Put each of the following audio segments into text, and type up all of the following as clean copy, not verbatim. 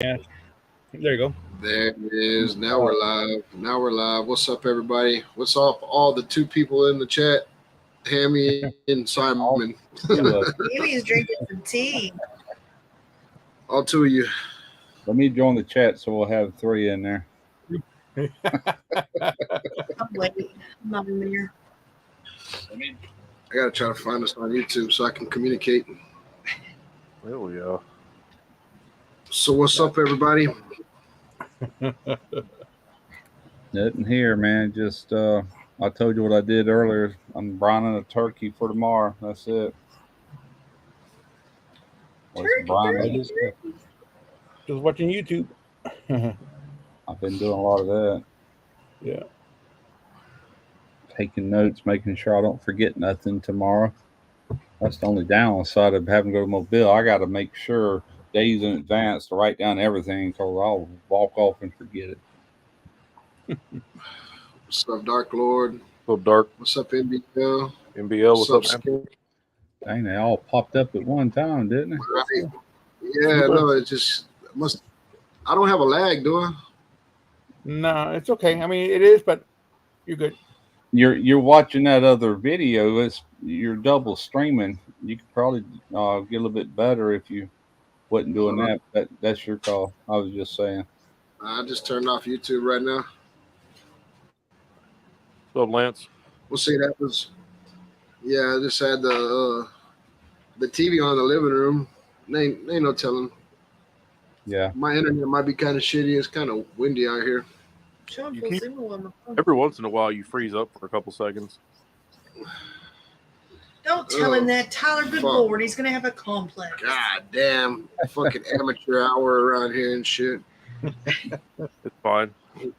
Yeah. There you go. There it is. Now we're live. Now we're live. What's up, everybody? What's up, all the two people in the chat, Hammy and Simon? All two of them. Amy's drinking some tea. All two of you. Let me join the chat so we'll have three in there. I'm waiting. I'm not in there. I gotta try to find us on YouTube so I can communicate. There we go. So what's up, everybody? Nothing here, man. Just I told you what I did earlier. I'm brining a turkey for tomorrow. That's it. Turkey. Just watching YouTube. I've been doing a lot of that. Yeah. Taking notes, making sure I don't forget nothing tomorrow. That's the only downside of having to go to Mobile. I got to make sure days in advance to write down everything because I'll walk off and forget it. What's up, Dark Lord? What's up, Dark? What's up, NBL? NBL, what's up, Skip? Dang, they all popped up at one time, didn't they? Right. Yeah, no, it just must. I don't have a lag, do I? No, it's okay. I mean, it is, but you're good. You're watching that other video. You're double streaming. You could probably get a little bit better if you wasn't doing that. That's your call. I was just saying. I just turned off YouTube right now. What's up, Lance? We'll see. That was. Yeah, I just had the TV on in the living room. Ain't no telling. Yeah. My internet might be kind of shitty. It's kind of windy out here. Every once in a while, you freeze up for a couple seconds. Don't tell him that, Tyler. Good Lord, he's gonna have a complex. God damn, fucking amateur hour around here and shit. It's fine. He's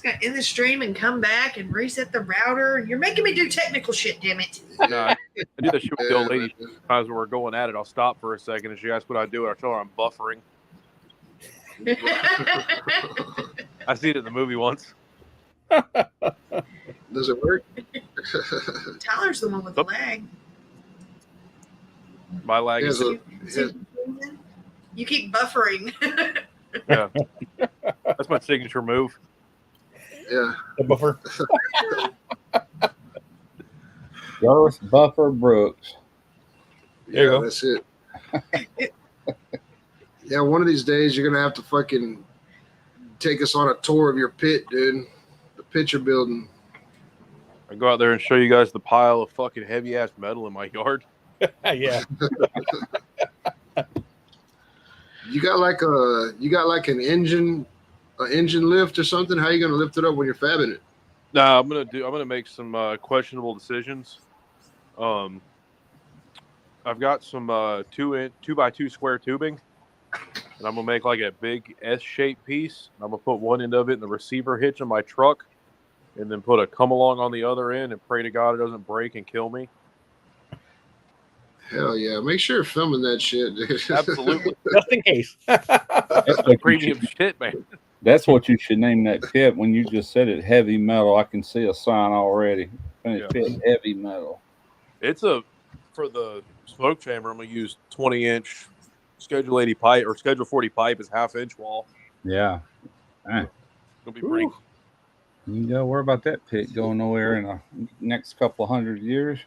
gonna end the stream and come back and reset the router. You're making me do technical shit, damn it. No, I do that shit with the old lady. Sometimes when we're going at it, I'll stop for a second, and she asks what I do, and I tell her I'm buffering. I see it in the movie once. Does it work? Tyler's the one with the lag. My lag is. You keep buffering. Yeah, that's my signature move. Yeah, the buffer. Garth Buffer Brooks. There you go. That's it. Yeah, one of these days you're gonna have to fucking take us on a tour of your pit, dude. The picture building. I go out there and show you guys the pile of fucking heavy ass metal in my yard. Yeah. You got like an engine lift or something? How are you gonna lift it up when you're fabbing it? Nah, I'm gonna make some questionable decisions. I've got some 2x2 square tubing, and I'm gonna make like a big S-shaped piece. I'm gonna put one end of it in the receiver hitch on my truck, and then put a come along on the other end, and pray to God it doesn't break and kill me. Hell yeah! Make sure you're filming that shit, dude. Absolutely, Just in case. That's premium shit, man. That's what you should name that pit. When you just said it, heavy metal, I can see a sign already. Pit heavy metal. It's for the smoke chamber. I'm gonna use 20-inch Schedule 80 pipe or Schedule 40 pipe is half-inch wall. Yeah. It's gonna be pretty. You don't worry about that pit going nowhere in the next couple 100 years.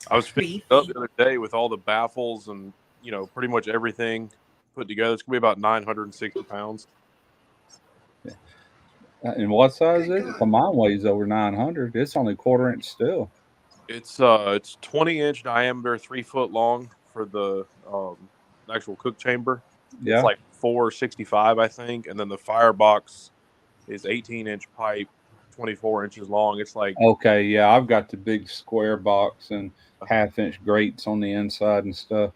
I was finishing up the other day with all the baffles and pretty much everything put together. It's gonna be about 960 pounds. And what size is it? Well, mine weighs over 900. It's only 1/4 inch still. It's 20-inch diameter, 3 foot long for the actual cook chamber. Yeah. It's like 465, I think, and then the firebox is 18-inch pipe, 24 inches long. It's like okay, yeah, I've got the big square box and half-inch grates on the inside and stuff.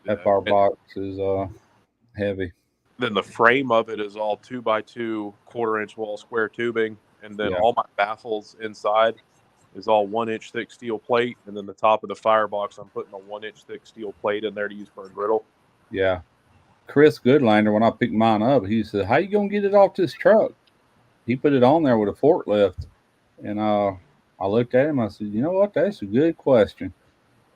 That firebox is heavy. Then the frame of it is all 2x2 1/4-inch wall square tubing, and then all my baffles inside is all 1-inch thick steel plate, and then the top of the firebox I'm putting a 1-inch thick steel plate in there to use for a griddle. Yeah. Chris Goodlander, when I picked mine up, he said, "How you gonna get it off this truck?" He put it on there with a forklift, and I looked at him. I said, "You know what? That's a good question."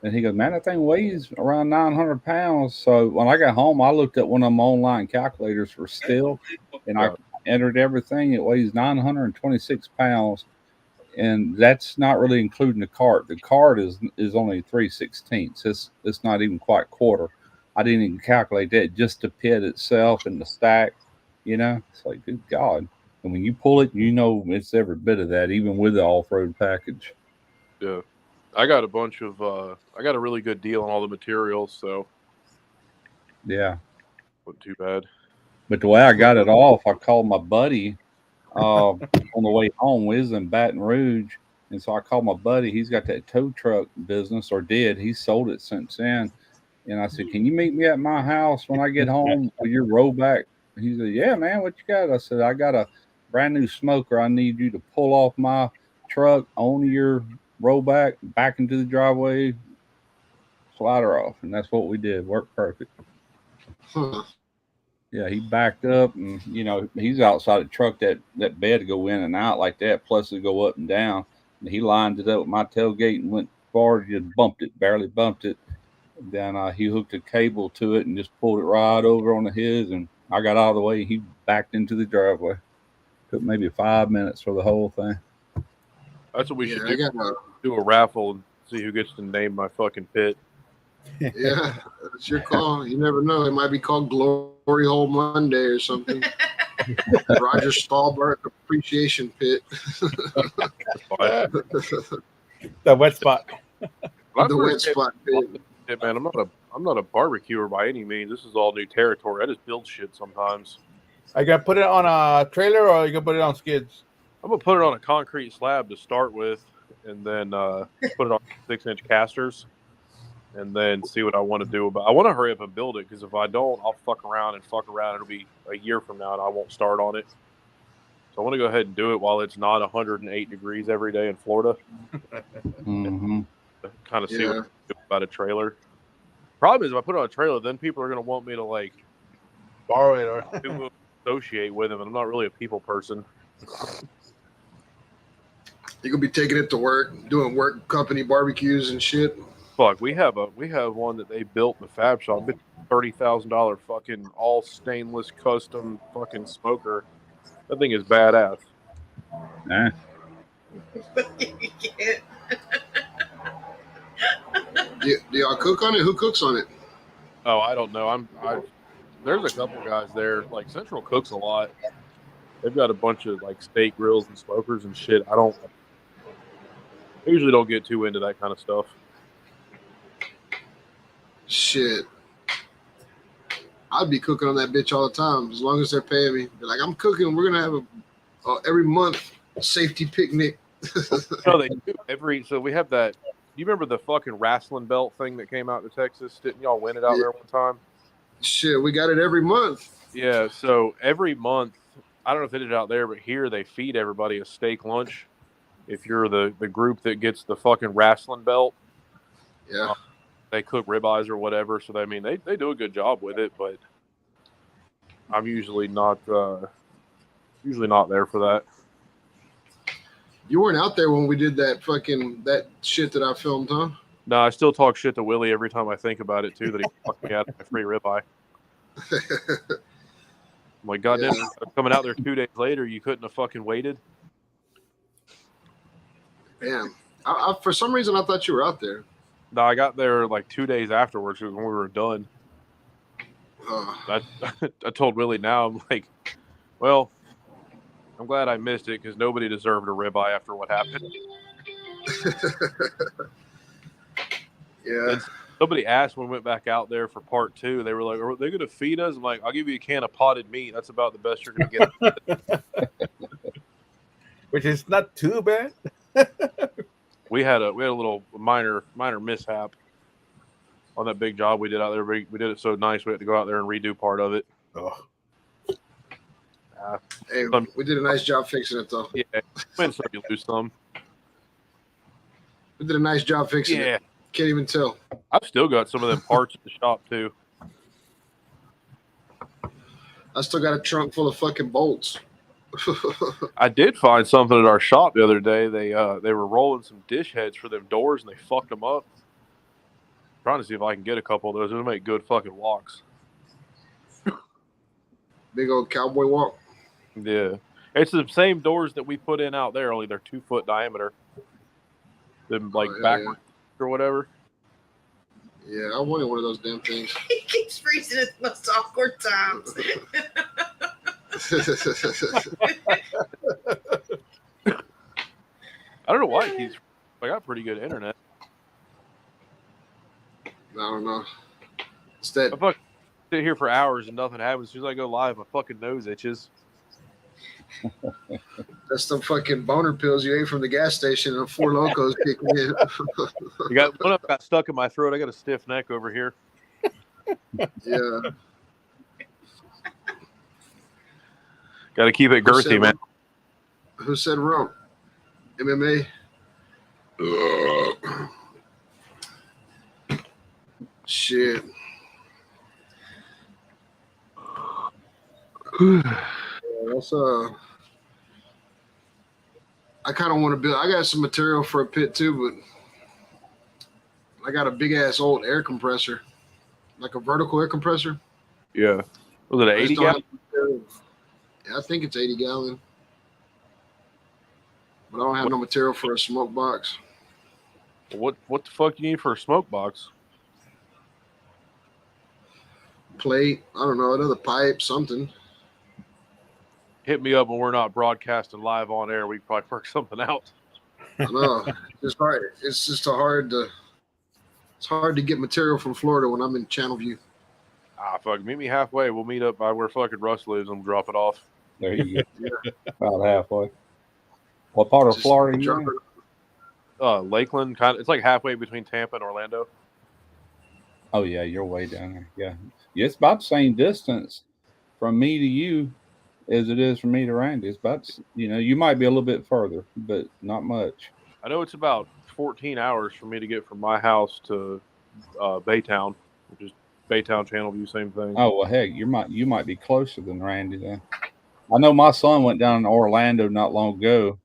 And he goes, man, that thing weighs around 900 pounds. So when I got home, I looked at one of them online calculators for steel, and I entered everything. It weighs 926 pounds. And that's not really including the cart. The cart is only 3/16. It's not even quite quarter. I didn't even calculate that, just the pit itself and the stack. It's like, good God. And when you pull it, it's every bit of that, even with the off-road package. Yeah. I got I got a really good deal on all the materials, so Yeah. wasn't too bad. But the way I got it off, I called my buddy on the way home. We was in Baton Rouge, and so I called my buddy. He's got that tow truck business, or did. He sold it since then. And I said, can you meet me at my house when I get home with your rollback? He said, yeah, man, what you got? I said, I got a brand new smoker. I need you to pull off my truck, on your rollback, back into the driveway, slide her off. And that's what we did. Worked perfect. Huh. Yeah, he backed up, and he's outside the truck, that bed to go in and out like that, plus to go up and down. And he lined it up with my tailgate and went forward, just bumped it, barely bumped it. Then he hooked a cable to it and just pulled it right over onto his, and I got out of the way. He backed into the driveway. Took maybe 5 minutes for the whole thing. That's what we should I do. got Do a raffle and see who gets to name my fucking pit. yeah, it's your call. You never know. It might be called Glory Hole Monday or something. Roger Stahlberg Appreciation Pit. The wet spot. The wet spot pit. Yeah, man, I'm not a barbecuer by any means. This is all new territory. I just build shit sometimes. Are you gonna put it on a trailer or are you gonna put it on skids? I'm gonna put it on a concrete slab to start with, and then put it on 6-inch casters, and then see what I want to do about. I want to hurry up and build it, because if I don't, I'll fuck around. It'll be a year from now, and I won't start on it. So I want to go ahead and do it while it's not 108 degrees every day in Florida. Mm-hmm. Kind of see what I can do about a trailer. Problem is, if I put it on a trailer, then people are gonna want me to Borrow it or associate with them, and I'm not really a people person. You're gonna be taking it to work, doing work company barbecues and shit. Fuck, we have one that they built in the fab shop. It's $30,000 fucking all stainless custom fucking smoker. That thing is badass. Nah. Do y'all cook on it? Who cooks on it? Oh, I don't know. There's a couple guys there. Central cooks a lot. They've got a bunch of steak grills and smokers and shit. I usually don't get too into that kind of stuff. Shit. I'd be cooking on that bitch all the time, as long as they're paying me. Be like, I'm cooking. We're gonna have a every month safety picnic. No, they do so we have that. You remember the fucking wrestling belt thing that came out to Texas? Didn't y'all win it out there one time? Shit, we got it every month. Yeah, so every month, I don't know if they did it out there, but here they feed everybody a steak lunch. If you're the group that gets the fucking wrestling belt, Yeah. they cook ribeyes or whatever. So they do a good job with it, but I'm usually not there for that. You weren't out there when we did that shit that I filmed, huh? No, I still talk shit to Willie every time I think about it too. That he fucked me out of my free ribeye. I'm like, goddamn, coming out there 2 days later, you couldn't have fucking waited. Damn. I for some reason I thought you were out there. No, I got there 2 days afterwards when we were done. I told Willie now, I'm like, well, I'm glad I missed it, because nobody deserved a ribeye after what happened. Yeah. And somebody asked when we went back out there for part 2. They were like, are they going to feed us? I'm like, I'll give you a can of potted meat. That's about the best you're going to get. which is not too bad. We had a little minor mishap on that big job we did out there. We did it so nice we had to go out there and redo part of it. Oh. Hey, we did a nice job fixing it, though. Yeah, win some, you lose some. We did a nice job fixing it. Can't even tell. I've still got some of them parts in the shop too. I still got a trunk full of fucking bolts. I did find something at our shop the other day. They were rolling some dish heads for them doors, and they fucked them up. trying to see if I can get a couple of those. It'll make good fucking walks. Big old cowboy walk. Yeah. It's the same doors that we put in out there, only they're 2 foot diameter. Them like yeah, backwards or whatever. Yeah, I wanted one of those damn things. He keeps freezing at the most awkward times. I don't know why I got pretty good internet. I don't know. It's that I fucking sit here for hours and nothing happens. As soon as I go live, my fucking nose itches. that's the fucking boner pills you ate from the gas station and 4 Locos kicking in. You got one of them got stuck in my throat. I got a stiff neck over here. Yeah. Got to keep it Who girthy, said man. Who said rump? MMA. Shit. That's I kind of want to build. I got some material for a pit too, but I got a big ass old air compressor, like a vertical air compressor. Yeah. Was it an I just 80 don't gallon? have material. Yeah, I think it's 80 gallon, but I don't have no material for a smoke box. What the fuck you need for a smoke box? Plate. I don't know, another pipe, something. Hit me up when we're not broadcasting live on air. We can probably work something out. I know. It's hard. It's just hard to. It's hard to get material from Florida when I'm in Channelview. Ah, fuck. Meet me halfway. We'll meet up by where fucking Russ lives and we'll drop it off. There you go. About halfway. What part of Just Florida you drop in? Lakeland, it's like halfway between Tampa and Orlando. Oh yeah, you're way down there. Yeah, it's about the same distance from me to you as it is from me to Randy. It's about, you might be a little bit further, but not much. I know it's about 14 hours for me to get from my house to Baytown, which is Baytown, Channelview, same thing. Oh well, heck, you might be closer than Randy then. I know my son went down to Orlando not long ago,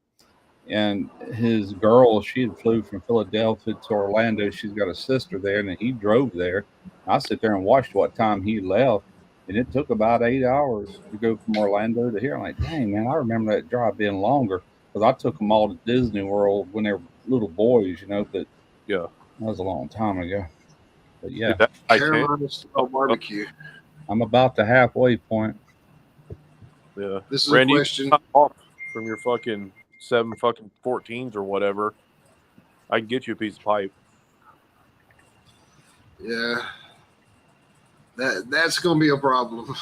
and his girl, she had flew from Philadelphia to Orlando. She's got a sister there, and he drove there. I sit there and watched what time he left, and it took about 8 hours to go from Orlando to here. I'm like, dang, man, I remember that drive being longer because I took them all to Disney World when they were little boys, but Yeah. that was a long time ago. But yeah, Carolina style barbecue. I'm about the halfway point. Yeah. This is Randy, a question. you off from your fucking 7 fucking 14s or whatever. I can get you a piece of pipe. Yeah. That's gonna be a problem.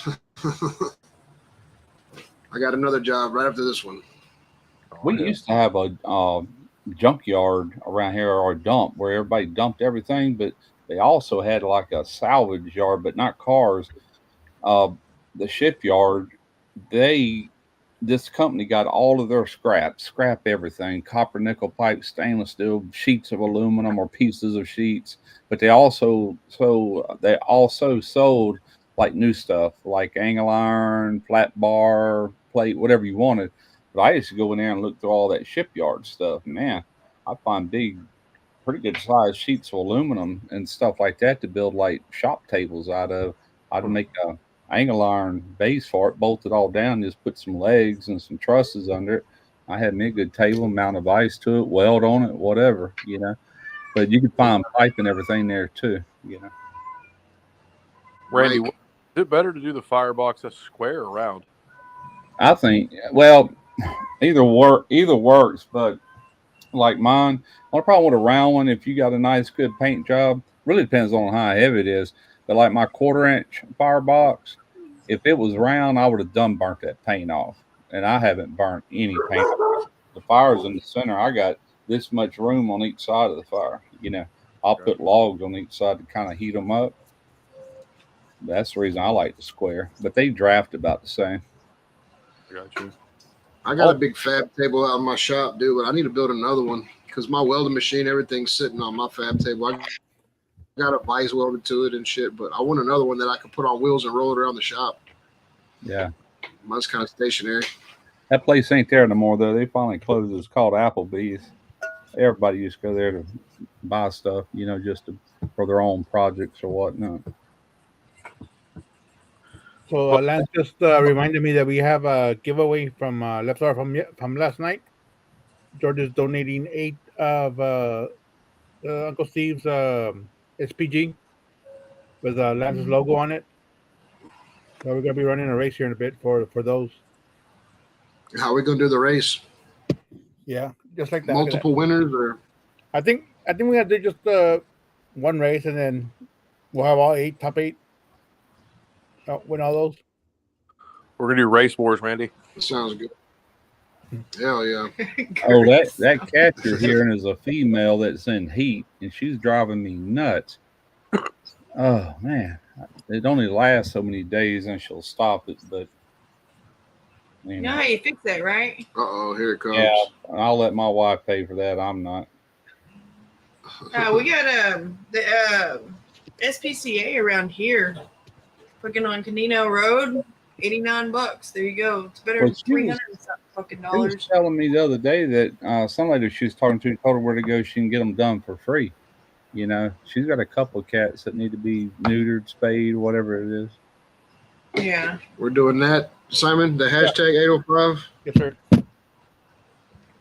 I got another job right after this one. We Yeah. used to have a junkyard around here, or a dump, where everybody dumped everything, but they also had like a salvage yard, but not cars. The shipyard, this company got all of their scrap everything, copper, nickel pipe, stainless steel, sheets of aluminum or pieces of sheets. But they also sold like new stuff, like angle iron, flat bar, plate, whatever you wanted. But I used to go in there and look through all that shipyard stuff. Man, I find pretty good sized sheets of aluminum and stuff like that to build like shop tables out of. I'd make a angle iron base for it, bolt it all down, just put some legs and some trusses under it. I had me a good table, mount a vise to it, weld on it, whatever, But you could find pipe and everything there too, Randy, Mike. is it better to do the firebox that's square or round? I think, well, either works, but like mine, I probably want a round one if you got a nice, good paint job. Really depends on how heavy it is. But like my 1/4-inch firebox, if it was round, I would have burnt that paint off. And I haven't burnt any paint off. The fire's in the center. I got this much room on each side of the fire. I'll put logs on each side to kind of heat them up. That's the reason I like the square. But they draft about the same. I got you. I got a big fab table out in my shop, dude, but I need to build another one because my welding machine, everything's sitting on my fab table. I got a vise welded to it and shit, but I want another one that I can put on wheels and roll it around the shop. Yeah. Mine's kind of stationary. That place ain't there no more, though. They finally closed. It's called Applebee's. Everybody used to go there to buy stuff, for their own projects or whatnot. So Lance just reminded me that we have a giveaway from leftover from last night. George is donating 8 of Uncle Steve's SPG with Lance's logo on it. So we're gonna be running a race here in a bit for those. How are we gonna do the race? Yeah, just like that. Multiple winners, or I think we gotta do just one race, and then we'll have all top 8 win all those. We're gonna do race wars, Randy. sounds good. Hell yeah. Oh, that cat you're hearing is a female that's in heat, and she's driving me nuts. Oh man, it only lasts so many days, and she'll stop it. But You know how you fix that, right? Uh-oh, here it comes. yeah, I'll let my wife pay for that. I'm not. We got the SPCA around here, fucking on Canino Road, $89. There you go. It's better Well, than she was- $300 fucking She was dollars. telling me the other day that some lady she was talking to told her where to go. She can get them done for free. She's got a couple of cats that need to be neutered, spayed, whatever it is. Yeah. We're doing that, Simon. The hashtag 805. Yes, sir.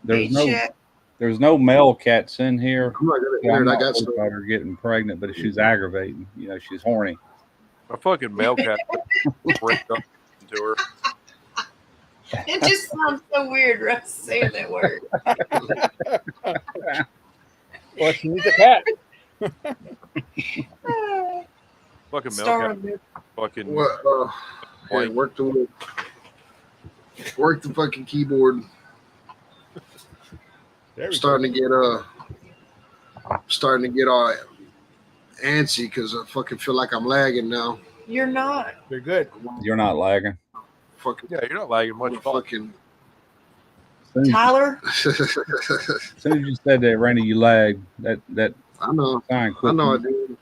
There's Hey, no chat. there's no male cats in here. I'm not gonna Yeah, I'm enter it. I not got worried some. about her getting pregnant, but she's aggravating. She's horny. A fucking male cat bricked up to her. It just sounds so weird, Russ, saying that word. Well, she needs a cat. Fucking male Star cat. of it. Fucking What? Hey, work the fucking keyboard. There we Starting to get all antsy because I fucking feel like I'm lagging now. You're not. go. You're good. You're not lagging. Fucking yeah, you're not lagging much. fucking. Tyler? As soon as you said that, Randy, you lagged. That I know. sign I quit. know I do.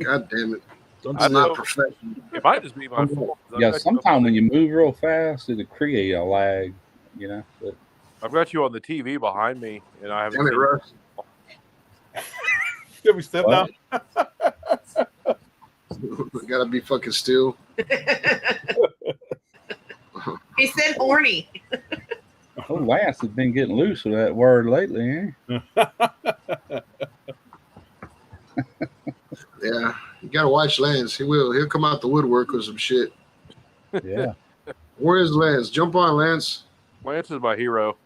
God damn it. Don't I It's not know. professional. It might just be my fault. Yeah, sometimes when you move real fast, it'll create a lag. But I've got you on the TV behind me, and I haven't. Damn it, seen- Russ. Should we step down? I gotta be fucking still. He said horny. oh, Lance has been getting loose with that word lately, eh? Yeah. You gotta watch Lance. He'll come out the woodwork with some shit. Yeah. Where is Lance? Jump on, Lance. Lance is my hero.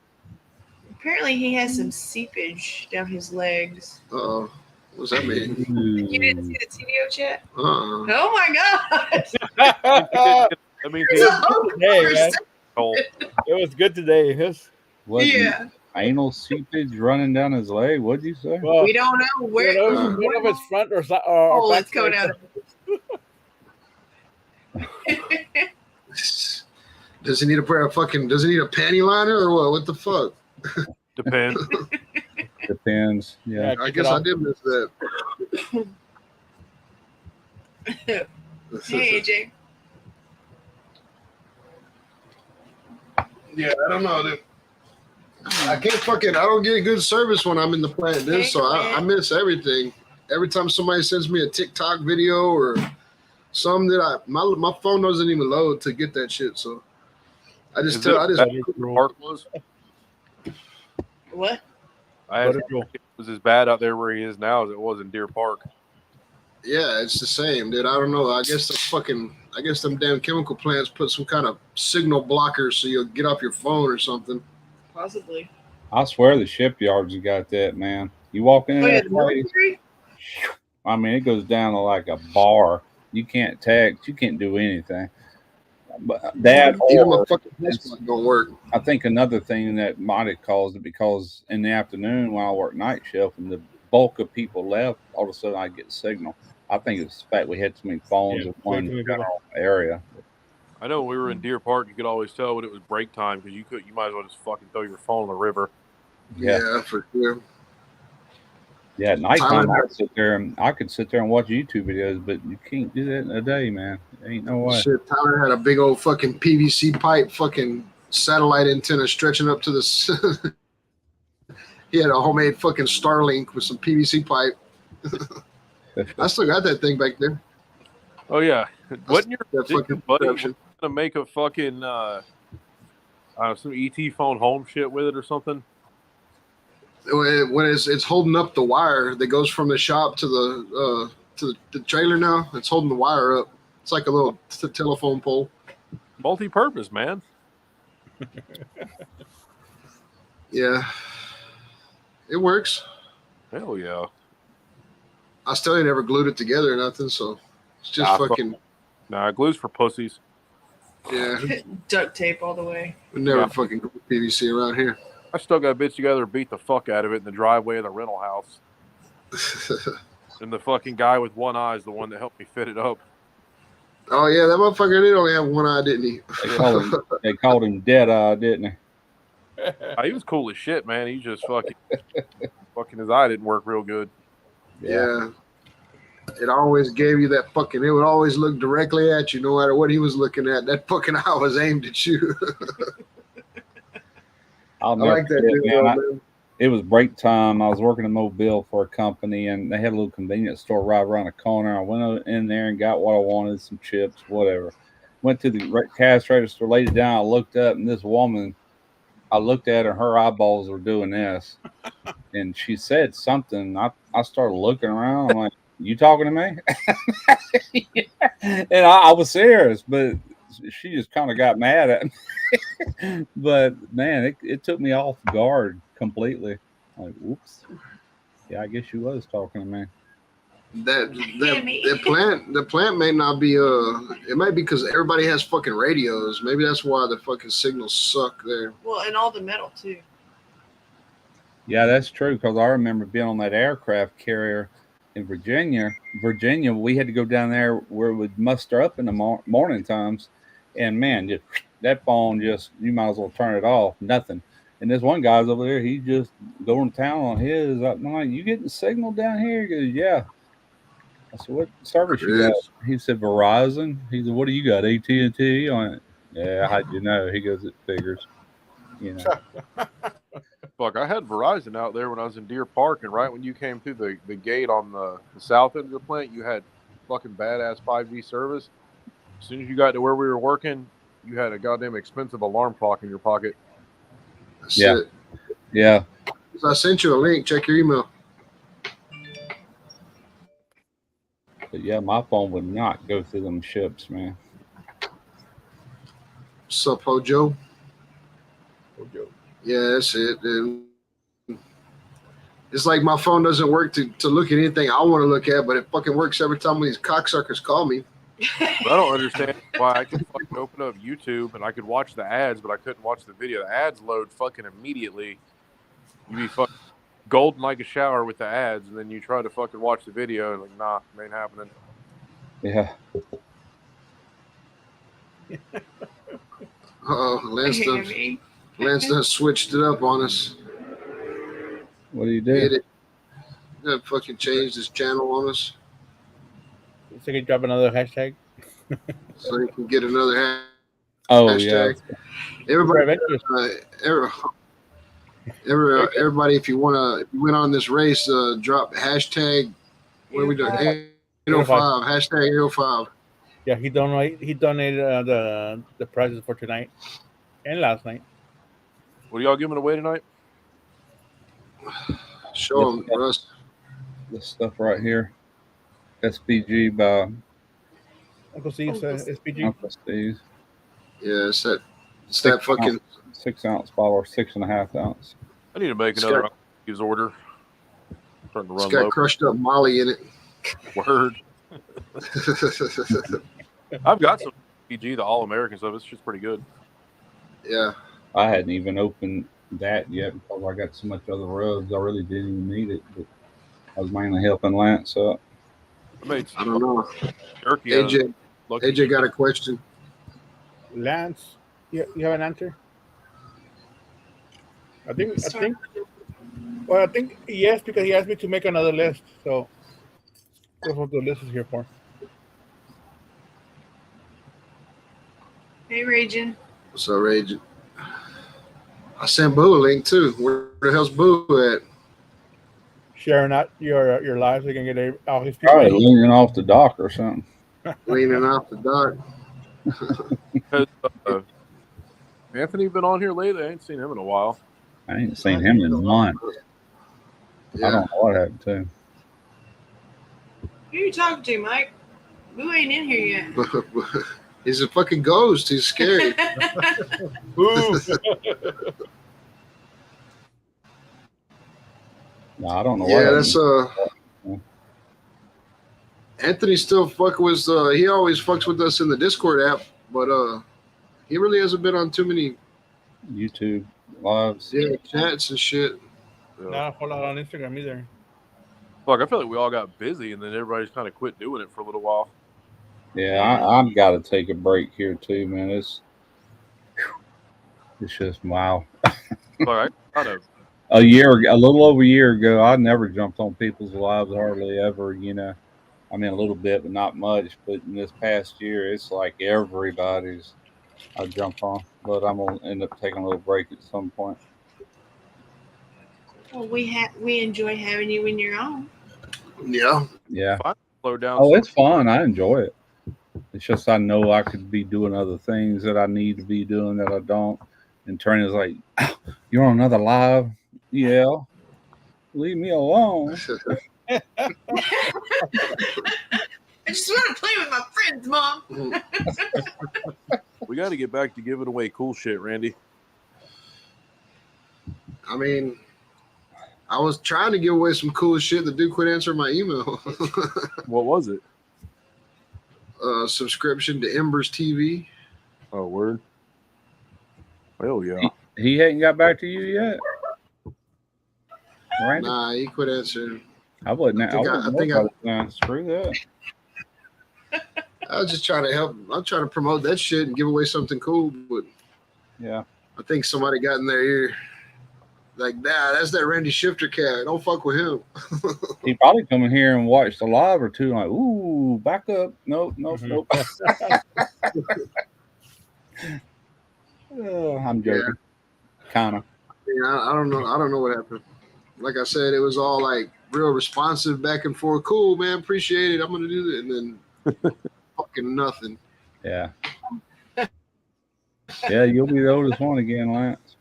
Apparently, he has some seepage down his legs. Uh-oh. What's that mean? You didn't see the TDO chat? Uh-uh. Oh my god! I mean, It's a whole Hey, man. conversation. It was good today. What? Yeah. Anal seepage running down his leg? What'd you say? Well, We don't know where. we don't know if it's front or side. Or Oh, let's go back. down. Does he need a panty liner or what? What the fuck? depends. Depends. Yeah. I kick guess it I off. did miss that. Hey, AJ. Yeah, I don't know, dude. I don't get good service when I'm in the plant, dude. So I miss everything. Every time somebody sends me a TikTok video or something that my phone doesn't even load to get that shit. So I just Park was. What? I had, it was as bad out there where he is now as it was in Deer Park. yeah, it's the same, dude. I don't know. I guess them damn chemical plants put some kind of signal blocker so you'll get off your phone or something. Possibly. I swear the shipyards have got that, man. You walk in Oh, yeah, that the place, military? I mean, it goes down to like a bar. You can't text. You can't do anything. But that, Even my or fucking hotspot don't work. I think another thing that might have caused it because in the afternoon when I work night shift and the bulk of people left, all of a sudden I get signal. I think it's the fact we had so many phones Yeah, in one way too many people. general area. I know when we were in Deer Park, you could always tell when it was break time because you might as well just fucking throw your phone in the river. Yeah, for sure. Yeah, at nighttime Tyler- I could sit there and watch YouTube videos, but you can't do that in a day, man. Ain't no way. Shit, Tyler had a big old fucking PVC pipe, fucking satellite antenna stretching up to the He had a homemade fucking Starlink with some PVC pipe. I still got that thing back there. Oh yeah, wasn't your, That didn't fucking your buddy contraption. gonna make a fucking some ET phone home shit with it or something? When it's holding up the wire that goes from the shop to the trailer now. It's holding the wire up. It's like a little telephone pole. Multi-purpose, man. Yeah, it works. Hell yeah. I still ain't never glued it together or nothing, so it's just Nah, fucking Nah, glue's for pussies. yeah. Duct tape all the way. We never Yeah. fucking glue PVC around here. I still got bits together to beat the fuck out of it in the driveway of the rental house. And the fucking guy with one eye is the one that helped me fit it up. Oh yeah, that motherfucker did only have one eye, didn't he? They called him Dead Eye, didn't they? He was cool as shit, man. He just fucking his eye didn't work real good. Yeah. It always gave you that fucking. It would always look directly at you, no matter what he was looking at. That fucking eye was aimed at you. I'll I never like that forget, dude, man. man. It was break time. I was working in Mobile for a company, and they had a little convenience store right around the corner. I went in there and got what I wanted, some chips, whatever. Went to the cash register, laid it down. I looked up, and this woman, I looked at her, her eyeballs were doing this. And she said something. I started looking around. I'm like, you talking to me? And I was serious, but she just kind of got mad at me. But man, it took me off guard completely. Like, whoops. Yeah, I guess you was talking to me. The plant may not be it might be because everybody has fucking radios. Maybe that's why the fucking signals suck there. Well, and all the metal too. Yeah, that's true. Because I remember being on that aircraft carrier in Virginia. We had to go down there where it would muster up in the morning times, and man, just that phone you might as well turn it off. Nothing. And this one guy's over there. He just going to town on his. I'm like, you getting signal down here? He goes, yeah. I said, what service you got? He said, Verizon. He said, what do you got? AT&T? I went, yeah, how'd you know? He goes, it figures. You know. Fuck, I had Verizon out there when I was in Deer Park, and right when you came through the gate on the south end of the plant, you had fucking badass 5G service. As soon as you got to where we were working, you had a goddamn expensive alarm clock in your pocket. That's Yeah. it. Yeah. So I sent you a link. Check your email. But yeah, my phone would not go through them ships, man. What's up, Hojo? Yeah, that's it. And it's like my phone doesn't work to look at anything I want to look at, but it fucking works every time these cocksuckers call me. But I don't understand why I could fucking open up YouTube and I could watch the ads, but I couldn't watch the video. The ads load fucking immediately. You be fucking golden like a shower with the ads, and then you try to fucking watch the video, and like, nah, it ain't happening. Yeah. Uh-oh, Lance done switched it up on us. What do you Hit do? it. That fucking changed his channel on us So you can drop another hashtag. so he can get another Oh, hashtag. yeah. Everybody, everybody, if you went on this race, drop hashtag. What are we doing? 805 hashtag 805. Yeah, he donated the prizes for tonight and last night. What are y'all giving away tonight? Show him, Russ. This stuff right here. SPG by Uncle Steve's SPG. Uncle Steve's. Yeah, it's that fucking 6 ounce bottle or 6.5 ounce. I need to make It's another got- Steve's order. Starting to it's run got low. crushed up Molly in it. Word. I've got some PG, the All American stuff. It's just pretty good. Yeah. I hadn't even opened that yet because I got so much other rubs. I really didn't even need it, but I was mainly helping Lance up. I made I don't know. jerky. out of AJ, Lucky AJ got a question. Lance, you have an answer? I think yes, because he asked me to make another list. So that's what the list is here for. Hey, Raging. What's up, Rage? I sent Boo a link too. Where the hell's Boo at? Sharing out your live so you can get all his people. Probably leaning off the dock or something. Leaning off the dock. Has Anthony been on here lately? I ain't seen him in a while. I ain't seen him in months. I Yeah. don't know what happened to him. Who you talking to, Mike? Boo ain't in here yet. He's a fucking ghost. He's scary. Ooh. No, I don't know Yeah, what that's Anthony still fucking with he always fucks with us in the Discord app, but he really hasn't been on too many YouTube lives. chats and shit. Yeah. Not a whole lot on Instagram either. Fuck, I feel like we all got busy and then everybody's kind of quit doing it for a little while. Yeah, I've got to take a break here too, man. It's just wow. But I kind of A little over a year ago, I never jumped on people's lives hardly ever. You know, I mean a little bit, but not much. But in this past year, it's like everybody's I jump on. But I'm gonna end up taking a little break at some point. Well, we enjoy having you when you're on. Yeah. Yeah. slow down. Oh, it's fun. I enjoy it. It's just I know I could be doing other things that I need to be doing that I don't. And Trina's like, "Oh, you're on another live? Yeah. Leave me alone." I just want to play with my friends, Mom. We got to get back to giving away cool shit, Randy. I mean, I was trying to give away some cool shit. The dude quit answering my email. What was it? Subscription to Embers TV. Oh, word. Hell yeah. He hadn't got back to you yet. Right? Nah, he quit answering. I wouldn't. I think Screw that. I was just trying to help. I'm trying to promote that shit and give away something cool, but Yeah. I think somebody got in their ear. Like, nah, that's that Randy Shifter cat. Don't fuck with him. He probably come in here and watched a live or two. Like, ooh, back up. Nope. Mhm. I'm joking. Kind of. I don't know. I don't know what happened. Like I said, it was all like real responsive back and forth. Cool, man. Appreciate it. I'm gonna do it, and then fucking nothing. Yeah. Yeah, you'll be the oldest one again, Lance.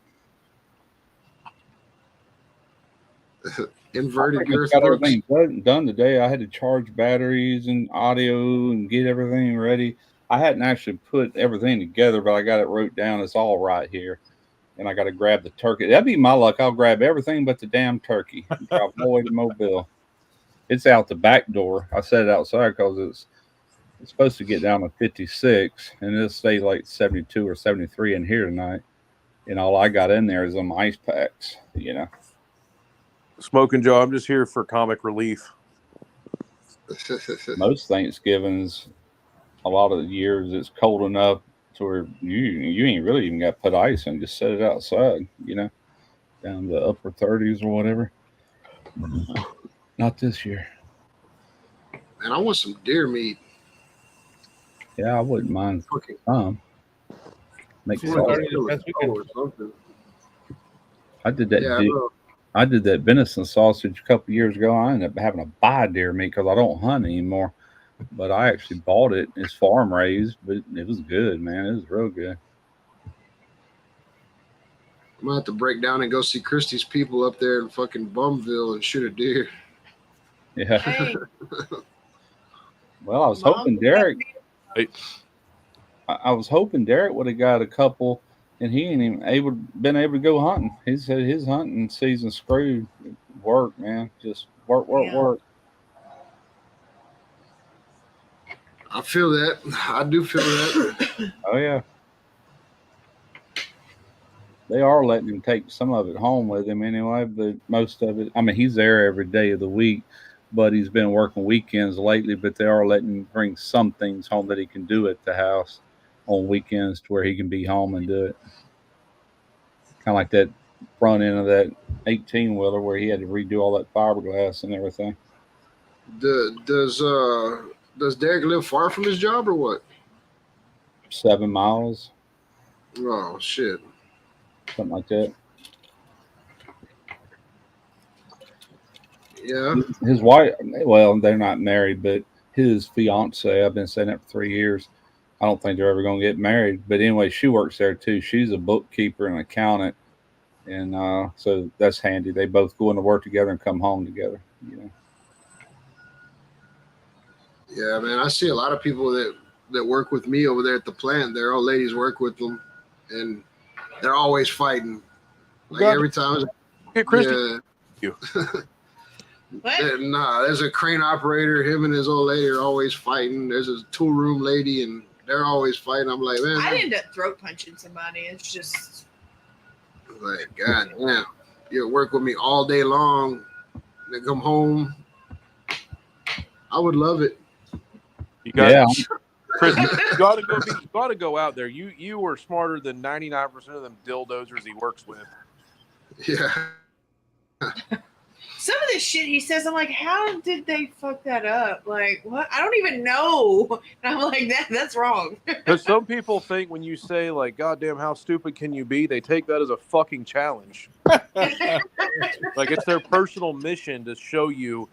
Inverted I girth got works. everything done today. I had to charge batteries and audio and get everything ready. I hadn't actually put everything together, but I got it wrote down. It's all right here. And I got to grab the turkey. That'd be my luck. I'll grab everything but the damn turkey. Drive all the way to Mobile. It's out the back door. I set it outside because it's supposed to get down to 56, and it'll stay like 72 or 73 in here tonight. And all I got in there is some ice packs, you know. Smoking Joe, I'm just here for comic relief. Most Thanksgivings, a lot of the years, it's cold enough to where you ain't really even got to put ice in. Just set it outside, you know, down to upper 30s or whatever. Not this year. Man, I want some deer meat. Yeah, I wouldn't mind Fucking some. Make kill sauce. a cow or something. I did that. Yeah, bro. I did that venison sausage a couple years ago. I ended up having to buy deer meat because I don't hunt anymore. But I actually bought it. It's farm raised, but it was good, man. It was real good. I'm gonna have to break down and go see Christie's people up there in fucking Bumville and shoot a deer. Yeah. Hey, Well, I was Mom, hoping Derek. Hey. I was hoping Derek would have got a couple, and he ain't even been able to go hunting. He said his hunting season screwed. Work, man. Just work. Yeah. I feel that. I do feel that. Oh yeah. They are letting him take some of it home with him anyway, but most of it, I mean, he's there every day of the week, but he's been working weekends lately, but they are letting him bring some things home that he can do at the house on weekends to where he can be home and do it. Kind of like that front end of that 18-wheeler where he had to redo all that fiberglass and everything. Does Derek live far from his job or what? 7 miles, Oh shit. something like that. Yeah. His wife, well, they're not married, but his fiance, I've been saying that for 3 years. I don't think they're ever going to get married. But anyway, she works there too. She's a bookkeeper and accountant. And so that's handy. They both go into work together and come home together. You know. Yeah, man. I see a lot of people that work with me over there at the plant. Their old ladies work with them, and they're always fighting. Like every time. Okay, Christy. Yeah. What? Nah, there's a crane operator. Him and his old lady are always fighting. There's a tool room lady, and they're always fighting. I'm like, man. I'd end up throat punching somebody. It's just like, God damn, you work with me all day long. Then come home. I would love it. You got, Yeah. Chris, you gotta go out there. You are smarter than 99% of them dildozers he works with. Yeah. some of the shit he says. I'm like, how did they fuck that up? Like, what? I don't even know. And I'm like, that's wrong. Because some people think when you say like, "God damn, how stupid can you be?" they take that as a fucking challenge. Like it's their personal mission to show you,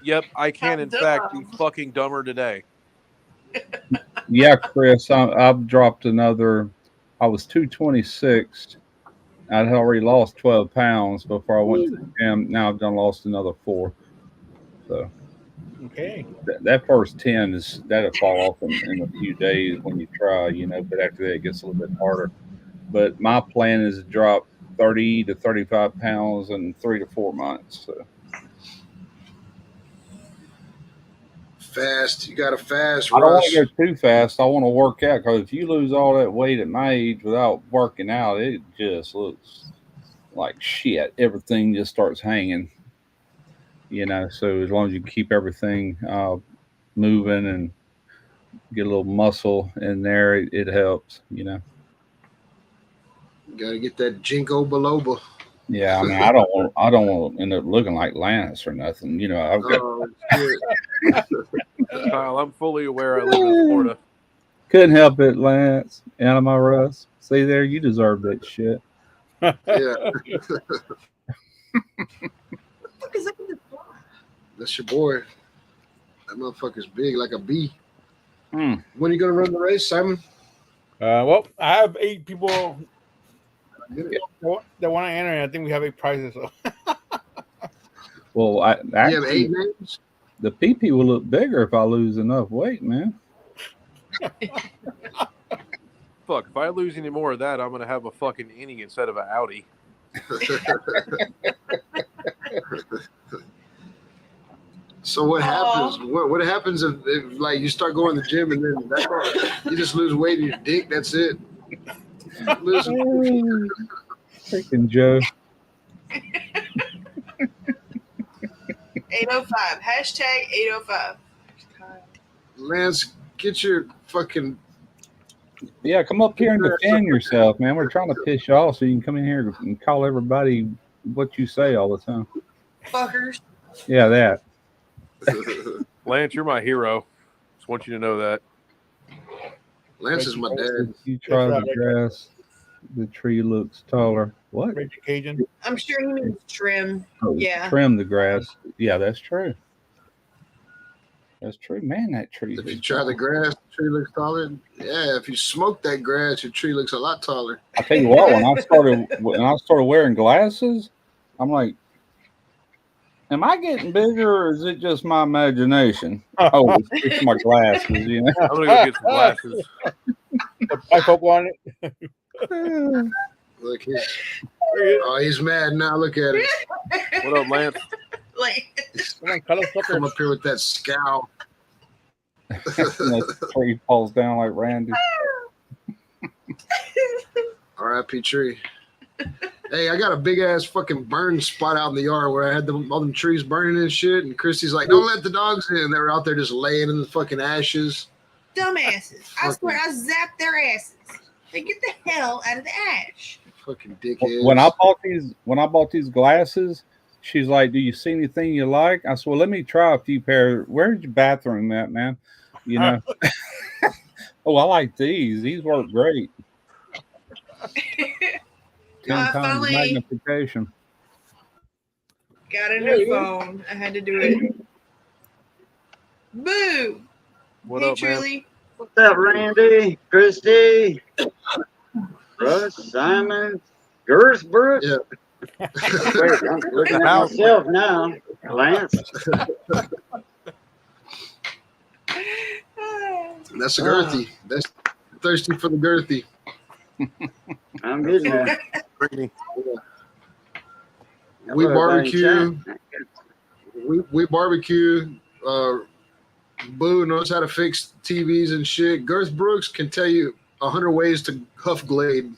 "Yep, I can in fact be fucking dumber today." Yeah, Chris, I've dropped another. I was 226. I'd already lost 12 pounds before I went to the gym. Now I've done lost another 4. So Okay. that first 10 that'll fall off in a few days when you try, you know. But after that, it gets a little bit harder. But my plan is to drop 30 to 35 pounds in 3 to 4 months. So. Fast. You got to fast. I don't want Rush. to go too fast. I want to work out because if you lose all that weight at my age without working out, it just looks like shit. Everything just starts hanging, you know. So as long as you keep everything moving and get a little muscle in there, it helps, you know. You got to get that Jinko Biloba. Yeah, I mean, I don't want to end up looking like Lance or nothing, you know. I've got. Oh, shit. Kyle, I'm fully aware I live in Florida. Couldn't help it, Lance. Anima Russ. See there, you deserve that shit. Yeah. Fuck is that in the bar? That's your boy. That motherfucker's big like a bee. Hmm. When are you going to run the race, Simon? Well, I have 8 people Get it. that want to enter, and I think we have 8 prizes. So. Well, You have actually, 8 names? the PP will look bigger if I lose enough weight, man. Fuck, if I lose any more of that, I'm gonna have a fucking innie instead of an Audi. So what happens? What happens if like you start going to the gym and then that's all, you just lose weight in your dick? That's it. Lose- Freaking Joe. 805. Hashtag 805. Lance, get your fucking. Yeah, come up here and defend yourself, man. We're trying to piss you off so you can come in here and call everybody what you say all the time. Fuckers. Yeah, that. Lance, you're my hero. Just want you to know that. Lance is my dad. If you try the grass, the tree looks taller. What? Raging Cajun. I'm sure he means trim. Oh, Yeah. Trim the grass. Yeah, that's true. That's true. Man, that tree. If you try the grass, the tree looks taller. Yeah, if you smoke that grass, your tree looks a lot taller. I tell you what, when I started wearing glasses, I'm like, am I getting bigger or is it just my imagination? Oh, it's my glasses, you know. I'm gonna go get some glasses. Bifocal on it. Look, he's mad now. Look at it. What up, Lance? Like, Come on, color Come sucker. up here with that scowl. The tree falls down like Randy. R.I.P. tree. Hey, I got a big ass fucking burn spot out in the yard where I had all them trees burning and shit. And Christy's like, "Don't let the dogs in." They were out there just laying in the fucking ashes. dumbasses. I swear I zapped their asses. They get the hell out of the ash. Fucking dickheads. When I bought these glasses, she's like, "Do you see anything you like?" I said, "Well, let me try a few pairs. Where's your bathroom at, man?" You know. Oh, I like these. These work great. 10 I times finally magnification. Got a new phone. I had to do it. Boo! What Hey, up, man? Truly. What's up, Randy, Christy, Russ, Simon, Gersbrook? Yeah. Wait, I'm looking at House. myself now. Lance. That's a girthy. That's thirsty for the girthy. I'm getting there. Brittany. We Hello, everybody in barbecue. chat. We barbecue. Boo knows how to fix TVs and shit. Girth Brooks can tell you 100 ways to huff Glade.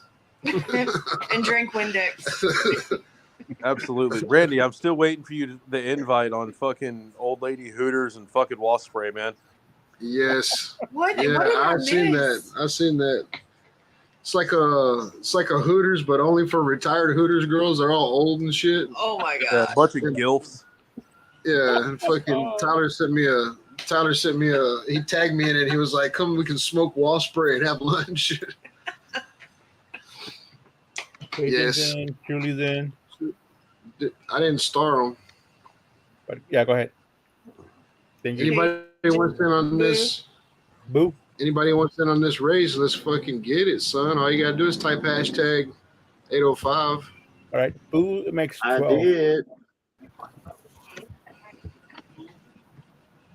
And drink Windex. Absolutely. Randy, I'm still waiting for you the invite on fucking Old Lady Hooters and fucking Wasp Spray, man. Yes. What? Yeah, What did I I've seen that. miss? I've seen that. It's like a Hooters, but only for retired Hooters girls. They're all old and shit. Oh my Yeah, god. a bunch of gilfs. Yeah, and fucking Tyler sent me a. He tagged me in it. He was like, "Come, we can smoke wall spray and have lunch." Peyton's Yes. in, Julie's in. I didn't star them. But yeah, go ahead. Thank you. Anybody wants in on this? Boo. Anybody wants in on this race? Let's fucking get it, son. All you gotta do is type hashtag 805. All right. Boo makes I 12. did.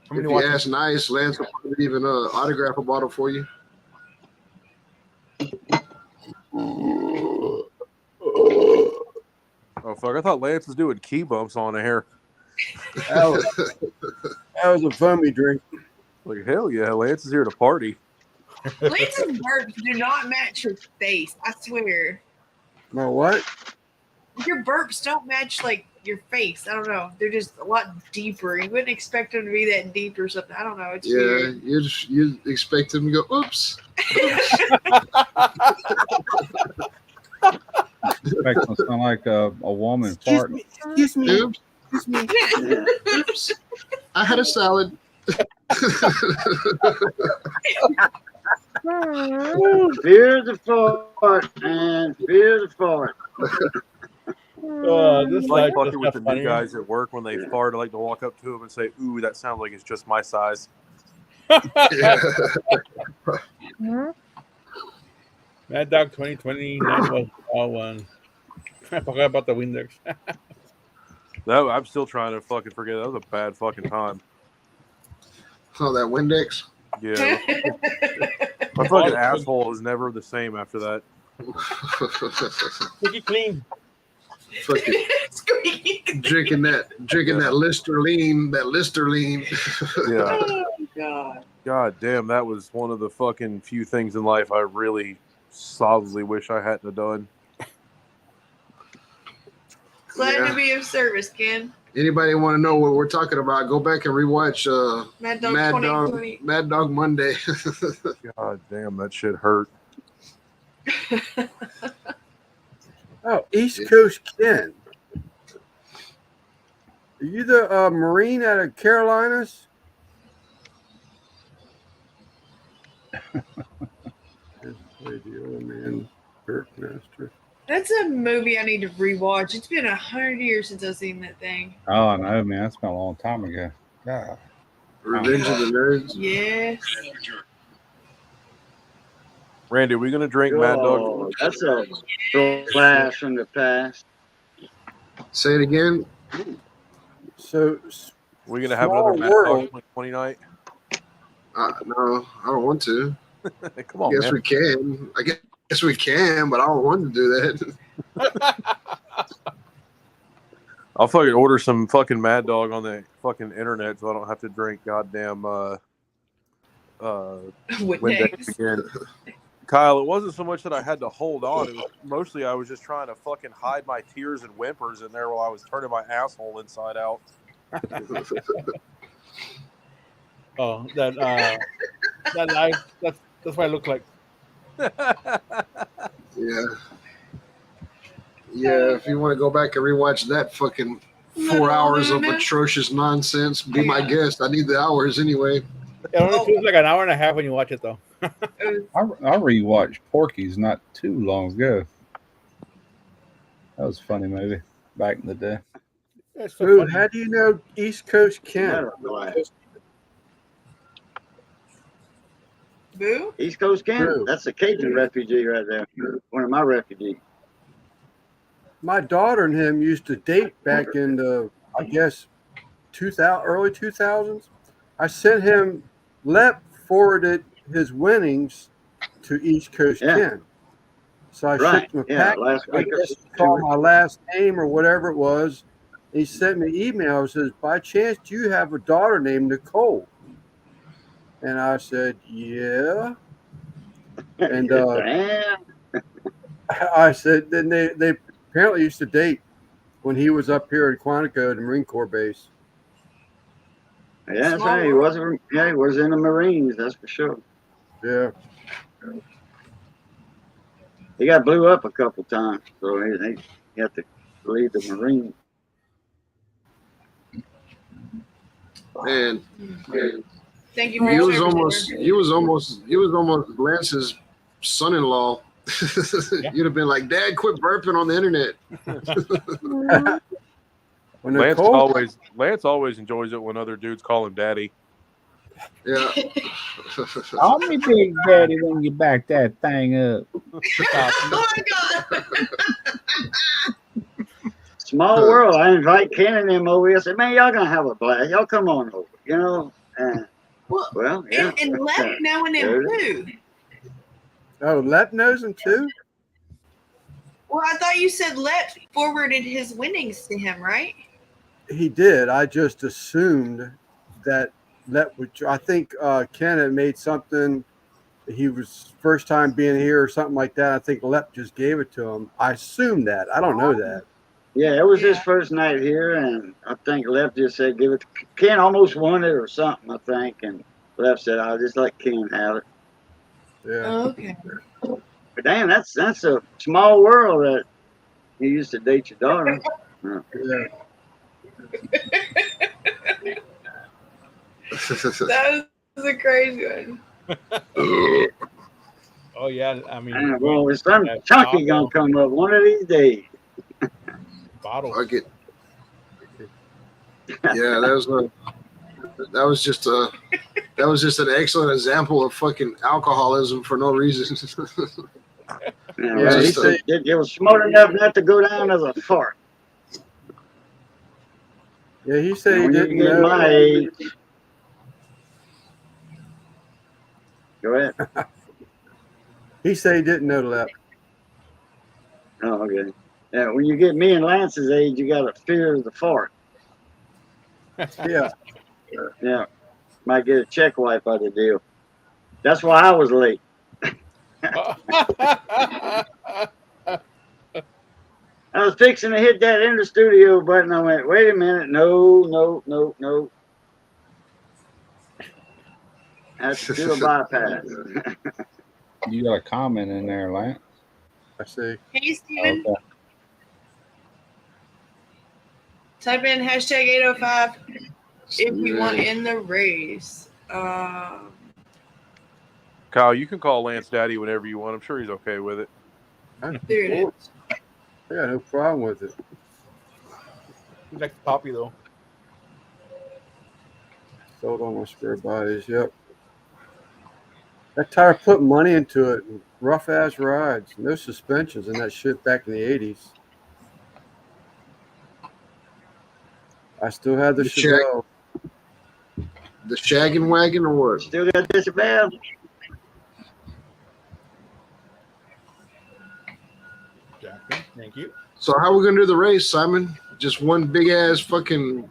How If many you watches? ask nice, Lance will probably even autograph a bottle for you. Oh, fuck. I thought Lance was doing key bumps on the hair. That was a foamy drink. Like, hell yeah, Lance is here to party. Lance's burps do not match your face. I swear. My what? Your burps don't match like your face. I don't know. They're just a lot deeper. You wouldn't expect them to be that deep or something. I don't know. It's Yeah, weird. you expect him to go, oops. Makes them sound like a woman Excuse farting. me. Excuse me. Oops, Excuse me. oops. I had a salad. Fear the fart and fear the fart. This I like life fucking is with the not new funny. guys at work when they fart. I like to walk up to them and say, "Ooh, that sounds like it's just my size." Yeah. Mad Dog 2020 was all one. I forgot about the Windex. I'm still trying to fucking forget. That was a bad fucking time. Oh, that Windex. Yeah, my fucking asshole is never the same after that. Make it clean. Fucking Squeaky. drinking that Listerine. Yeah. Oh god. God damn, that was one of the fucking few things in life I really solidly wish I hadn't have done. Glad Yeah. to be of service, Ken. Anybody want to know what we're talking about? Go back and rewatch Mad Dog Mad 2020. Dog, Mad Dog Monday. God damn, that shit hurt. Oh, East Coast Ken. Are you the Marine out of Carolinas? The old man, Burkmaster. That's a movie I need to rewatch. It's been 100 years since I've seen that thing. Oh, I know, man. That's been a long time ago. God. Revenge of the Nerds. Yes. Randy, are we gonna drink Mad Dog? Oh, that's a blast from the past. Say it again. So, We gonna have Small another Mad world. Dog 2020 night? No, I don't want to. Come on, I guess man. we can. I guess we can, but I don't want to do that. I'll fucking order some fucking Mad Dog on the fucking internet so I don't have to drink goddamn Windex Windex. again. Kyle, it wasn't so much that I had to hold on. It was mostly I was just trying to fucking hide my tears and whimpers in there while I was turning my asshole inside out. Oh, that life. That's what I look like. Yeah. Yeah, if you want to go back and rewatch that fucking 4 hours of atrocious nonsense, be my guest. I need the hours anyway. It only feels like an hour and a half when you watch it, though. I rewatched Porky's not too long ago. That was a funny movie back in the day. That's so Dude, funny. how do you know East Coast Ken? Another blast. Boo? East Coast Ken. True. That's a Cajun refugee right there. One of my refugees. My daughter and him used to date back in the, I guess, early 2000s. I sent him, Lep forwarded his winnings to East Coast Yeah. Ken. So I Right. shipped him a Yeah. pack. Last I week or guess he 2 saw weeks. my last name or whatever it was. He sent me an email and says, by chance, do you have a daughter named Nicole? And I said, yeah. And Damn. I said, then they apparently used to date when he was up here in Quantico, the Marine Corps base. Yeah, that's Small right. He world. wasn't. Yeah, he was in the Marines. That's for sure. Yeah. He got blew up a couple times, so he had to leave the Marines. Man, Thank you for he your was service, almost Lance's son-in-law. You'd have been like, Dad, quit burping on the internet. When Lance always enjoys it when other dudes call him daddy. Yeah. Call me Big Daddy when you back that thing up. Oh my god! Small world. I invite Ken and them over here. I said, man, y'all gonna have a blast. Y'all come on over. You know. And, Well, yeah. and Lep knowing him too. Oh, Lep knows him too? Well, I thought you said Lep forwarded his winnings to him, right? He did. I just assumed that Lep would. I think Ken had made something. He was first time being here or something like that. I think Lep just gave it to him. I assume that. I don't know that. Yeah, it was his Yeah. first night here, and I think Left just said give it to Ken. Almost won it or something, I think, and Left said I'll just let Ken have it. Yeah. Oh, okay. But damn, that's a small world that you used to date your daughter. Yeah. That was a crazy one. Oh yeah, I mean, And, well, there's some That's chunky awful. gonna come up one of these days. bottle. Fuck it. Yeah, that was just an excellent example of fucking alcoholism for no reason. Yeah, he he said- it was smart enough not to go down as a fart. Yeah, he said he When you didn't get know. my age. Go ahead. He said he didn't know Lep. Oh, okay. Yeah, when you get me and Lance's age, you got a fear of the fart. Yeah. Yeah, might get a check wipe out of the deal. That's why I was late. I was fixing to hit that in the studio button. I went, wait a minute, no. Have to do a bypass. You got a comment in there, Lance? I see. Hey, Steven, Okay. type in hashtag 805 if we want in the race. Kyle, you can call Lance daddy whenever you want. I'm sure he's okay with it. There it is. I got no problem with it. He likes Poppy though. Sold on my spare bodies. Yep. That tire put money into it. Rough ass rides. No suspensions and that shit back in the 80s. I still have the You check. Chevelle. The shaggin' wagon or what? Still got this bad. Jackson, thank you. So how we gonna do the race, Simon? Just one big ass fucking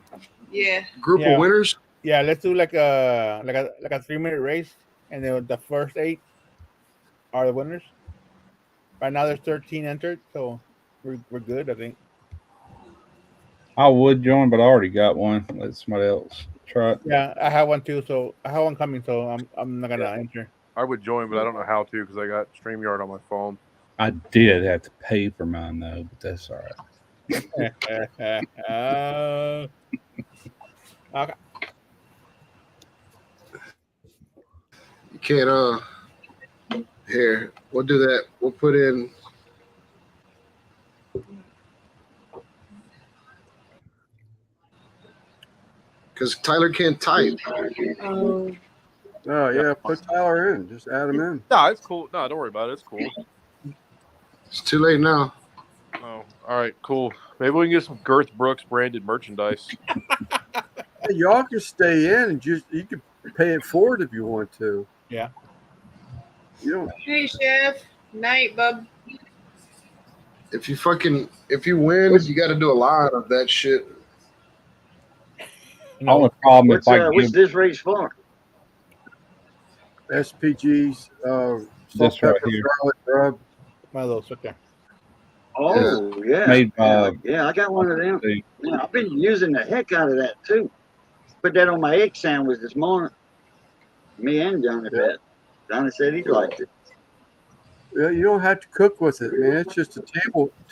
Yeah. group Yeah. of winners? Yeah, let's do like a 3-minute race, and then the first 8 are the winners. Right now, there's 13 entered, so we're good, I think. I would join, but I already got one. Let somebody else try it. Yeah, I have one too, so I have one coming, so I'm not gonna enter. I would join, but I don't know how to because I got StreamYard on my phone. I did have to pay for mine though, but that's all right. Okay. You can't here, we'll do that. We'll put in because Tyler can't type. Oh, Oh yeah, put Tyler in. Just add him in. No, it's cool. No, don't worry about it. It's cool. It's too late now. Oh, all right, cool. Maybe we can get some Girth Brooks branded merchandise. Hey, y'all can stay in and just you can pay it forward if you want to. Yeah. You don't. hey, chef. Night, bub. If you win, you got to do a line of that shit. You Only know, problem if I What's give this race for? SPG's salt, This right pepper, here. garlic rub. one of those right there. Oh, yeah. Made Yeah, I got one of them. the- Yeah, I've been using the heck out of that too. Put that on my egg sandwich this morning. Me and Johnny Yeah. bet. Johnny said he liked it. Yeah, you don't have to cook with it, man. It's just a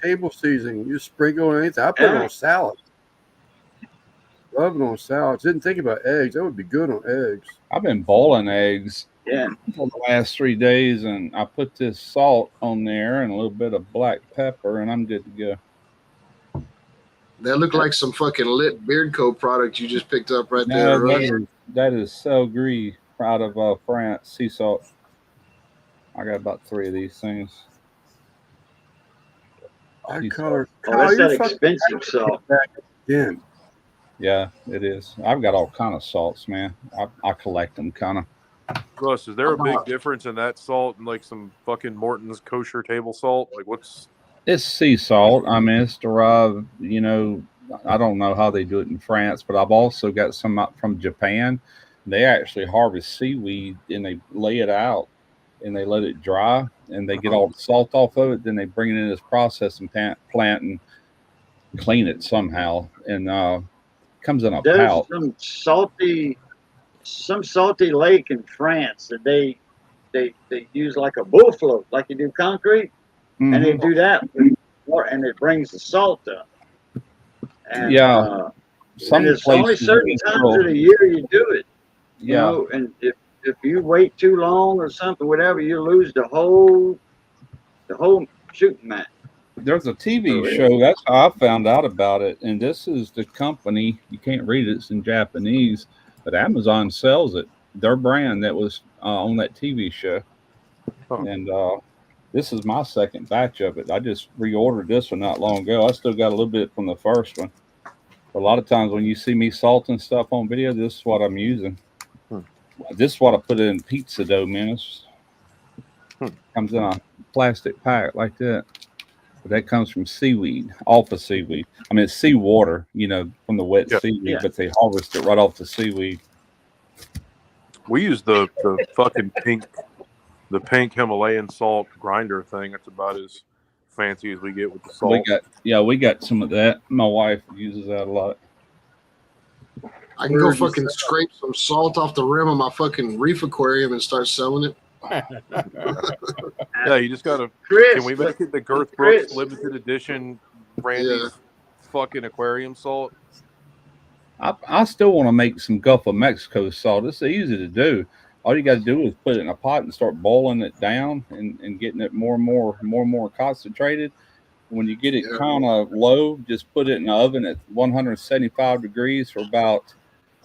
table seasoning. You sprinkle on anything. I put it Yeah. on salad. Love it on salads. Didn't think about eggs. That would be good on eggs. I've been boiling eggs Yeah. for the last 3 days, and I put this salt on there and a little bit of black pepper, and I'm good to go. That looked like some fucking lit beard coat product you just picked up right there. No, Russ. that is so Gris out of France, sea salt. I got about 3 of these things. I Sea color. Oh, that's you're that fucking expensive salt. back again. Yeah, it is. I've got all kind of salts, man. I collect them kind of. Russ, is there a big difference in that salt and like some fucking Morton's kosher table salt? Like, what's It's sea salt. I mean, it's derived, I don't know how they do it in France, but I've also got some out from Japan. They actually harvest seaweed and they lay it out and they let it dry and they get all the salt off of it. Then they bring it in this processing plant and clean it somehow. And comes in a There's pouch. some salty lake in France that they use like a bull float, like you do concrete, and they Mhm. do that, and it brings the salt up. And, Yeah. Some and it's only places certain it's times real- of the year you do it. You Yeah. know, and if you wait too long or something, whatever, you lose the whole shooting match. There's a TV Oh, really? show. That's how I found out about it. And this is the company. You can't read it. It's in Japanese, but Amazon sells it. Their brand that was on that TV show. Huh. And this is my second batch of it. I just reordered this one not long ago. I still got a little bit from the first one. A lot of times when you see me salting stuff on video, this is what I'm using. This is what I put in pizza dough, man. Comes in a plastic pack like that. But that comes from seaweed, off of seaweed. I mean, it's seawater, from the wet Yeah. seaweed, Yeah. but they harvest it right off the seaweed. we use the fucking pink Himalayan salt grinder thing. That's about as fancy as we get with the salt. We got some of that. My wife uses that a lot. I can go fucking scrape some salt off the rim of my fucking reef aquarium and start selling it. Yeah, you just gotta. Chris, Can we make it the Girth Chris. Brooks limited edition Randy's fucking aquarium salt? I still want to make some Gulf of Mexico salt. It's easy to do. All you got to do is put it in a pot and start boiling it down and getting it more and more concentrated. When you get it kind of low, just put it in the oven at 175 degrees for about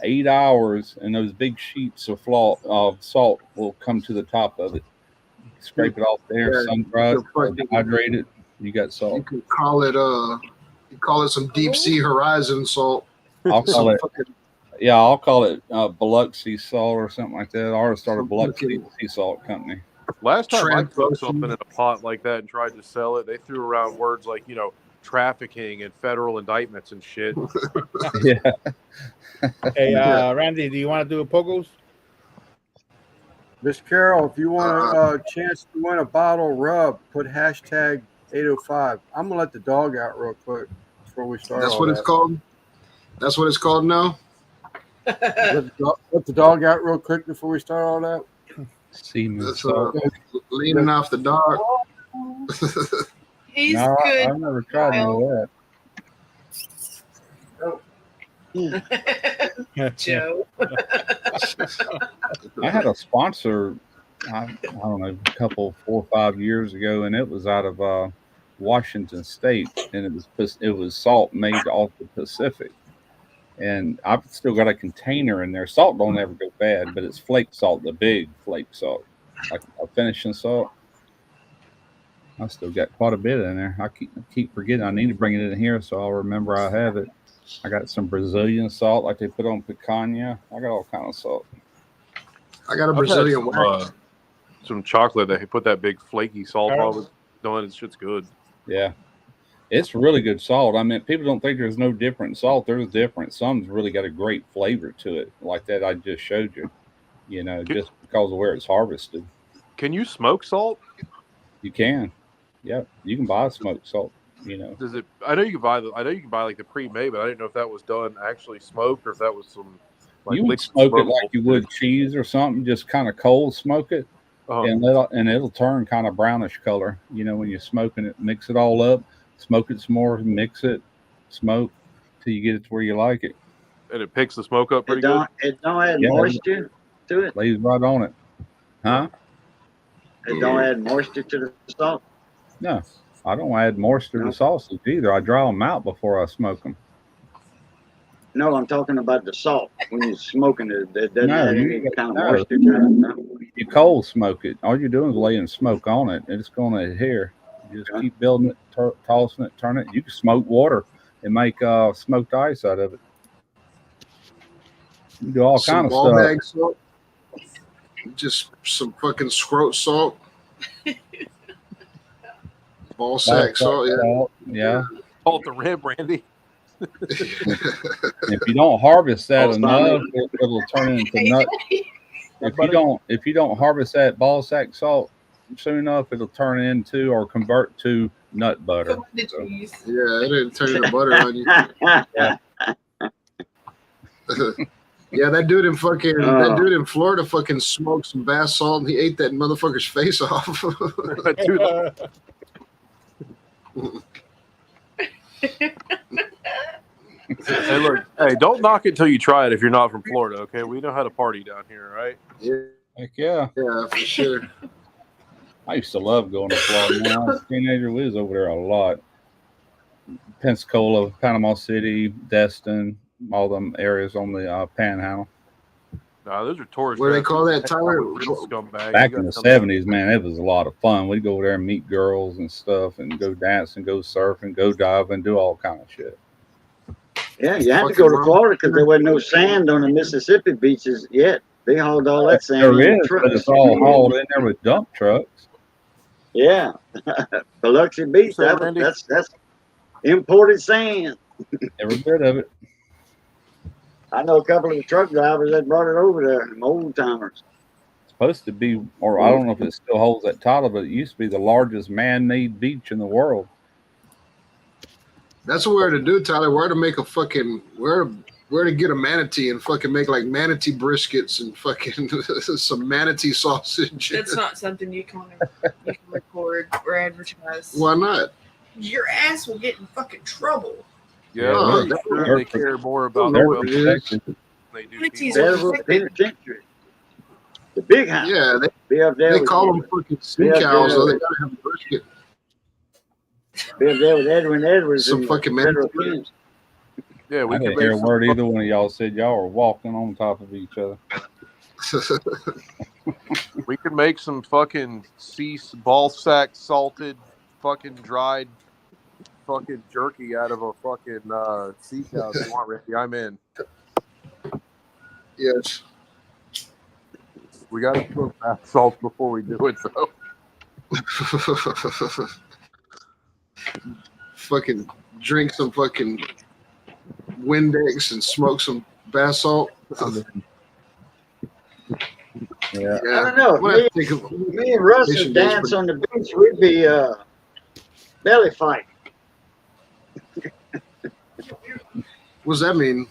8 hours, and those big sheets of salt will come to the top of it. Scrape it off there, sun dry, hydrate it. You got You salt. can call it some deep sea horizon salt. I'll call it. Fucking- Yeah, I'll call it Biloxi salt or something like that. I already started Biloxi Sea Salt Company. Last time I Trans- cooked something in a pot like that and tried to sell it, they threw around words like, trafficking and federal indictments and shit. Yeah. Hey, Randy, do you want to do a Pogos? Miss Carol, if you want a chance to win a bottle rub, put hashtag 805. I'm gonna let the dog out real quick before we start. That's all what that. it's called. That's what it's called now. Let the dog out real quick before we start all that. Seaman That's salt. leaning off the dog. He's No, good. I've never tried none of that. Joe. I had a sponsor, I don't know, a couple, 4 or 5 years ago, and it was out of Washington State, and it was salt made off the Pacific, and I've still got a container in there. Salt don't ever go bad, but it's flake salt, the big flake salt, like a finishing salt. I still got quite a bit in there. I keep forgetting. I need to bring it in here so I'll remember I have it. I got some Brazilian salt like they put on picanha. I got all kind of salt. I got a I've had Brazilian wax. some chocolate that he put that big flaky salt on it. No, it shit's good. Yeah. It's really good salt. I mean, people don't think there's no different salt. There's different. Some's really got a great flavor to it, like that I just showed you, just because of where it's harvested. Can you smoke salt? You can. Yeah, you can buy smoked salt, Does it? I know you can buy like the pre-made, but I didn't know if that was done actually smoked or if that was some. Like you would smoke it like you would cheese or something, just kind of cold smoke it, and it'll turn kind of brownish color. When you're smoking it, mix it all up. Smoke it some more, mix it, smoke till you get it to where you like it. And it picks the smoke up pretty good. It don't add moisture to it. Lays right on it. Huh? It don't add moisture to the salt. No, I don't add moisture to sausage either. I dry them out before I smoke them. No, I'm talking about the salt. When you're smoking it, it doesn't add any kind of no. moisture to it. No. You cold smoke it. All you're doing is laying smoke on it, and it's going to adhere. You just keep building it, tossing it, turning it. You can smoke water and make smoked ice out of it. You do all kind of ball stuff. bag salt. Just some fucking scrote salt. Ball sack salt, yeah. Salt the rim, Randy. If you don't harvest that enough, it'll turn into nut. If you don't harvest that ball sack salt soon enough, it'll turn into or convert to nut butter. So. Yeah, it didn't turn into butter on you. Yeah, that dude in Florida fucking smoked some bath salt and he ate that motherfucker's face off. Hey, look, don't knock it till you try it if you're not from Florida, okay? We know how to party down here, right? Yeah. Heck yeah. Yeah, for sure. I used to love going to Florida. When I was a teenager, we was over there a lot. Pensacola, Panama City, Destin, all them areas on the Panhandle. Nah, those are tourists. What do they call that, Tyler? Back in the 70s, man, it was a lot of fun. We'd go over there and meet girls and stuff and go dance and go surf and go dive and do all kind of shit. Yeah, you had to go to Florida because there wasn't no sand on the Mississippi beaches yet. They hauled all that sand There in is, trucks. but it's all hauled in there with dump trucks. Yeah. Biloxi Beach, that's imported sand. Every bit of it. I know a couple of the truck drivers that brought it over there, them old timers. It's supposed to be, or I don't know if it still holds that title, but it used to be the largest man-made beach in the world. That's where to do, Tyler. Where to make a fucking where to get a manatee and fucking make like manatee briskets and fucking some manatee sausage. That's not something you can record or advertise. Why not? Your ass will get in fucking trouble. Yeah, they care more about the welfare than they do people. Penitentiary. The big house. Yeah, they call them fucking sea cows, so they gotta have a brisket. Be up there with Edwin Edwards. Some fucking manatee. Yeah, I didn't hear a word either one of y'all said. Y'all were walking on top of each other. We could make some fucking ball sack salted, fucking dried, fucking jerky out of a fucking sea cow. If you want, Ricky, I'm in. Yes. We got to put bath salt before we do it, though. Fucking drink some fucking Windex and smoke some bath salt. Yeah. I don't know. Me and Russ would dance on the beach. We'd be belly fight. What does that mean?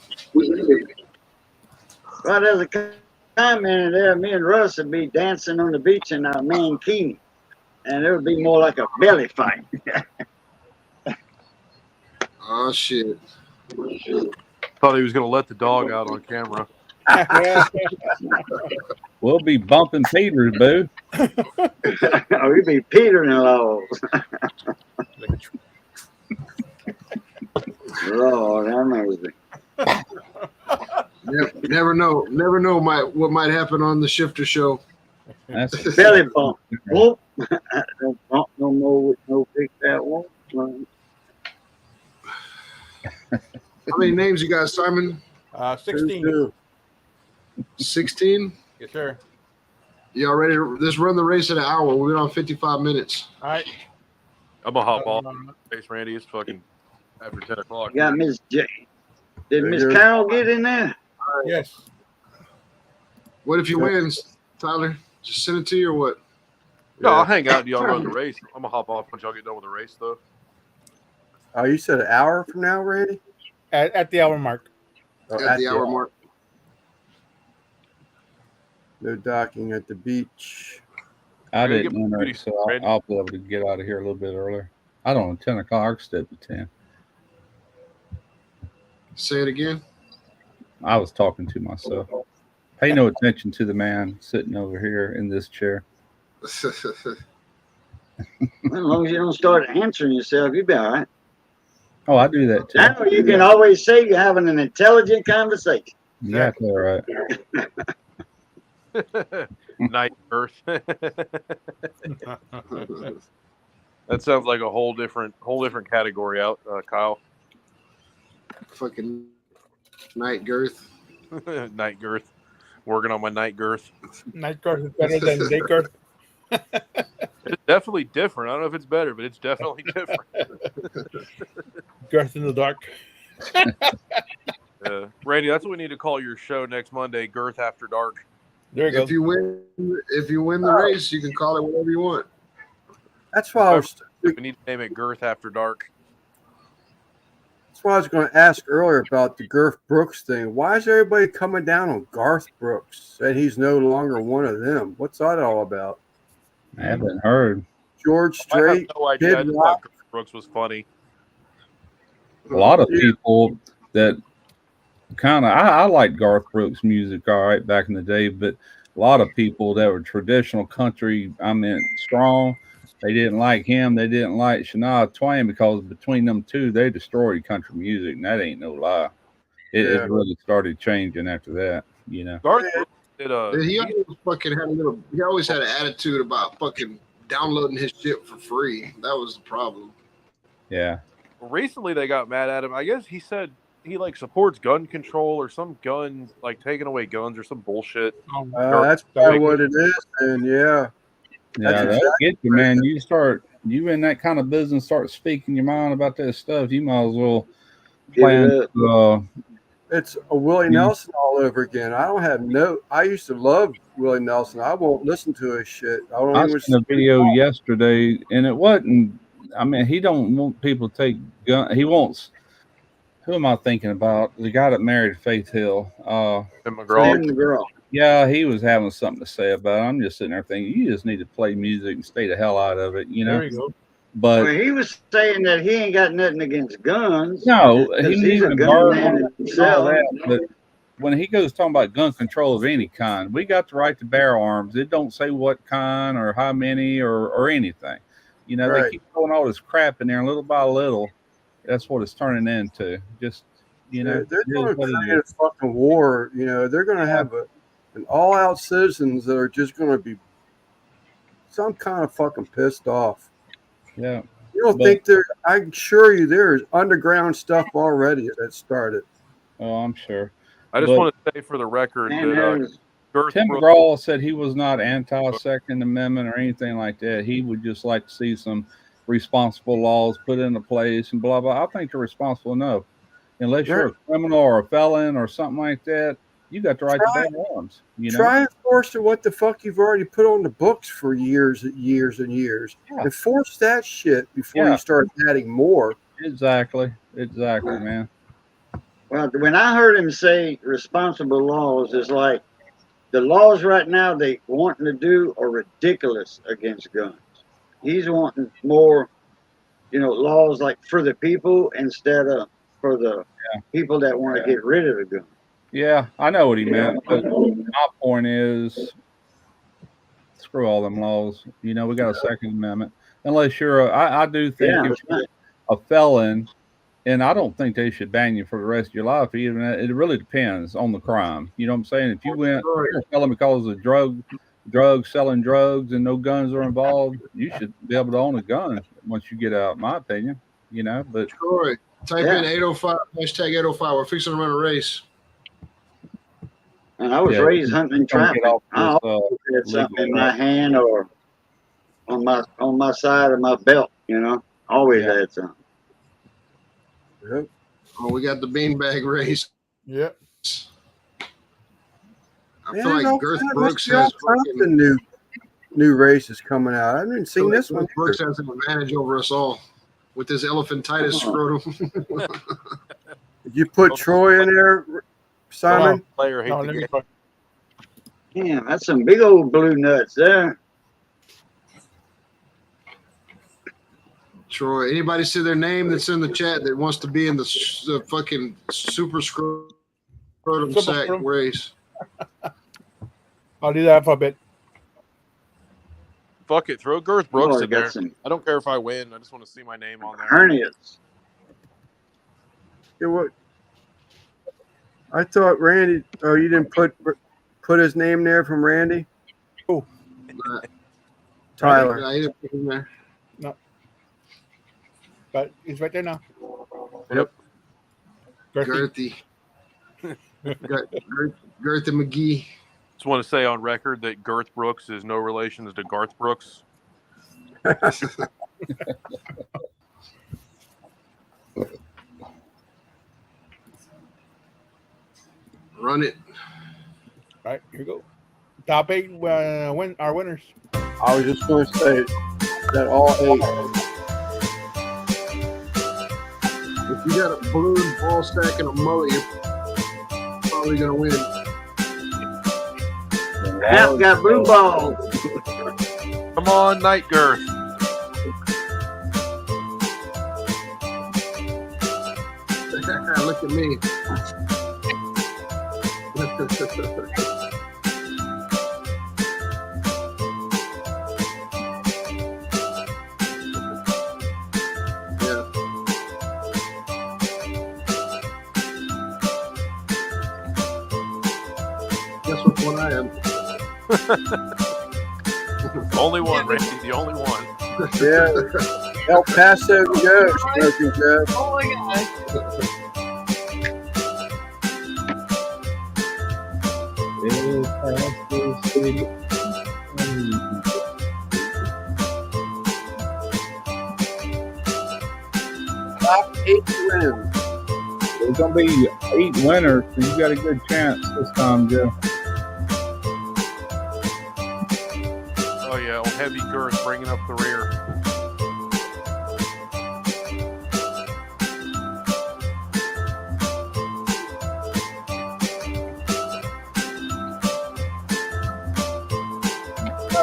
Well, there's a time in there. Me and Russ would be dancing on the beach in our mankini, and it would be more like a belly fight. Oh shit! Thought he was going to let the dog out on camera. We'll be bumping Peters, boo. We'd be Peter-in-laws. Lord, have mercy. Never know. Never know what might happen on the Shifter Show. That's Belly bump. Whoop. Don't bump no more with no big fat whoop. How many names you got, Simon? 16. 2-2. 16? Yes, sir. Y'all ready to let's run the race at an hour? We're on 55 minutes. All right. I'm gonna hop off. Face Randy. It's fucking after 10 o'clock. You got Miss J. Did Miss Very good. Carol get in there? Yes. What if you win, Tyler? Just send it to you or what? No, I'll hang out and y'all run the race. I'm gonna hop off once y'all get done with the race, though. Oh, you said an hour from now, Randy? At the hour mark. Oh, At the hour mark. No docking at the beach. I Gotta didn't get enter pretty it, so ready. I'll be able to get out of here a little bit earlier. I don't know, 10 o'clock. I stayed at 10. Say it again. I was talking to myself. Pay no attention to the man sitting over here in this chair. As long as you don't start answering yourself, you'll be all right. Oh, I do that too. Now you can always say you're having an intelligent conversation. Yeah, all right. Night Earth. That sounds like a whole different category out, Kyle. Fucking night girth. Night girth. Working on my night girth. Night girth is better than day girth. It's definitely different. I don't know if it's better, but it's definitely different. Girth in the dark. Randy, that's what we need to call your show next Monday, Girth After Dark. There you go. If you win the race, you can call it whatever you want. That's why I was. We need to name it Girth After Dark. That's why I was going to ask earlier about the Garth Brooks thing. Why is everybody coming down on Garth Brooks? Said he's no longer one of them. What's that all about? I haven't heard. George I have Strait, no idea. I Kid just Rock. thought Garth Brooks was funny. A lot of people that kind of I liked Garth Brooks music all right back in the day, but a lot of people that were traditional country, I meant strong, they didn't like him. They didn't like Shania Twain because between them two, they destroyed country music, and that ain't no lie. It really started changing after that, you know. Garth Brooks did He always had an attitude about fucking downloading his shit for free. That was the problem. Yeah. recently they got mad at him. I guess he said he like supports gun control or some gun, like taking away guns or some bullshit. That's probably what it is. And yeah, that get you, man. You in that kind of business, start speaking your mind about that stuff. You might as well plan. It's a Willie Nelson all over again. I used to love Willie Nelson. I won't listen to his shit. I seen a video yesterday, and it wasn't. I mean, he don't want people to take gun. He wants. Who am I thinking about? The guy that married Faith Hill. Tim McGraw. McGraw. Yeah, he was having something to say about it. I'm just sitting there thinking, you just need to play music and stay the hell out of it, you know. There you go. But Well, he was saying that he ain't got nothing against guns. no, He's a gun man himself. But when he goes talking about gun control of any kind, we got the right to bear arms. It don't say what kind or how many or anything. You know, Right. they keep throwing all this crap in there, and little by little, that's what it's turning into. Just, you know, they're going to what it create a is. fucking war. You know, they're going to have an all-out citizens that are just going to be some kind of fucking pissed off. Yeah. You don't But- think there? I assure you, there's underground stuff already that started. Oh, I'm sure. I just But- want to say for the record And that there's- Garth Tim Brooks, McGraw said he was not anti-Second Amendment or anything like that. He would just like to see some responsible laws put into place and blah, blah. I think they're responsible enough. Unless you're a criminal or a felon or something like that, you got the right to bear arms. You know? Try and enforce what the fuck you've already put on the books for years and years and years. Yeah. Enforce that shit before Yeah. you start adding more. Exactly, man. Well, when I heard him say responsible laws, it's like the laws right now they wanting to do are ridiculous against guns. He's wanting more, laws like for the people instead of for the people that want to get rid of the gun. Yeah, I know what he meant. But my point is, screw all them laws. You know, we got a Second Amendment. Unless you're I do think Yeah, if you're a felon And I don't think they should ban you for the rest of your life. Even it really depends on the crime. You know what I'm saying? If you went selling because of selling drugs, and no guns are involved, you should be able to own a gun once you get out. In my opinion, you know. But Troy, type in 805 #805. We're fixing to run a race. And I was Yeah, raised hunting and don't get trapping. off I this, always had something in legal my hand or on my side of my belt. You know, always Yeah. had something. Yep. Oh, we got the beanbag race. Yep. I feel like Girth Brooks has has fucking, new races coming out. I haven't seen this one. Brooks has an advantage over us all with his elephantitis scrotum. Did you put Troy in there, Simon? Player hate No, the let me game. try. Damn, that's some big old blue nuts there. Troy, anybody see their name that's in the chat that wants to be in the fucking super scrotum Super sack scrotum. race? I'll do the alphabet. Fuck it, throw Girth Brooks Oh, I in there. got some I don't care if I win. I just want to see my name on there. hernias. Yeah, what? I thought Randy. Oh, you didn't put his name there from Randy? Tyler. I didn't put him there. But it's right there now. Yep. Girthy. Girthy. Girthy McGee. Just want to say on record that Girth Brooks is no relations to Garth Brooks. Run it. All right, here we go. Top 8 win our winners. I was just going to say that all 8. If you got a balloon, ball stack, and a mullet, you're probably going to win. Half got blue balls. Come on, Night Girth. Look at me. Yeah. Guess which one I am. Only one, Randy. The only one. Yeah. El Paso goes, Smoking Joe. Oh my god. Top 8 wins. there's gonna be 8 winners, so you got a good chance this time, Joe. Oh yeah, old Heavy Girth bringing up the rear.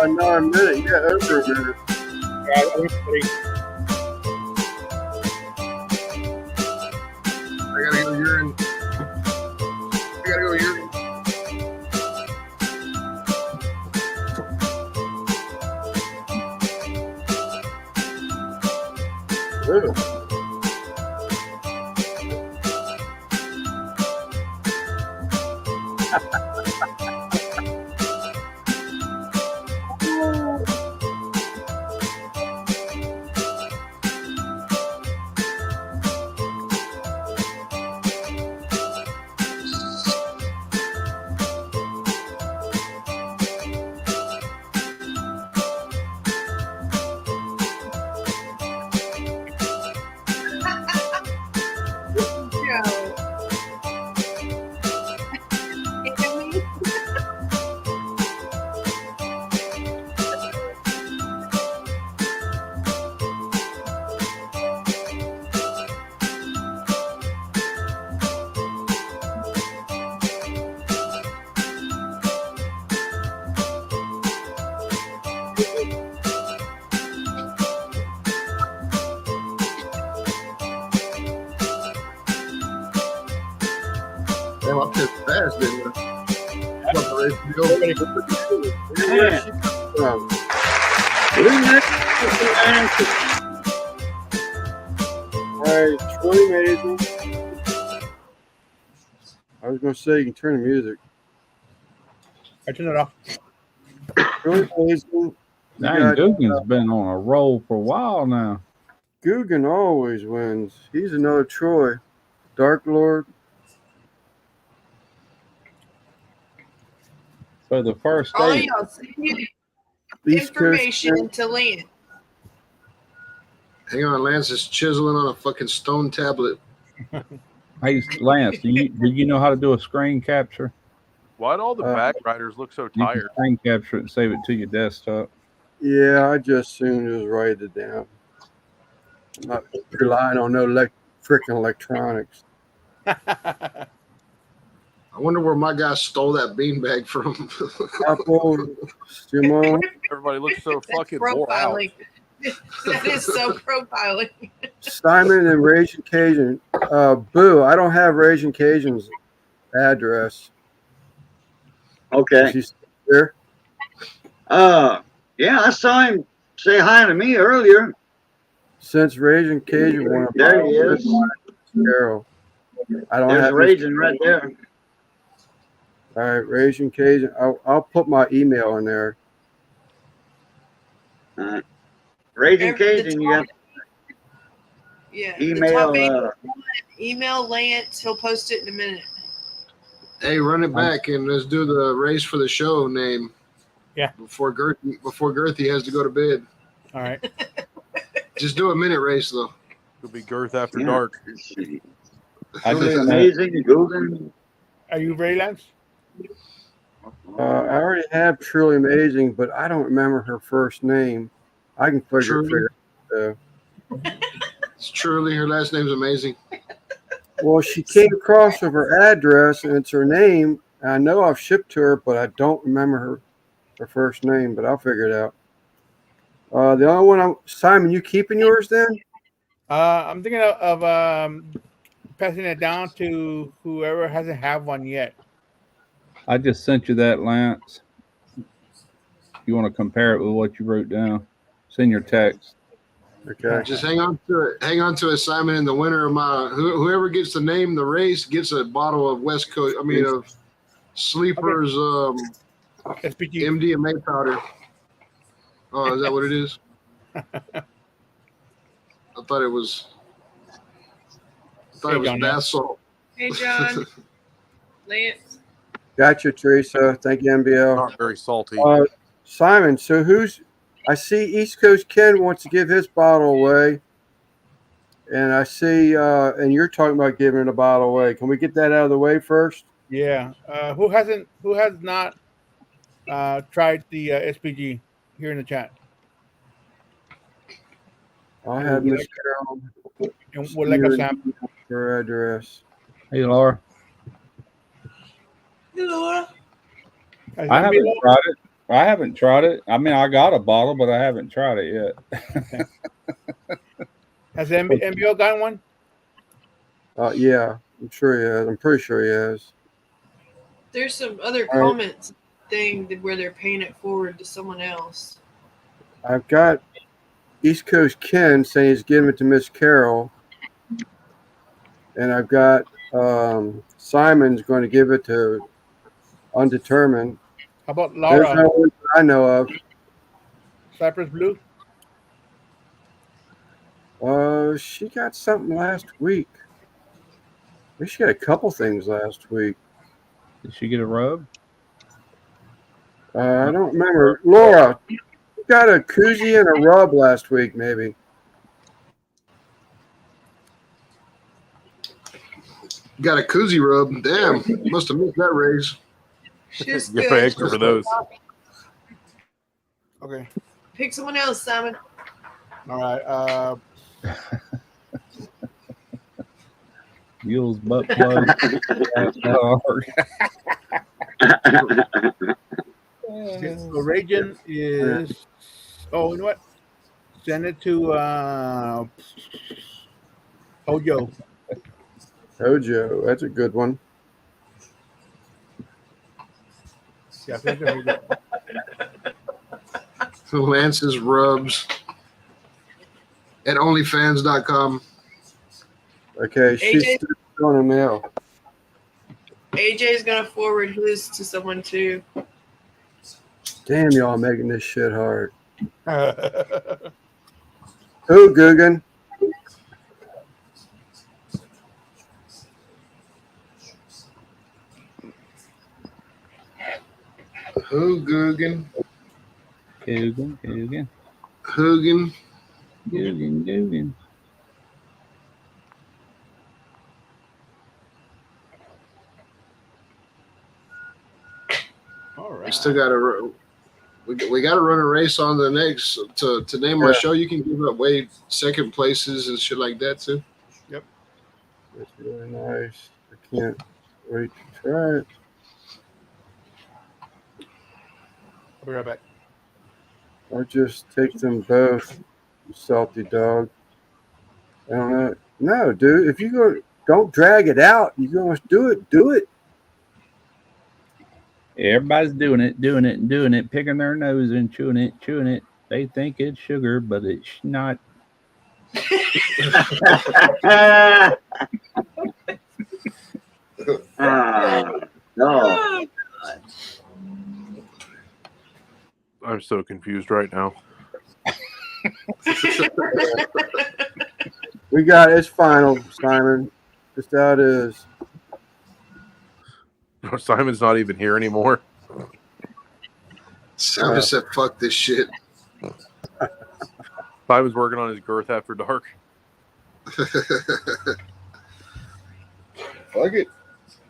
Another minute. Yeah, over a minute. I gotta go urine. I gotta go urine. Really? Damn, I pissed fast, didn't I? Thought the race would be over. Yeah. Blue nuts with some answers. right, Troy Mason. I was going to say you can turn the music. I turned it off. Troy Mason. You Dang, got Dugan's been on a roll for a while now. Guggen always wins. He's another Troy. Dark Lord. So the first All day, y'all send you East Coast. information to Lynn. Hang on, Lance is chiseling on a fucking stone tablet. hey Lance, do you know how to do a screen capture? Why do all the back riders look so You can tired? screen capture it and save it to your desktop. Yeah, I just soon just write it down. I'm not relying on no freaking electronics. I wonder where my guy stole that beanbag from. Apple, Simone, Everybody looks so That's fucking wore out. profiling. That is so profiling. Simon, and Raging Cajun. Boo, I don't have Raging Cajun's address. Okay. She's there. Yeah, I saw him say hi to me earlier. Since Raging Cajun won a There he is. Carol. I don't There's have Raging right there. All right, Raging Cajun. I'll put my email in there. Raging The Cajun, you top- got Yeah. email. The top email Lance. He'll post it in a minute. Hey, run it back and let's do the race for the show name. Yeah. Before Girthy has to go to bed. All right. Just do a minute race though. It'll be Girth after Yeah. dark. Let's see. I Truly just amazing, Guggen. Are you ready, Lance? I already have Truly Amazing, but I don't remember her first name. I can figure it out. It's truly her last name's amazing. Well, she came across with her address and it's her name. And I know I've shipped to her, but I don't remember her first name, but I'll figure it out. The only one Simon, you keeping yours then? I'm thinking of passing it down to whoever hasn't had one yet. I just sent you that, Lance. You want to compare it with what you wrote down? Send your text. Okay. Just hang on to it. Hang on to it, Simon. In the winner of my whoever gets to name the race gets a bottle of West Coast. I mean of Sleeper's SPG. MDMA powder. Oh, is that what it is? I thought it was. Hey, John. bath salt. Hey, John. Lance. Gotcha, Teresa. Thank you, MBL. Not very salty. Simon, so I see East Coast Ken wants to give his bottle away. And I see, and you're talking about giving a bottle away. Can we get that out of the way first? Yeah. Who has not tried the SPG here in the chat? I'll have Miss Carol. And we'll like a sample. Her address. Hey, Laura. Hello. Has I haven't MBL tried it. I haven't tried it. I mean, I got a bottle, but I haven't tried it yet. Has MBL gotten one? Yeah, I'm sure he has. I'm pretty sure he has. There's some other All right. comments thing where they're paying it forward to someone else. I've got East Coast Ken saying he's giving it to Miss Carol. And I've got Simon's going to give it to Undetermined. How about There's Laura? no one I know of. Cypress Blue? She got something last week. I think she got a couple things last week. Did she get a rub? I don't remember. Laura, you got a koozie and a rub last week, maybe. Got a koozie rub. Damn, must have missed that race. Just Get pay extra for those. Okay. Pick someone else, Simon. All right. Mule's butt plug. So Raging is. Oh, you know what? Send it to Ojo. Ojo, that's a good one. Yeah, send it to Ojo. Lance's rubs at onlyfans.com. Okay, she's AJ? still on the mail. AJ's gonna forward his to someone too. Damn, y'all making this shit hard. Who, Guggen? Who Guggen? Coogan. Hoogan. All We right. still got to. We got to run a race on the next to name our Yeah. show. You can give away second places and shit like that too. That's really nice. I can't wait to try it. I'll be right back. Or just take them both, you salty dog. I don't know. No, dude. If you go, don't drag it out. You going to do it? Do it. Everybody's doing it, picking their nose and chewing it. They think it's sugar, but it's not. No. Oh, I'm so confused right now. We got it's final, Simon. Just how it is. Simon's not even here anymore. Simon said, "Fuck this shit." Simon's working on his girth after dark. Fuck it.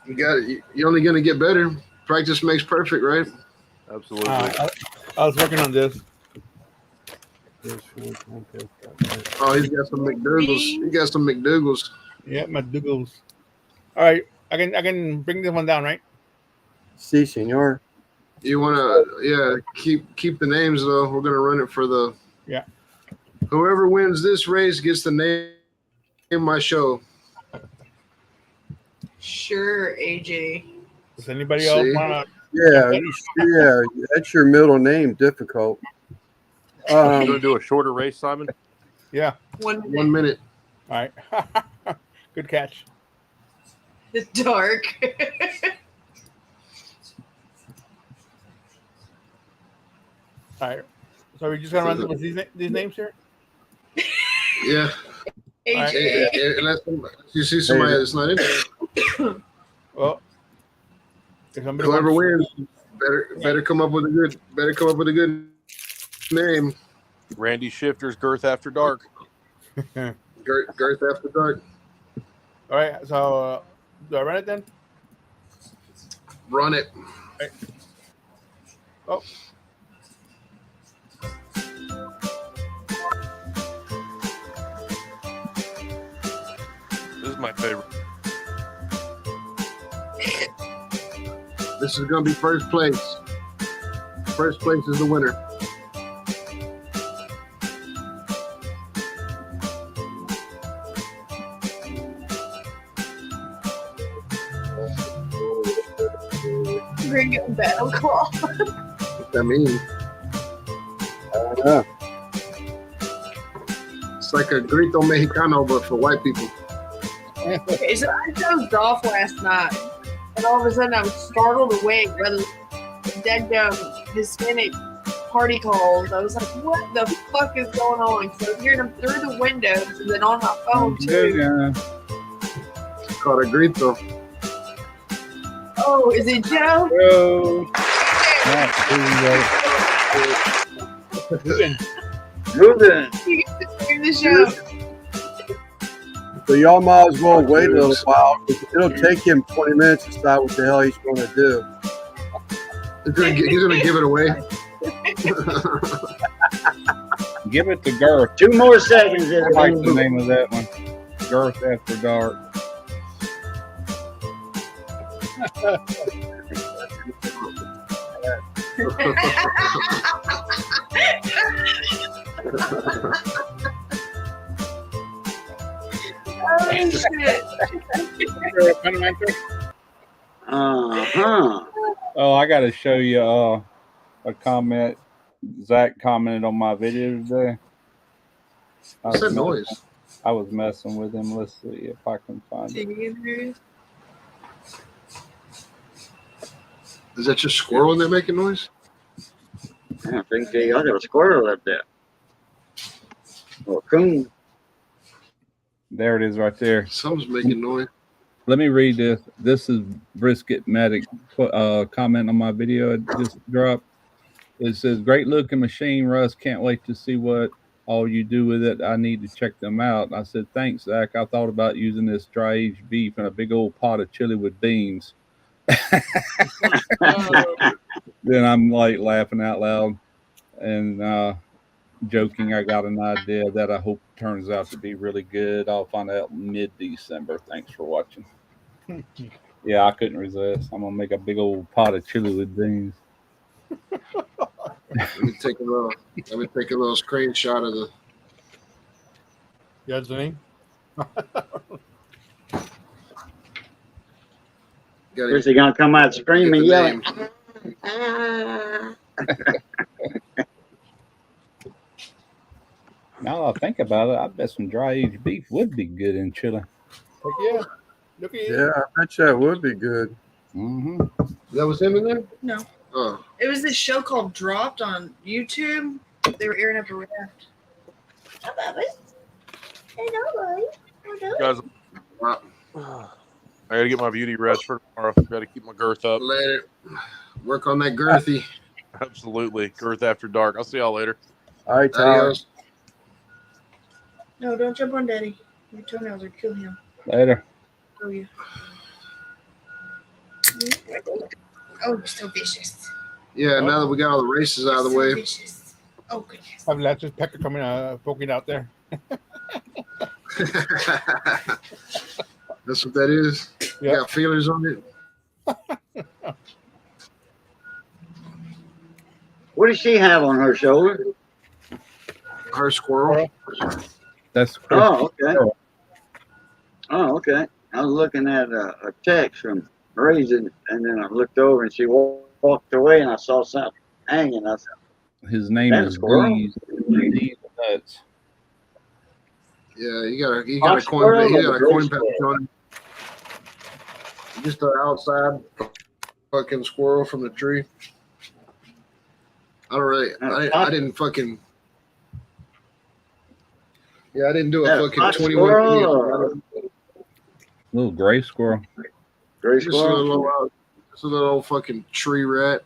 You got it. You're only gonna get better. Practice makes perfect, right? Absolutely. I was working on this. Oh, he's got some McDougal's. He got some McDougal's. Yeah, my Dougals. All right, I can bring this one down, right? Si, senor. You wanna, keep the names though. We're gonna run it for the. Yeah. Whoever wins this race gets the name of my show. sure, AJ. Does anybody else See? want to? Yeah. That's your middle name. Difficult. You gonna do a shorter race, Simon? Yeah. 1 minute. 1 minute. All right. Good catch. The dark. All right. So we just gonna run with these names here. Yeah. AJ. Unless you see somebody that's not in there. Well, if somebody Whoever wants- wins, better come up with a good name. Randy Shifter's girth after dark. Girth After Dark. All right. So do I run it then? Run it. Oh. This is my favorite. This is gonna be first place. First place is the winner. Bring it battle call. What that mean? I don't know. It's like a grito mexicano, but for white people. Okay, so I dozed off last night, and all of a sudden I was startled awake by the dead Hispanic party calls. I was like, what the fuck is going on? So I was hearing them through the windows and then on my phone too. It's called a grito. Oh, is it Joe? Moving. You get to hear the show. So y'all might as well wait a little while. It'll take him 20 minutes to decide what the hell he's going to do. He's gonna give it away. Give it to Girth. 2 more seconds. I like the name of that one. Girth After Dark. Oh, shit. Uh-huh. Oh, I got to show you a comment. Zach commented on my video today. What's that noise? I was messing with him. Let's see if I can find it. Is that just squirrel in there making noise? I don't think I got a squirrel up there. Or coon. There it is right there. Something's making noise. Let me read this. This is Brisket Medic comment on my video I just dropped. It says, "Great looking machine, Russ. Can't wait to see what all you do with it. I need to check them out." And I said, "Thanks, Zach. I thought about using this dry aged beef in a big old pot of chili with beans." Then I'm like laughing out loud and joking. I got an idea that I hope turns out to be really good. I'll find out mid-December. Thanks for watching. Yeah, I couldn't resist. I'm gonna make a big old pot of chili with beans. Let me take a little screenshot of the. You got the name? Is he gonna come out screaming, yelling? Now that I think about it, I bet some dry aged beef would be good in chili. Heck yeah. Look at you. Yeah, I bet you that would be good. Mm-hmm. That was him in there? No. Oh. It was this show called Dropped on YouTube. They were airing up a raft. Guys, I gotta get my beauty rest for tomorrow. Gotta keep my girth up. Let it work on that girthy. Absolutely. Girth after dark. I'll see y'all later. All right, Tyler. Adios. No, don't jump on Daddy. Your toenails will kill him. Later. Oh, yeah. Oh, you're so vicious. Yeah, now that we got all the races out of the way. Vicious. Oh, goodness. I have Latch's pecker coming, poking out there. That's what that is. You Yeah. got feelers on it. What does she have on her shoulder? Her squirrel. That's Chris. Oh, okay. Oh, okay. I was looking at a text from Raisin, and then I looked over and she walked away, and I saw something hanging. I thought, His name That's is squirrel. D's Nuts. Yeah, you got a Fox coin. squirrel You or got a gray coin squirrel? pouch on it. Just an outside fucking squirrel from the tree. I don't really. I didn't fucking. Yeah, I didn't do a Yeah, fucking fox 21. squirrel or Little gray squirrel. gray Just a squirrel? little fucking tree rat.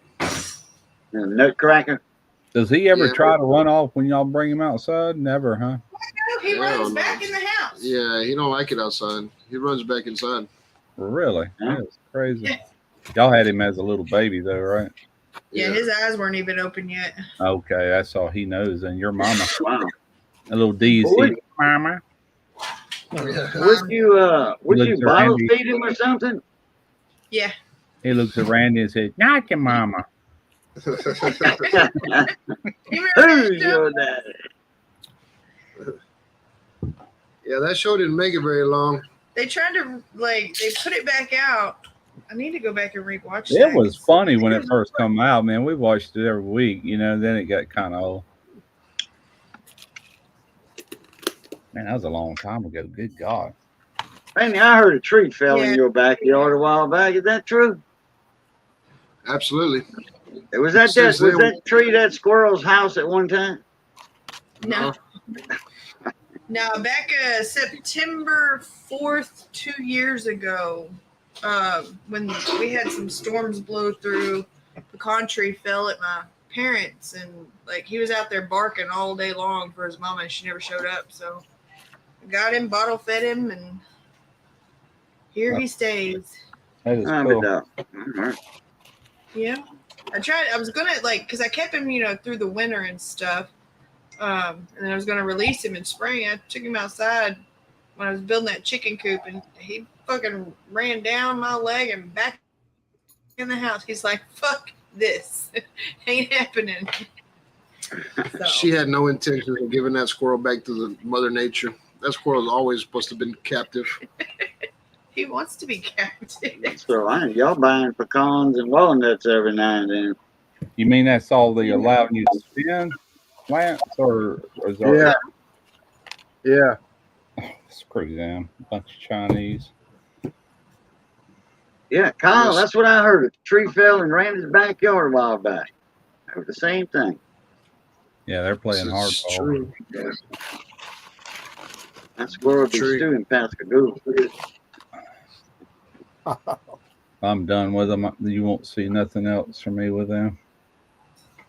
And a nutcracker? Does he ever Yeah. try to run off when y'all bring him outside? Never, huh? No, he Yeah, runs no. back in the house. Yeah, he don't like it outside. He runs back inside. Really? Yeah. That's crazy. Y'all had him as a little baby, though, right? Yeah, his eyes weren't even open yet. Okay, that's all he knows. And your mama, Wow. a little D. Would- Mama. Would you Looks bottle around. feed him or something? Yeah. He looks at Randy and says, "Not your mama." You remember Who's that show? your daddy? Yeah, that show didn't make it very long. They tried to, they put it back out. I need to go back and rewatch It that. was funny when it first come out, man. We watched it every week, then it got kind of old. Man, that was a long time ago. Good God. Randy, I heard a tree fell Yeah. in your backyard a while back. Is that true? Absolutely. Was that Since then- that tree that squirrel's house at one time? No. Now, back September 4th, 2 years ago, when we had some storms blow through, pecan tree fell at my parents, and he was out there barking all day long for his mama, and she never showed up. So I got him, bottle fed him, and here he stays. That is I cool. know. Alright. Yeah. I was gonna because I kept him, through the winter and stuff. And then I was gonna release him in spring. I took him outside when I was building that chicken coop, and he fucking ran down my leg and back in the house. He's like, "Fuck this, ain't happening." So, She had no intention of giving that squirrel back to the Mother Nature. That squirrel is always supposed to have been captive. he wants to be captive. So y'all buying pecans and walnuts every now and then. You mean that's all they allowing you to spin plants, or is there? Yeah. Yeah. Screw them. Bunch of Chinese. Yeah, Kyle, that's what I heard. A tree fell in Randy's backyard a while back. It was the same thing. Yeah, they're playing It's hardball. true. That squirrel be Tree. stewing Pascagoula. I'm done with them. You won't see nothing else from me with them.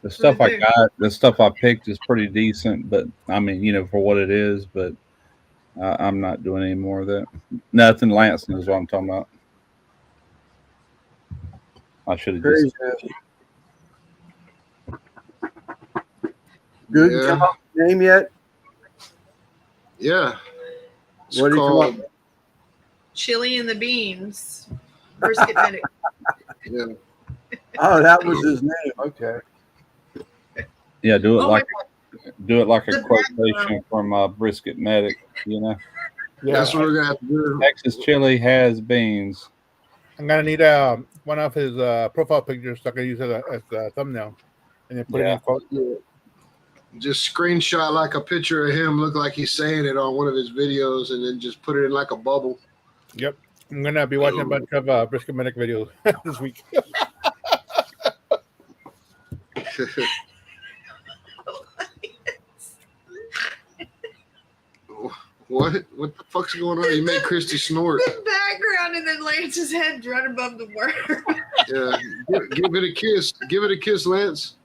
The stuff I got, the stuff I picked is pretty decent, but I mean, for what it is, but I'm not doing any more of that. Nothing. Lance knows what I'm talking about. I should have just. Good Yeah. job. Name yet? Yeah. It's What did you called, want? Chili and the beans. Brisket medic. yeah. Oh, that was his name. Okay. Yeah, do it Oh like my a The quotation from Brisket Medic. Yeah, That's what we're gonna have to do. Texas chili has beans. I'm gonna need one of his profile pictures so I can use it as a thumbnail, and then put it in quote. Just screenshot like a picture of him, look like he's saying it on one of his videos, and then just put it in like a bubble. Yep, I'm gonna be watching a bunch of Brisket Medic videos this week. What the fuck's going on? You made Christy snort. The background and then Lance's head right above the word. Yeah, give it a kiss. Give it a kiss, Lance.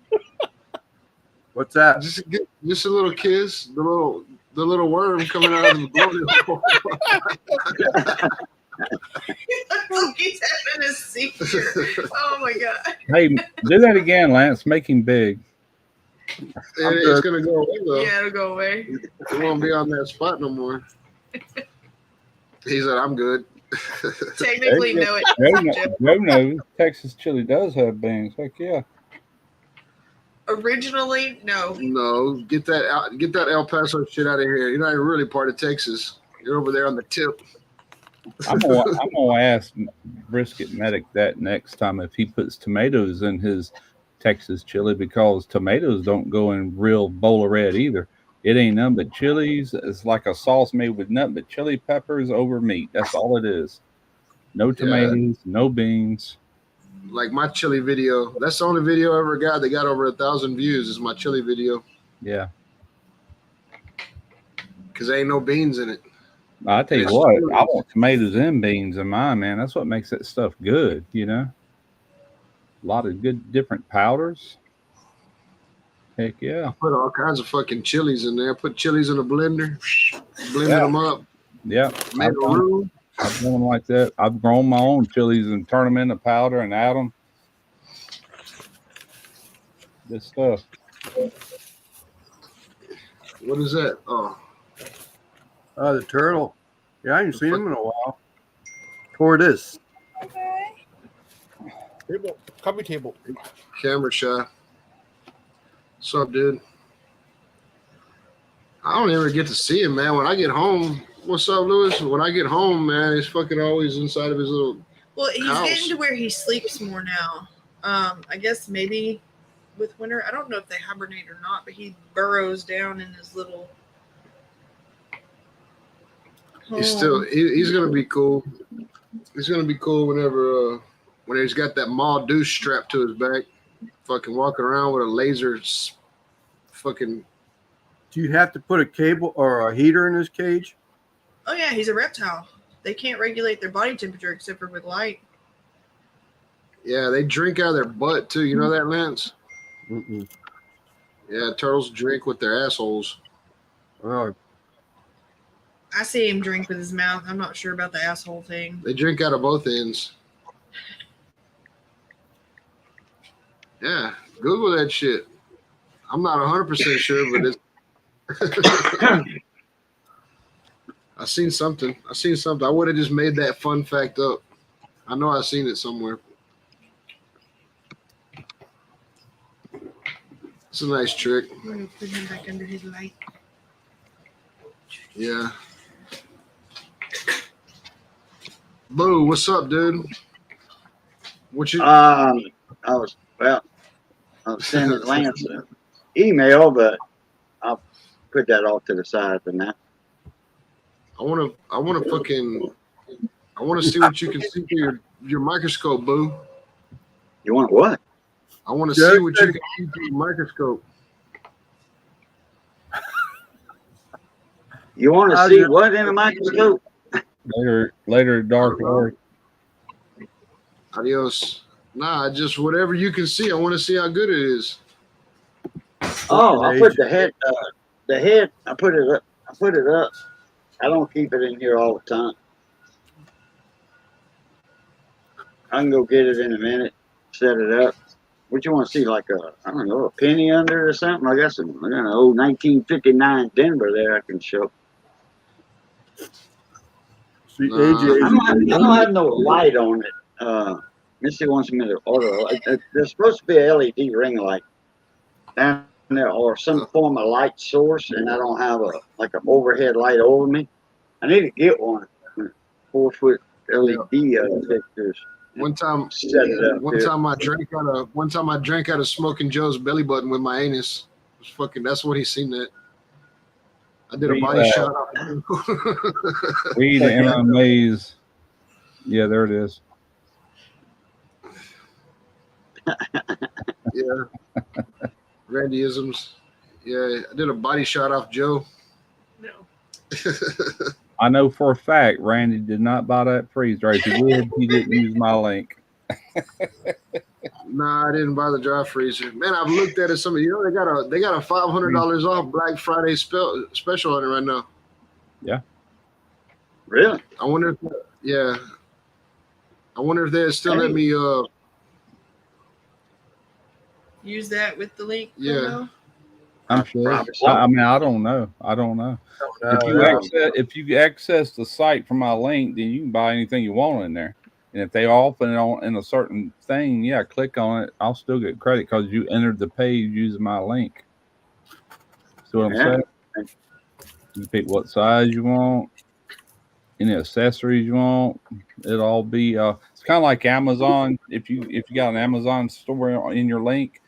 What's that? Just a little kiss. The little worm coming out of the blow. He's having a seizure. Oh my god. Hey, do that again, Lance. Make him big. It's gonna go away though. Yeah, it'll go away. It won't be on that spot no more. He said, "I'm good." Technically, no, Joe knows Texas chili does have beans. Heck yeah. originally, no. No, get that El Paso shit out of here. You're not even really part of Texas. You're over there on the tip. I'm gonna ask Brisket Medic that next time if he puts tomatoes in his Texas chili, because tomatoes don't go in real bowl of red either. It ain't nothing but chilies. It's like a sauce made with nothing but chili peppers over meat. That's all it is. No tomatoes, no beans. Like my chili video. That's the only video I ever got that got over 1,000 views is my chili video. Yeah. Because there ain't no beans in it. I tell you what, I want tomatoes and beans in mine, man. That's what makes that stuff good, A lot of good different powders. Heck yeah. Put all kinds of fucking chilies in there. Put chilies in a blender. Blended them up. Yeah. Made a roux. I've done them like that. I've grown my own chilies and turned them into powder and add them. This stuff. What is that? Oh, The turtle. Yeah, I haven't seen him in a while. Tortoise. Table, coffee table. camera shy. What's up, dude? I don't ever get to see him, man. When I get home, what's up, Lewis? When I get home, man, he's fucking always inside of his little. Well, he's house. getting to where he sleeps more now. I guess maybe with winter. I don't know if they hibernate or not, but he burrows down in his little. He's still. He's gonna be cool. He's gonna be cool whenever. When he's got that Ma Deuce strapped to his back, fucking walking around with a laser. Fucking. Do you have to put a cable or a heater in his cage? Oh yeah, he's a reptile. They can't regulate their body temperature except for with light. Yeah, they drink out of their butt too. You know that, Lance? Mm-mm. Yeah, turtles drink with their assholes. Oh, I see him drink with his mouth. I'm not sure about the asshole thing. They drink out of both ends. Yeah, Google that shit. I'm not 100% sure, but it's. I seen something. I would have just made that fun fact up. I know I seen it somewhere. It's a nice trick. I'm gonna put him back under his light. Yeah. Boo, what's up, dude? What you? I was sending Lance an email, but I'll put that off to the side for now. I want to see what you can see through your microscope, boo. You want what? I want to see what you can see through your microscope. You want to see what in a microscope? Later, Dark Lord. Adios. Nah, just whatever you can see. I want to see how good it is. Oh, I put the head. I put it up. I don't keep it in here all the time. I can go get it in a minute. Set it up. What you want to see? Like I don't know, a penny under or something? I got some old 1959 Denver there I can show. See, Nah. AJ, I don't have no light on it. Missy wants me to order. There's supposed to be a LED ring light down there, or some form of light source, and I don't have an overhead light over me. I need to get one. 4-foot LED fixtures. One time, Set it up. one time I drank out of Smoking Joe's belly button with my anus. It was fucking. That's what he seen that. I did a body shot. Read MMA's. Yeah, there it is. Yeah. Randyisms. Yeah, I did a body shot off Joe. No. I know for a fact Randy did not buy that freezer. If he did, he didn't use my link. Nah, I didn't buy the dry freezer. Man, I've looked at it. Some of they got a $500 off Black Friday special on it right now. Yeah. Really? I wonder if they still let me Use that with the link. Yeah. Photo? I'm sure. Probably so. I mean, I don't know. If you access the site from my link, then you can buy anything you want in there. And if they offer it on in a certain thing, yeah, click on it. I'll still get credit because you entered the page using my link. See what I'm saying? You pick what size you want, any accessories you want. It'll all be. It's kind of like Amazon. If you got an Amazon store in your link,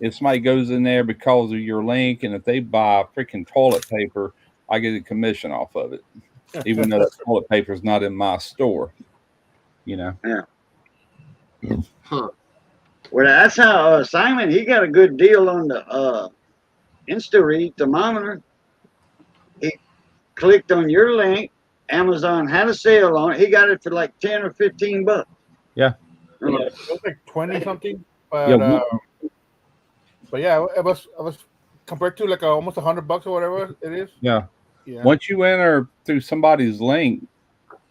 if somebody goes in there because of your link, and if they buy freaking toilet paper, I get a commission off of it, even though that toilet paper is not in my store. You know. Yeah. Huh. Well, that's how Simon, he got a good deal on the InstaRead thermometer. He clicked on your link. Amazon had a sale on it. He got it for like 10 or 15 bucks. Yeah. It was like 20 something, but yeah, it was compared to like almost $100 or whatever it is. Yeah. Yeah. Once you enter through somebody's link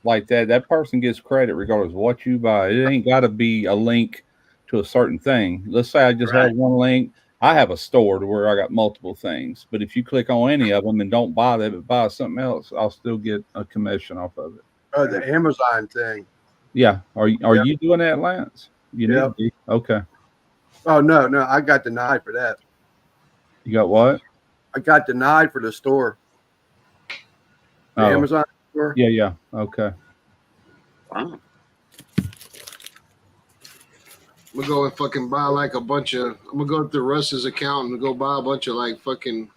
like that, that person gets credit regardless of what you buy. It ain't got to be a link to a certain thing. Let's say I just have one link. I have a store to where I got multiple things, but if you click on any of them and don't buy that, but buy something else, I'll still get a commission off of it. Oh, the Amazon thing. Yeah. Are you doing that, Lance? You need to be? Okay. Oh, no, I got denied for that. You got what? I got denied for the store. The Amazon store. Yeah. Okay. Wow. I'm gonna go and fucking buy like a bunch of. I'm gonna go through Russ's account and go buy a bunch of like fucking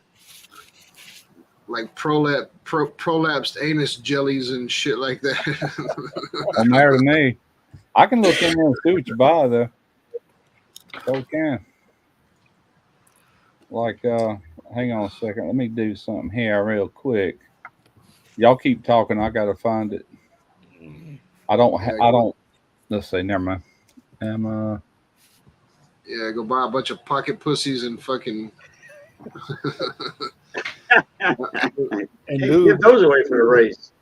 like prolapsed anus jellies and shit like that. Don't matter to me. I can look in there and see what you buy though. So can. Like hang on a second. Let me do something here real quick. Y'all keep talking. I gotta find it. I don't. Let's see. Never mind. Yeah, go buy a bunch of pocket pussies and fucking. And Give those away for the race.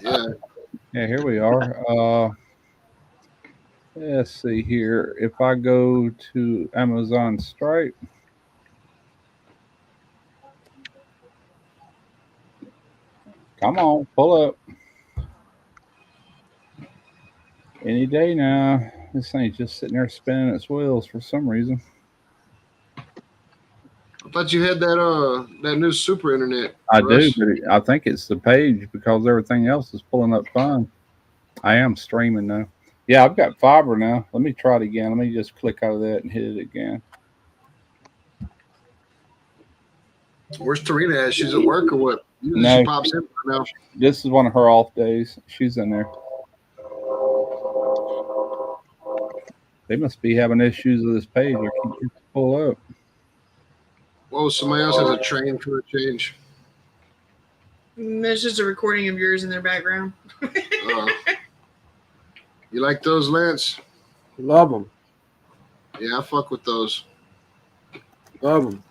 Yeah. Yeah, here we are. Let's see here. If I go to Amazon Stripe, come on, pull up. Any day now. This thing's just sitting there spinning its wheels for some reason. I thought you had that new super internet. I Russ. do, but I think it's the page because everything else is pulling up fine. I am streaming now. Yeah, I've got fiber now. Let me try it again. Let me just click out of that and hit it again. Where's Tarina at? She's at work or what? Usually No. she pops in now. This is one of her off days. She's in there. They must be having issues with this page. I can't get it to pull up. Whoa, somebody else has a train for a change. There's just a recording of yours in their background. You like those, Lance? Love them. Yeah, I fuck with those. Love them.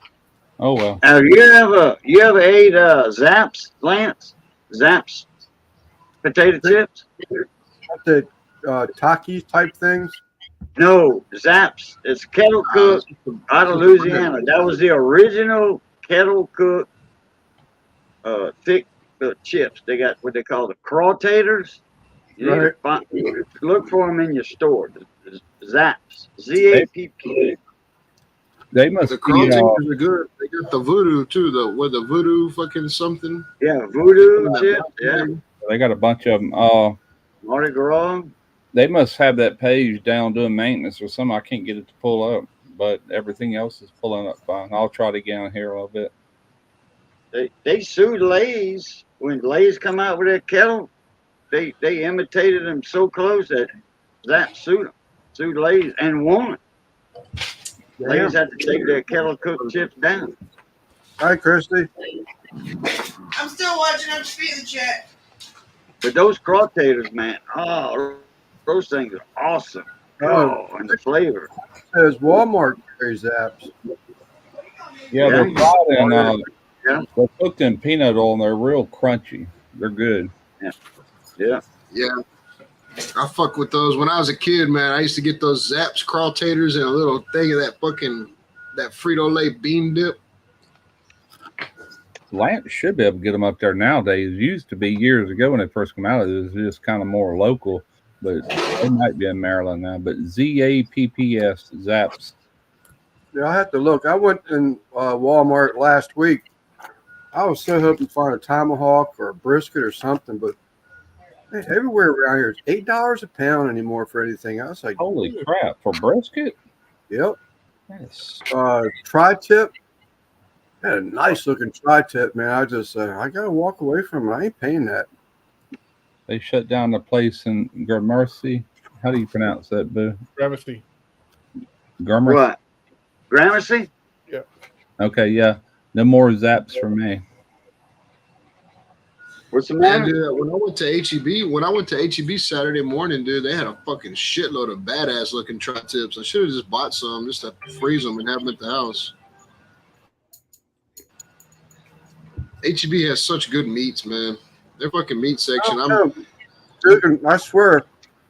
Oh well. Have you ever ate Zaps, Lance? Zaps potato chips? The Takis type things. No, Zaps. It's kettle cooked out of Louisiana. That was the original kettle cooked thick chips. They got what they call the crawtators. You need to find, look for them in your store. Zaps. Z-A-P-P. They must The be. crawtators are good. They got the voodoo too, with the voodoo fucking something. Yeah, voodoo chips. Yeah, They got a bunch of them. Mardi Gras. They must have that page down doing maintenance or something. I can't get it to pull up, but everything else is pulling up fine. I'll try it again here a little bit. They sued Lay's when Lay's come out with that kettle. They imitated them so close that sued Lay's and won. Lay's had to take their kettle cooked chips down. Hi, Christy. I'm still watching up Speed the Chat. But those crawtators, man, those things are awesome. Oh, and the flavor. Says Walmart carries Zaps. Yeah, they're Yeah. fried in. Yeah. They're cooked in peanut oil and they're real crunchy. They're good. Yeah. Yeah. I fuck with those. When I was a kid, man, I used to get those Zaps crawtators and a little thing of that Frito-Lay bean dip. Lance should be able to get them up there nowadays. It used to be years ago when they first came out. It was just kind of more local, but it might be in Maryland now. But Z-A-P-P-S, Zaps. Yeah, I have to look. I went in Walmart last week. I was so hoping to find a tomahawk or a brisket or something, but man, everywhere around here is $8 a pound anymore for anything. I was like, Holy crap, for brisket? yep. Yes. Tri-tip. Had a nice looking tri-tip, man. I just I gotta walk away from it. I ain't paying that. They shut down the place in Gramercy. How do you pronounce that, Boo? Gramercy. Gramercy? What? Gramercy? Okay, yeah. No more Zaps for me. What's the Man, matter? dude, when I went to HEB Saturday morning, dude, they had a fucking shitload of badass looking tri-tips. I should have just bought some just to freeze them and have them at the house. HEB has such good meats, man. Their fucking meat section. Dude, I swear,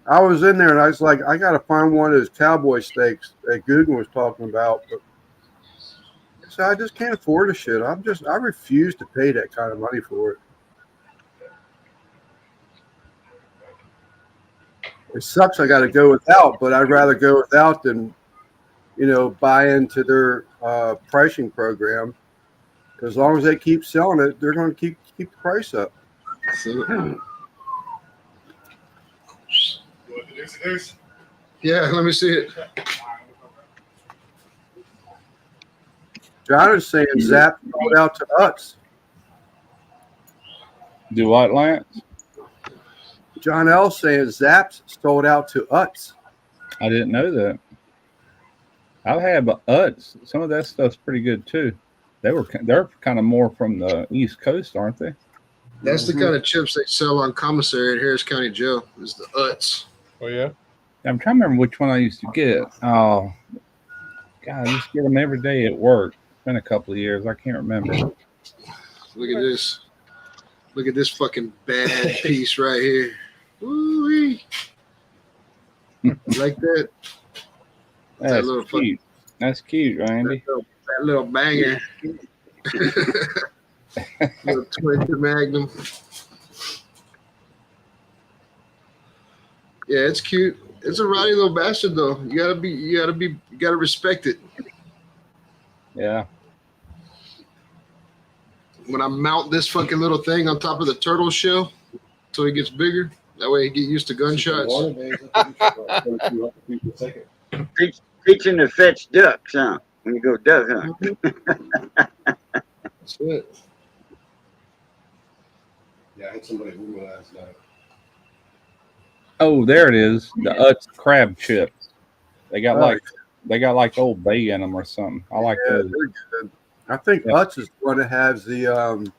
I was in there and I was like, I gotta find one of those cowboy steaks that Google was talking about. But so I just can't afford the shit. I refuse to pay that kind of money for it. It sucks I got to go without, but I'd rather go without than, buy into their pricing program. Because as long as they keep selling it, they're going to keep the price up. Yeah, let me see it. John is saying Zap sold out to us. Do what, Lance? John L saying Zaps sold out to Utz. I didn't know that. I've had Utz. Some of that stuff's pretty good too. They're kind of more from the East Coast, aren't they? That's the kind of chips they sell on commissary at Harris County Jail. Is the Utz. Oh yeah. I'm trying to remember which one I used to get. Oh, God, I used to get them every day at work. It's been a couple of years. I can't remember. Look at this. Look at this fucking bad piece right here. Ooh-wee. Like that. That's little cute. That's cute, Randy. That little banger. Little 20 Magnum. Yeah, it's cute. It's a rowdy little bastard though. You gotta respect it. Yeah. When I mount this fucking little thing on top of the turtle shell so he gets bigger, that way he get used to gunshots. Teaching to fetch ducks, huh? When you go duck hunt. That's it. Yeah, I had somebody with me last night. Oh, there it is. The Utz crab chips. They got Oh, like Old Bay in them or something. I like Yeah, those. they're good. I think Yeah. Utz is the one that has the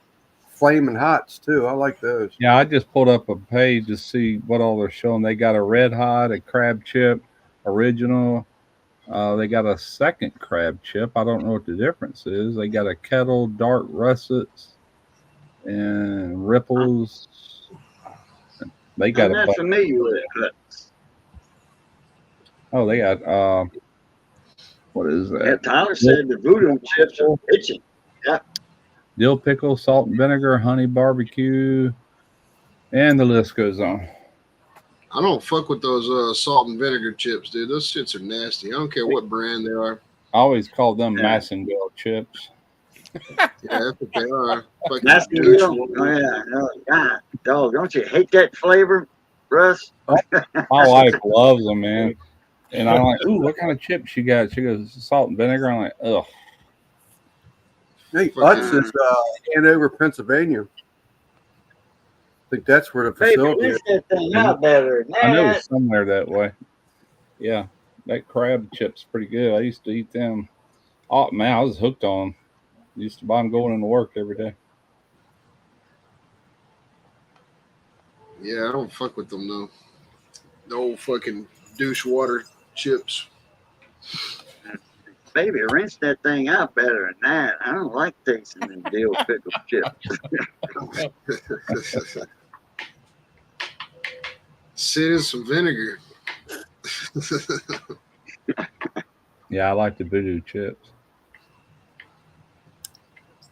flaming hots too. I like those. Yeah, I just pulled up a page to see what all they're showing. They got a red hot, a crab chip, original. They got a second crab chip. I don't know what the difference is. They got a kettle, dark russets, and ripples. They got I'm a not familiar with it, but oh, they got what is yeah, that? Tyler said the voodoo chips are itching. Dill pickle, salt and vinegar, honey barbecue, and the list goes on. I don't fuck with those salt and vinegar chips, dude. Those shits are nasty. I don't care what brand they are. I always call them Yeah. Massengill chips. Yeah, that's what they are. Fucking That's the douche deal. water. Oh yeah, oh, God, dog, don't you hate that flavor, Russ? My wife loves them, man. And I'm like, ooh, what kind of chips you got? She goes, salt and vinegar. I'm like, ugh. I think Fucking- Utz is Hanover, Pennsylvania. I think that's where the Baby, facility is. lift that thing out better than I know that. it's somewhere that way. Yeah, that crab chip's pretty good. I used to eat them. Oh man, I was hooked on them. Used to buy them going into work every day. Yeah, I don't fuck with them though. The old fucking douche water chips. Baby, rinse that thing out better than that. I don't like tasting them dill pickle chips. Sit in some vinegar. Yeah, I like the voodoo chips.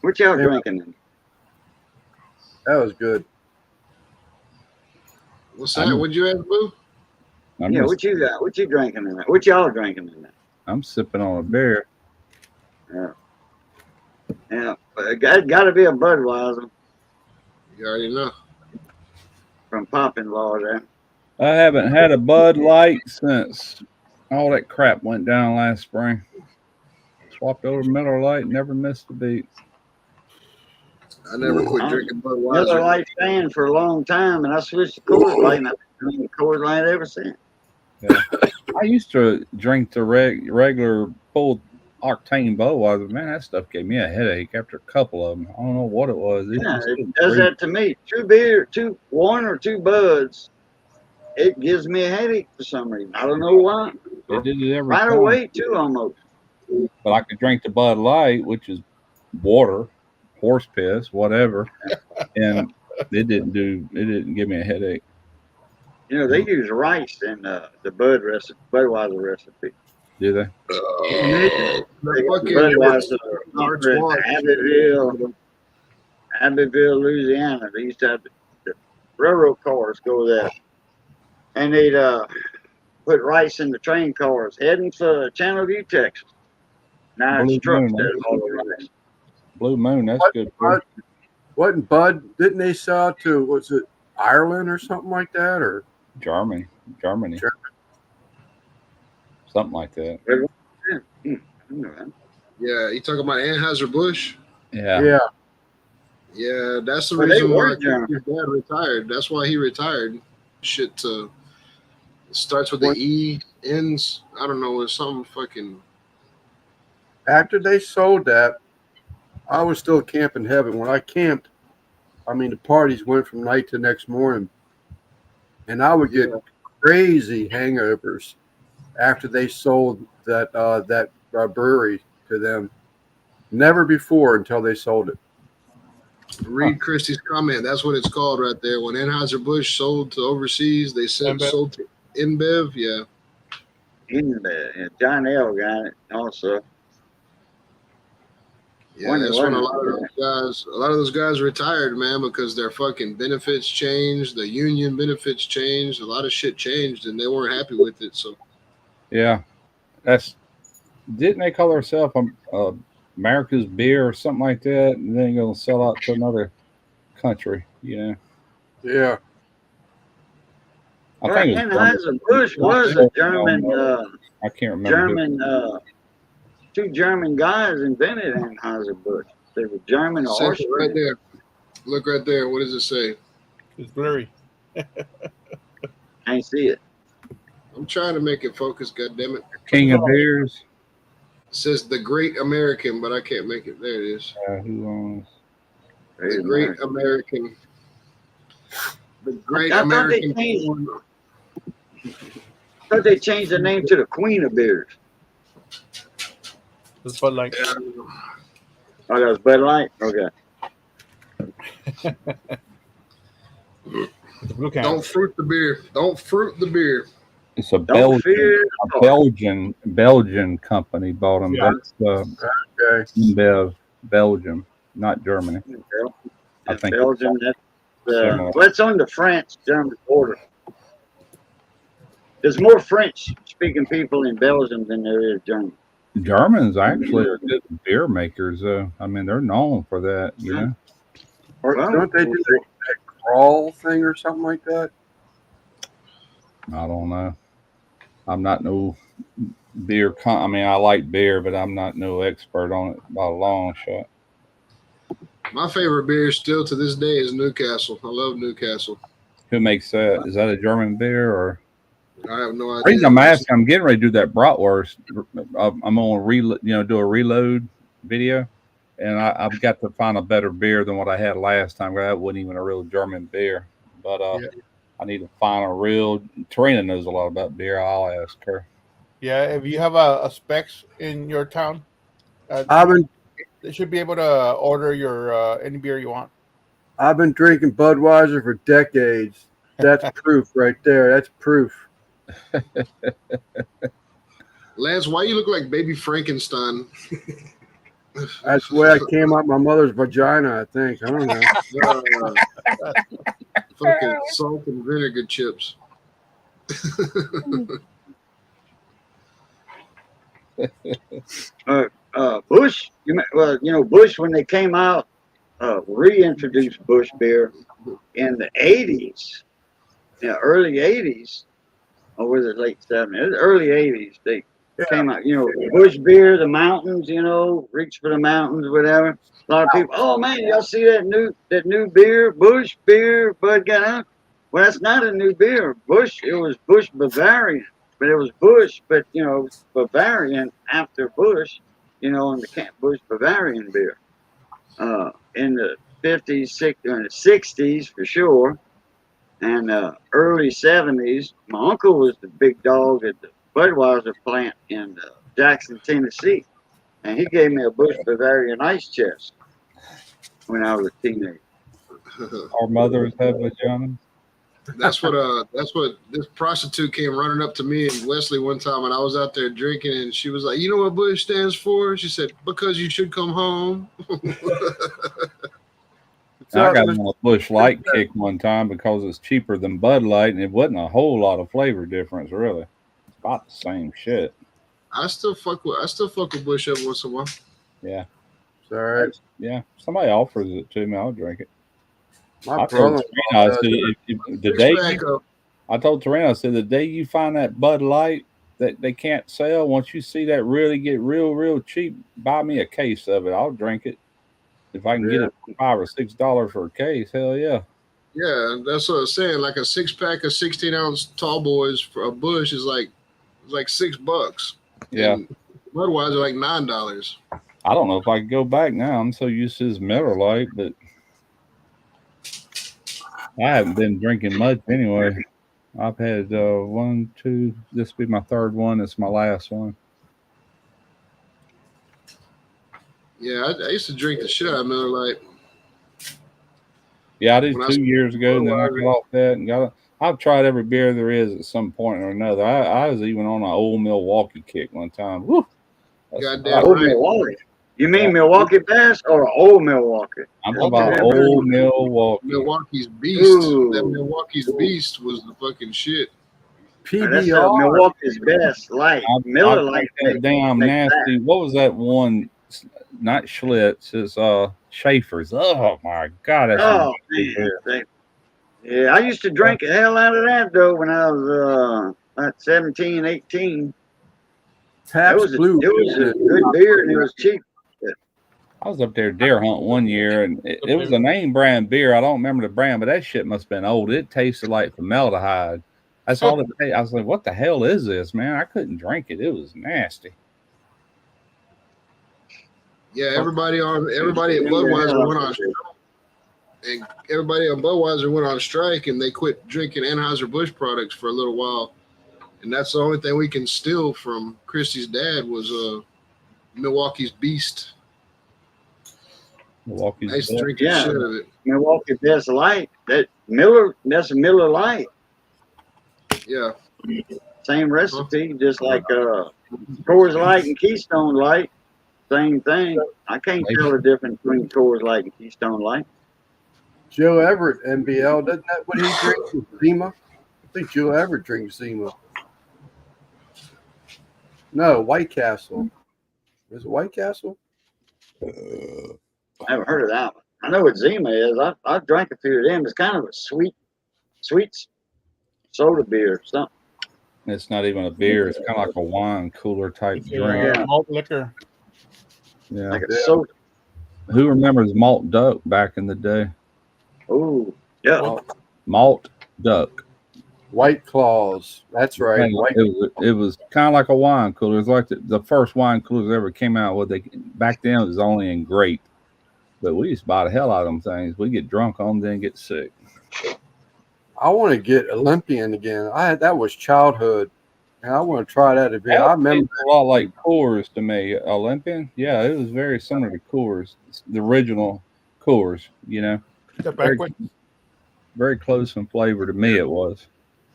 What y'all Yeah. drinking? That was good. What's that? What'd you ask, Boo? I'm, Yeah, just- what you got? What you drinking in that? What y'all drinking in that? I'm sipping on a beer. Yeah, but it got to be a Budweiser You already know. from Poppin' Law there. I haven't had a Bud Light since all that crap went down last spring. Swapped over to Miller Lite, never missed a beat. I never quit drinking Miller Budweiser. Lite fan for a long time, and I switched to Coors Light, and I've been drinking Coors Light ever since. I used to drink the regular full octane Budweiser. Man, that stuff gave me a headache after a couple of them. I don't know what it was. Yeah, it does that to me. One or two Buds, it gives me a headache for some reason. I don't know why. It did it every Right time. away, too, almost. But I could drink the Bud Light, which is water, horse piss, whatever, and it didn't give me a headache. You know, they use rice in the Budweiser recipe. Do they? The fucking Budweiser Arch over in Watch. Abbeville, Louisiana. They used to have the railroad cars go there, and they'd put rice in the train cars heading for Channelview, Texas. Now Blue it's trucks Moon, that haul the rice. Blue Moon, that's What- good. what- Wasn't Bud? Didn't they sell it to? Was it Ireland or something like that? Or Germany, Germany. something like that. Yeah, you talking about Anheuser-Busch? Yeah. yeah, Yeah, that's the Well, they reason why were German. his dad retired. That's why he retired. Shit, it starts with the What? E, ends. I don't know. It's something fucking. after they sold that, I was still camping heaven. When I camped, I mean the parties went from night to next morning, and I would get crazy hangovers after they sold that brewery to them. Never before until they sold it. Read Christie's comment. That's what it's called right there. When Anheuser-Busch sold to overseas, they said InBev. sold to InBev. Yeah. And John L. got it also. Yeah, When that's it when a wasn't. lot of those guys retired, man, because their fucking benefits changed, the union benefits changed, a lot of shit changed, and they weren't happy with it. So Yeah. Didn't they call themselves America's beer or something like that? And then going to sell out to another country, you know? Yeah, I think it was Anheuser-Busch was a German, I can't remember. two German guys invented Anheuser-Busch. They were German Says it right horsemen. there. Look right there. What does it say? It's blurry. I ain't see it. I'm trying to make it focus. God damn it! King of Beers. It says the Great American, but I can't make it. There it is. Who owns? The Great American. The Great I thought they American. changed- I thought they changed the name to the Queen of Beers. It's Bud Light. Oh, that was Bud Light? Okay. The blue can. Don't fruit the beer. Don't fruit the beer. It's a Don't fear. Belgian company bought them. Yeah. That's Okay. InBev, Belgium, not Germany. I think Belgium. That's, similar. well, it's on the France-German border. There's more French-speaking people in Belgium than there is German. Germans actually are good beer makers. I mean, they're known for that. You know, Or Well, don't they do that crawl thing or something like that? I don't know. I'm not no beer. I mean, I like beer, but I'm not no expert on it by a long shot. My favorite beer still to this day is Newcastle. I love Newcastle. Who makes that? Is that a German beer or? I have no The reason idea. I'm asking, I'm getting ready to do that bratwurst. I'm on do a reload video, and I've got to find a better beer than what I had last time. That wasn't even a real German beer, but Yeah. I need to find a real. Tarina knows a lot about beer. I'll ask her. Yeah, if you have a specs in your town, I've they should be able to order your any beer you want. been drinking Budweiser for decades. That's proof right there. That's proof. Lance, why you look like baby Frankenstein? That's the way I came out my mother's vagina, I think. I don't know. Fucking salt and vinegar chips. Bush, Bush, when they came out, reintroduced Bush beer in the 80s, early 80s, or was it late 70s? It was early 80s. They came out, Bush beer, the mountains, reach for the mountains, whatever. A lot of people, oh man, y'all see that new beer, Bush beer, Bud got out? Well, that's not a new beer. Bush, it was Bush Bavarian, but it was Bush, but it was Bavarian after Bush, in the Camp Bush Bavarian beer. In the 50s, 60s for sure, and early 70s, my uncle was the big dog at the Budweiser plant in Jackson, Tennessee, and he gave me a Bush Bavarian ice chest when I was a teenager. Our mothers have vaginas. That's what this prostitute came running up to me and Wesley one time when I was out there drinking, and she was like, "You know what Bush stands for?" She said, "Because you should come home." I got on a Bush Light kick one time because it's cheaper than Bud Light, and it wasn't a whole lot of flavor difference, really. It's about the same shit. I still fuck with Bush every once in a while. Yeah. It's all right. Yeah. Somebody offers it to me, I'll drink it. My I told brother. Tarina, I said, the day Back up. I told Tarina, I said, the day you find that Bud Light that they can't sell, once you see that really get real cheap, buy me a case of it. I'll drink it. If I can get it for $5 or $6 for a case, hell yeah. Yeah, that's what I was saying. Like a 6-pack of 16-ounce tall boys for a Bush is like $6. Yeah. And Budweiser like $9. I don't know if I could go back now. I'm so used to this Miller Lite, but I haven't been drinking much anyway. I've had 1, 2. This will be my third one. It's my last one. Yeah, I used to drink the shit out of Miller Lite. Yeah, I did When I 2 years ago, and then I Budweiser. got off that and got. I've tried every beer there is at some point or another. I was even on an old Milwaukee kick one time. Woo! Goddamn Old right. Milwaukee. You mean Milwaukee Bass or old Milwaukee? I'm talking about old Milwaukee. Milwaukee's Beast. Ooh. That Milwaukee's Beast was the fucking shit. That's PBR. Milwaukee's Best Light. I Miller Lite. that damn make nasty. What was that one? Not Schlitz. It's Schaefer's. Oh my god, that's Oh, nasty beer. man. Yeah, I used to drink the hell out of that, though, when I was about 17, 18. It Pabst was, Blue. it was a good beer, and it was cheap. I was up there deer hunt one year, and it was a name brand beer. I don't remember the brand, but that shit must have been old. It tasted like formaldehyde. That's all it tasted. I was like, what the hell is this, man? I couldn't drink it. It was nasty. Yeah, everybody at Budweiser went on strike, and everybody on Budweiser went on strike, and they quit drinking Anheuser-Busch products for a little while. And that's the only thing we can steal from Christy's dad was Milwaukee's Beast. Milwaukee's I used to Best. drink the Yeah. shit out of it. Milwaukee Best Light. That's a Miller Light. Yeah. Same recipe, just like Coors Light and Keystone Light. Same thing. I can't tell the difference between Coors Light and Keystone Light. Joe Everett, NBL, doesn't that what he drinks? Zima? I think Joe Everett drinks Zima. No, White Castle. Is it White Castle? I haven't heard of that one. I know what Zima is. I drank a few of them. It's kind of a sweet soda beer or something. It's not even a beer. It's kind of like a wine cooler type drink. Yeah. Malt liquor. Yeah. Like a soda. Who remembers Malt Duck back in the day? Ooh, yeah. Malt Duck. White Claws. That's right. Man, White. it was kind of like a wine cooler. It was like the first wine coolers that ever came out. Back then it was only in grape, but we used to buy the hell out of them things. We get drunk on them, then get sick. I want to get Olympian again. That was childhood, and I want to try that again. I remember a lot like Coors to me. Olympian, yeah, it was very similar to Coors, the original Coors. You know, very close in flavor to me. It was.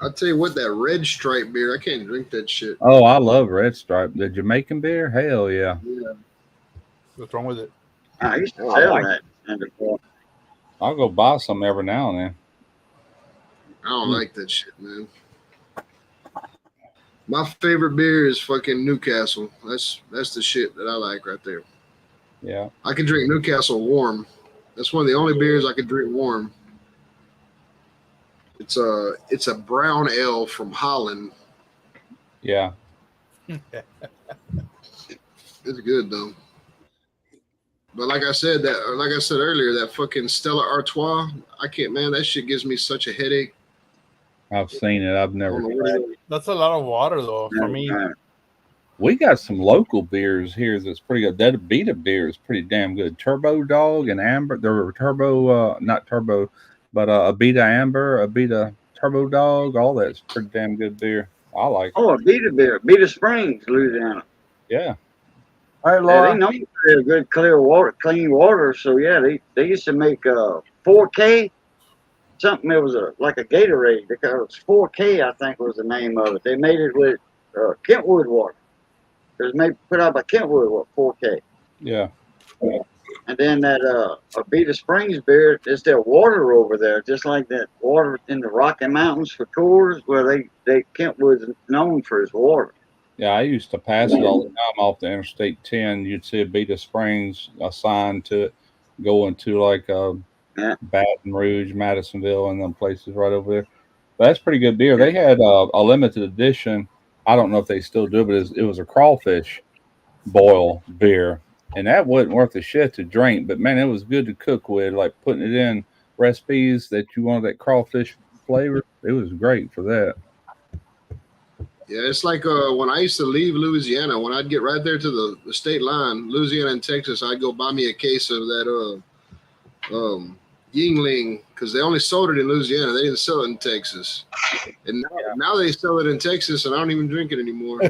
I'll tell you what, that Red Stripe beer, I can't drink that shit. Oh, I love Red Stripe. The Jamaican beer, hell yeah. What's wrong with it? I used to sell that. I'll go buy some every now and then. I don't like that shit, man. My favorite beer is fucking Newcastle. That's the shit that I like right there. Yeah. I can drink Newcastle warm. That's one of the only beers I can drink warm. It's a brown ale from Holland. Yeah. It's good though. But like I said earlier, that fucking Stella Artois, I can't, man, that shit gives me such a headache. I've seen it. I've never tried it. That's a lot of water, though, for me. We got some local beers here that's pretty good. That Abita beer is pretty damn good. Turbo Dog and Amber. They're Turbo, not Turbo, but Abita Amber, Abita Turbo Dog. All that's pretty damn good beer. I like it. Oh, Abita beer. Abita Springs, Louisiana. Yeah. All right, Yeah, Laura. they know they're good, clean water. So yeah, they used to make 4K. Something that was like a Gatorade. It was 4K, I think was the name of it. They made it with Kentwood water. It was put out by Kentwood 4K. Yeah. And then that Abita Springs beer, is there water over there, just like that water in the Rocky Mountains for Coors, where Kentwood's known for his water. Yeah, I used to pass it all the time off the Interstate 10. You'd see Abita Springs assigned to it, going to like Baton Rouge, Madisonville, and them places right over there. But that's pretty good beer. They had a limited edition. I don't know if they still do, but it was a crawfish boil beer. And that wasn't worth a shit to drink. But, man, it was good to cook with, like putting it in recipes that you wanted that crawfish flavor. It was great for that. Yeah, it's like when I used to leave Louisiana, when I'd get right there to the state line, Louisiana and Texas, I'd go buy me a case of that Yingling, because they only sold it in Louisiana. They didn't sell it in Texas. And now they sell it in Texas, and I don't even drink it anymore.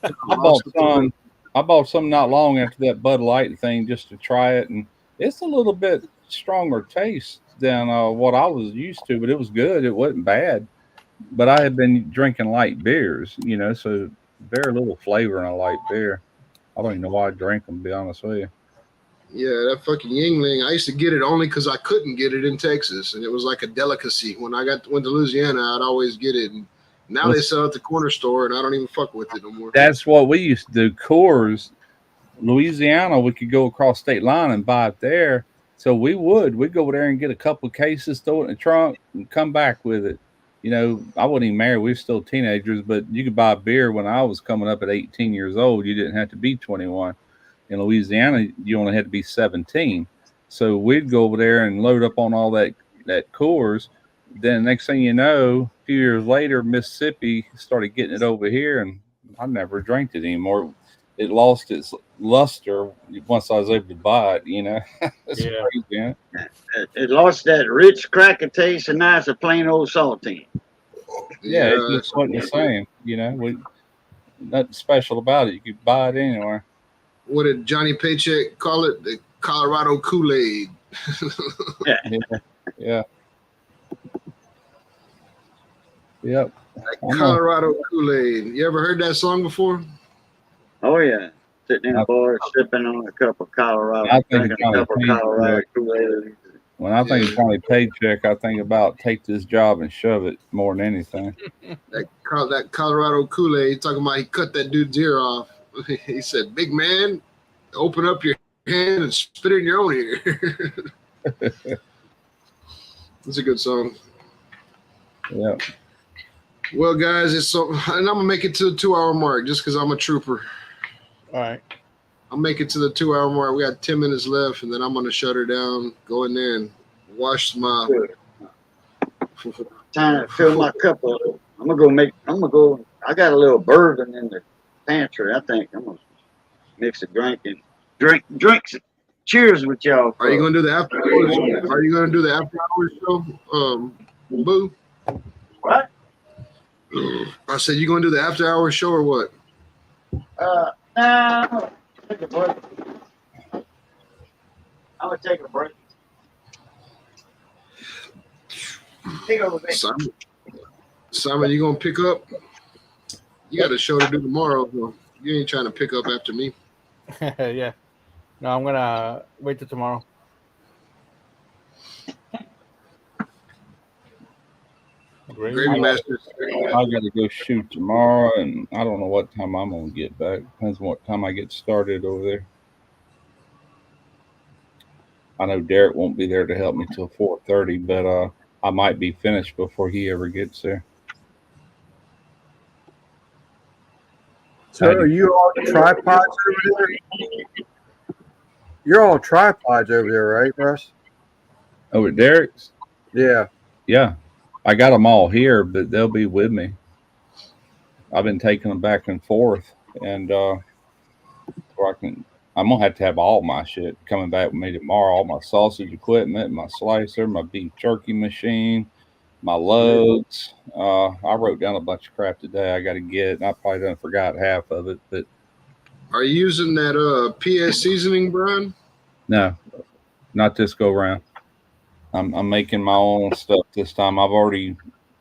I bought some not long after that Bud Light thing just to try it, and it's a little bit stronger taste than what I was used to, but it was good. It wasn't bad. But I had been drinking light beers, so very little flavor in a light beer. I don't even know why I drink them, to be honest with you. Yeah, that fucking Yingling, I used to get it only because I couldn't get it in Texas, and it was like a delicacy. When I went to Louisiana, I'd always get it, and now they sell it at the corner store, and I don't even fuck with it no more. That's what we used to do. Coors, Louisiana, we could go across state line and buy it there. So we'd go over there and get a couple of cases, throw it in the trunk, and come back with it. I wasn't even married. We were still teenagers, but you could buy beer when I was coming up at 18 years old. You didn't have to be 21. In Louisiana, you only had to be 17. So we'd go over there and load up on all that Coors. Then next thing you know, a few years later, Mississippi started getting it over here, and I never drank it anymore. It lost its luster once I was able to buy it. It's Yeah. crazy. Yeah? It lost that rich cracker taste, and now it's a plain old saltine. Yeah, it just wasn't the same. Nothing special about it. You could buy it anywhere. What did Johnny Paycheck call it? The Colorado Kool-Aid. Yeah. Yep. Colorado Kool-Aid. You ever heard that song before? Oh yeah, sitting in a bar, sipping on a cup of Colorado, I think drinking it's a cup of Johnny Colorado Kool-Aid. When I think of Johnny Paycheck, I think about take this job and shove it more than anything. That Colorado Kool-Aid, talking about he cut that dude's ear off. He said, "Big man, open up your hand and spit it in your own ear." That's a good song. Yeah. Well, guys, and I'm gonna make it to the 2-hour mark just because I'm a trooper. All right. I'll make it to the 2-hour mark. We got 10 minutes left, and then I'm gonna shut her down, go in there and wash my. Time to fill my cup up. I'm gonna go. I got a little bourbon in the pantry. I think I'm gonna mix a drink and drink. Cheers with y'all. Are you gonna do the after hours? Are you gonna do the after hours show, Boo? What? I said you gonna do the after hours show or what? Nah, take a break. I'm gonna take a break. Take over there. Simon, you gonna pick up? You got a show to do tomorrow. So you ain't trying to pick up after me. Yeah. No, I'm gonna wait till tomorrow. Gravy Master. I got to go shoot tomorrow, and I don't know what time I'm going to get back. Depends on what time I get started over there. I know Derek won't be there to help me till 4:30, but I might be finished before he ever gets there. So are you all tripods over there? You're all tripods over there, right, Russ? Over at Derek's? Yeah. Yeah. I got them all here, but they'll be with me. I've been taking them back and forth, and I'm gonna have to have all my shit coming back with me tomorrow. All my sausage equipment, my slicer, my beef jerky machine, my loads. I wrote down a bunch of crap today. I got to get, and I probably done forgot half of it. But are you using that PS seasoning, Brian? No, not this go round. I'm making my own stuff this time. I've already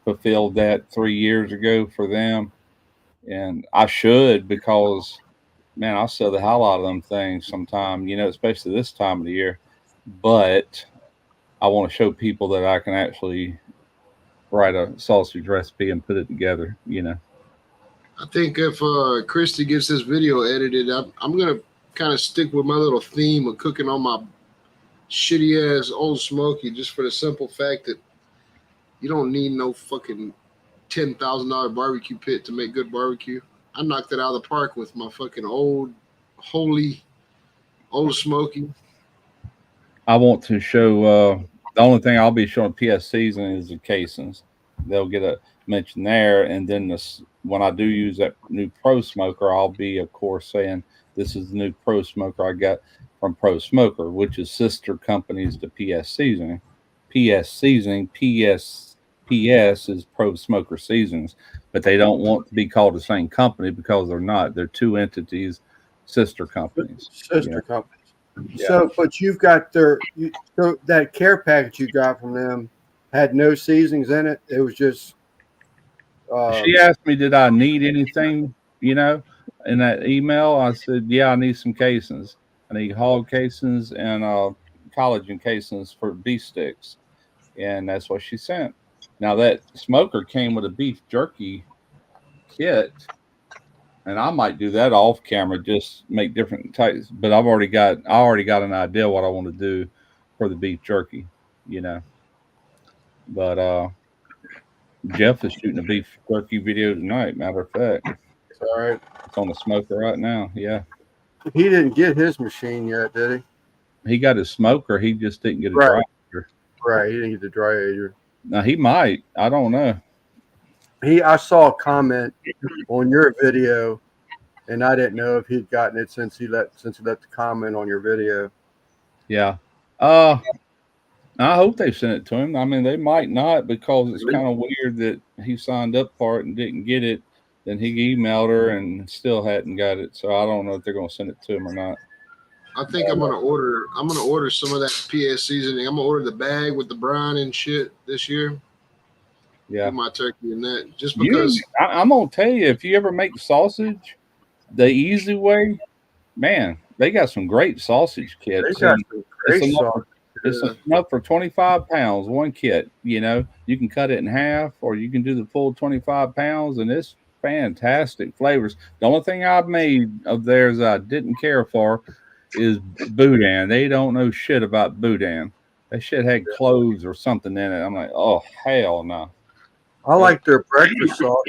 fulfilled that 3 years ago for them, and I should, because man, I sell the hell out of them things sometime, especially this time of the year. But I want to show people that I can actually write a sausage recipe and put it together, I think if Christy gets this video edited, I'm going to kind of stick with my little theme of cooking on my shitty ass Old Smoky, just for the simple fact that you don't need no fucking $10,000 barbecue pit to make good barbecue. I knocked it out of the park with my fucking holy Old Smoky. I want to show the only thing I'll be showing PS season is the casings. They'll get a mention there, and then when I do use that new Pro Smoker, I'll be, of course, saying this is the new Pro Smoker I got from Pro Smoker, which is sister companies to PS Seasoning. PS Seasoning, PS is Pro Smoker Seasons, but they don't want to be called the same company because they're not. They're two entities, sister companies. Sister companies. Yeah. So, but you've got so that care package you got from them had no seasonings in it. It was just. She asked me, did I need anything, in that email? I said, yeah, I need some casings. I need hog casings and collagen casings for beef sticks. And that's what she sent. Now, that smoker came with a beef jerky kit. And I might do that off camera, just make different types. But I already got an idea what I want to do for the beef jerky, But Jeff is shooting a beef jerky video tonight, matter of fact. All right. It's on the smoker right now, yeah. He didn't get his machine yet, did He got his smoker. He just didn't get a Right. dry. he? Right. He didn't get the dry ager. Now he might. I don't know. I saw a comment on your video, and I didn't know if he'd gotten it since he left the comment on your video. Yeah. I hope they sent it to him. I mean, they might not, because it's kind of weird that he signed up for it and didn't get it. Then he emailed her and still hadn't got it. So I don't know if they're going to send it to him or not. I think I'm gonna order some of that PS seasoning. I'm gonna order the bag with the brine and shit this year. Yeah. Do my turkey and that, just because. I'm going to tell you, if you ever make sausage the easy way, man, they got some great sausage kits. They got some great It's sauce. It's enough for 25 pounds, one kit. You know, you can cut it in half, or you can do the full 25 pounds, and it's fantastic flavors. The only thing I've made of theirs I didn't care for is boudin. They don't know shit about boudin. That shit had cloves or something in it. I'm like, oh, hell no. I like their breakfast sauce.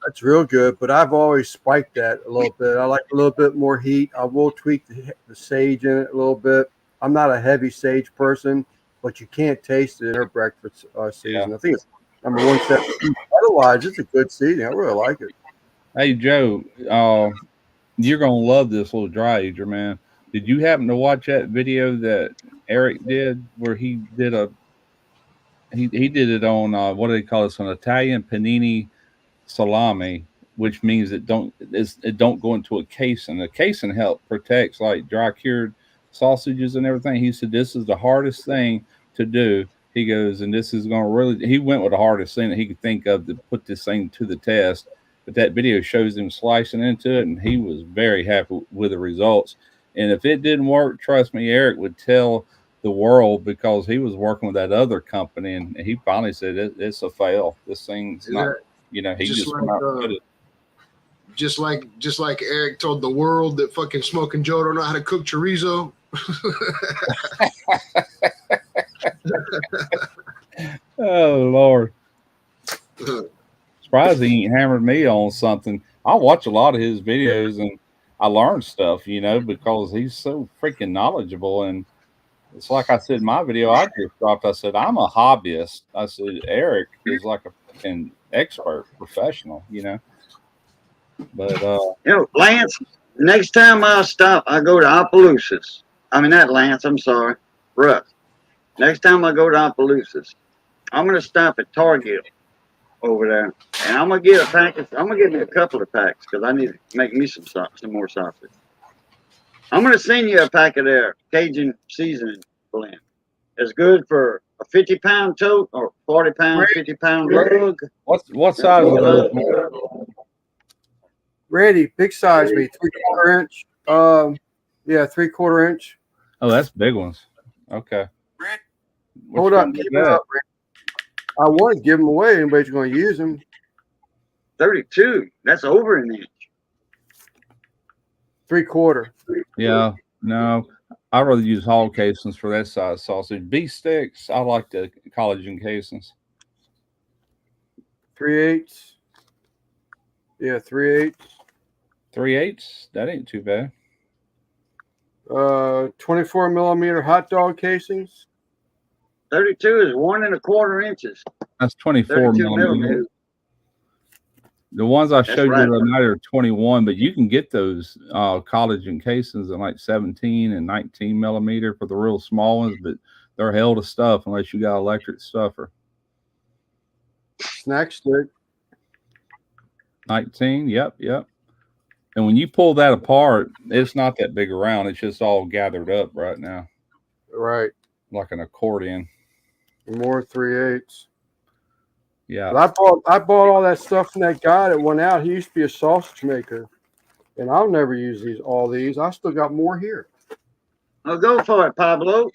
That's real good, but I've always spiked that a little bit. I like a little bit more heat. I will tweak the sage in it a little bit. I'm not a heavy sage person, but you can't taste it in their breakfast season. Yeah. I think it's number one step. Otherwise, it's a good seasoning. I really like it. Hey, Joe, you're going to love this little dry ager, man. Did you happen to watch that video that Eric did where he did he did it on, what do they call this, an Italian panini salami, which means it don't go into a casing. The casing protects like dry cured sausages and everything. He said this is the hardest thing to do. He goes, and this is going to really, he went with the hardest thing that he could think of to put this thing to the test. But that video shows him slicing into it, and he was very happy with the results. And if it didn't work, trust me, Eric would tell the world, because he was working with that other company, and he finally said it's a fail. This thing's not, you know, he just went out and did it. Just like Eric told the world that fucking Smoking Joe don't know how to cook chorizo. Oh Lord. Surprised he ain't hammered me on something. I watch a lot of his videos and I learn stuff, you know, because he's so freaking knowledgeable. And it's like I said in my video I just dropped, I said, I'm a hobbyist. I said, Eric is like a fucking expert professional, you know. But You know, Lance, next time I stop, I go to Opelousas. I mean, not Lance, I'm sorry, Russ. Next time I go to Opelousas, I'm going to stop at Target over there, and I'm going to get a package. I'm going to get me a couple of packs because I need to make me some more sausage. I'm going to send you a pack of their Cajun seasoning blend. It's good for a 50-pound tote or 40-pound, 50-pound lug. what size is it? Randy, big size me, 3/4 inch. Yeah, 3/4 inch. Oh, that's big ones. Okay. Hold up, keep it up, Randy. I want to give them away. Anybody's going to use them. 32. That's over an inch. 3/4. Yeah. No, I'd rather use hog casings for that size sausage. Beef sticks, I like the collagen casings. 3/8. Yeah, 3/8. 3/8, that ain't too bad. 24 millimeter hot dog casings. 32 is 1 1/4 inches. That's 24 32 millimeters. millimeters. The ones I showed right. you the other night are 21, but you can get those collagen casings in like 17 and 19 millimeter for the real small ones, but they're hell to stuff unless you got electric stuffer. Snack stick. 19, yep. And when you pull that apart, it's not that big around. It's just all gathered up right now, Right. like an accordion. More 3/8. Yeah. But I bought all that stuff from that guy that went out. He used to be a sausage maker, and I'll never use all these. I still got more here. Well, go for it, Pablo.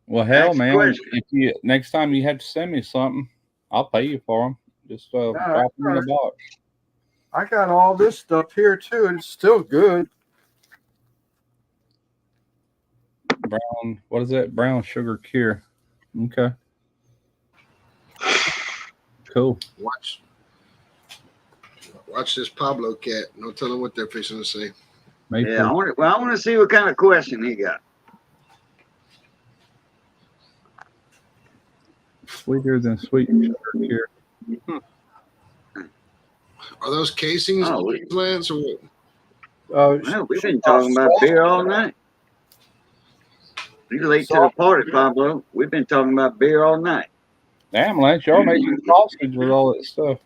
Well, hell, Next man, question. if you next time you have to send me something, I'll pay you for them. Just drop them in the box. I got all this stuff here too, and it's still good. Brown, what is that? Brown sugar cure. Okay. Cool. Watch this Pablo cat. No telling what they're fixing to say. Maple. Yeah, I want to see what kind of question he got. Sweeter than sweet sugar here. Are those casings, Oh, Lance, or what? Well, we've been talking about beer all night. You late to the party, Pablo. We've been talking about beer all night. Damn, Lance, y'all making sausage with all that stuff.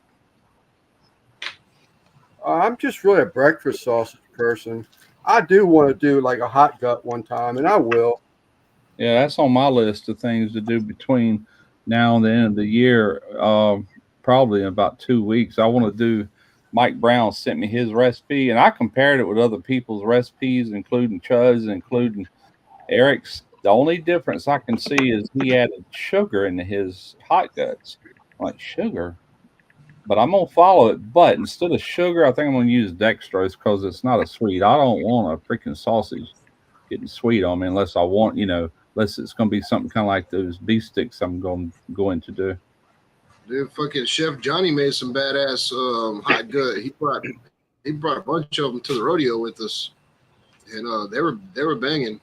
I'm just really a breakfast sausage person. I do want to do like a hot gut one time, and I will. Yeah, that's on my list of things to do between now and the end of the year. Probably in about 2 weeks. I want to do. Mike Brown sent me his recipe, and I compared it with other people's recipes, including Chud's, including Eric's. The only difference I can see is he added sugar into his hot guts. I'm like, sugar? But I'm gonna follow it. But instead of sugar, I think I'm gonna use dextrose because it's not a sweet. I don't want a freaking sausage getting sweet on me unless I want, unless it's gonna be something kind of like those beef sticks I'm going to do. Dude, fucking Chef Johnny made some badass hot gut. He brought a bunch of them to the rodeo with us, and they were banging.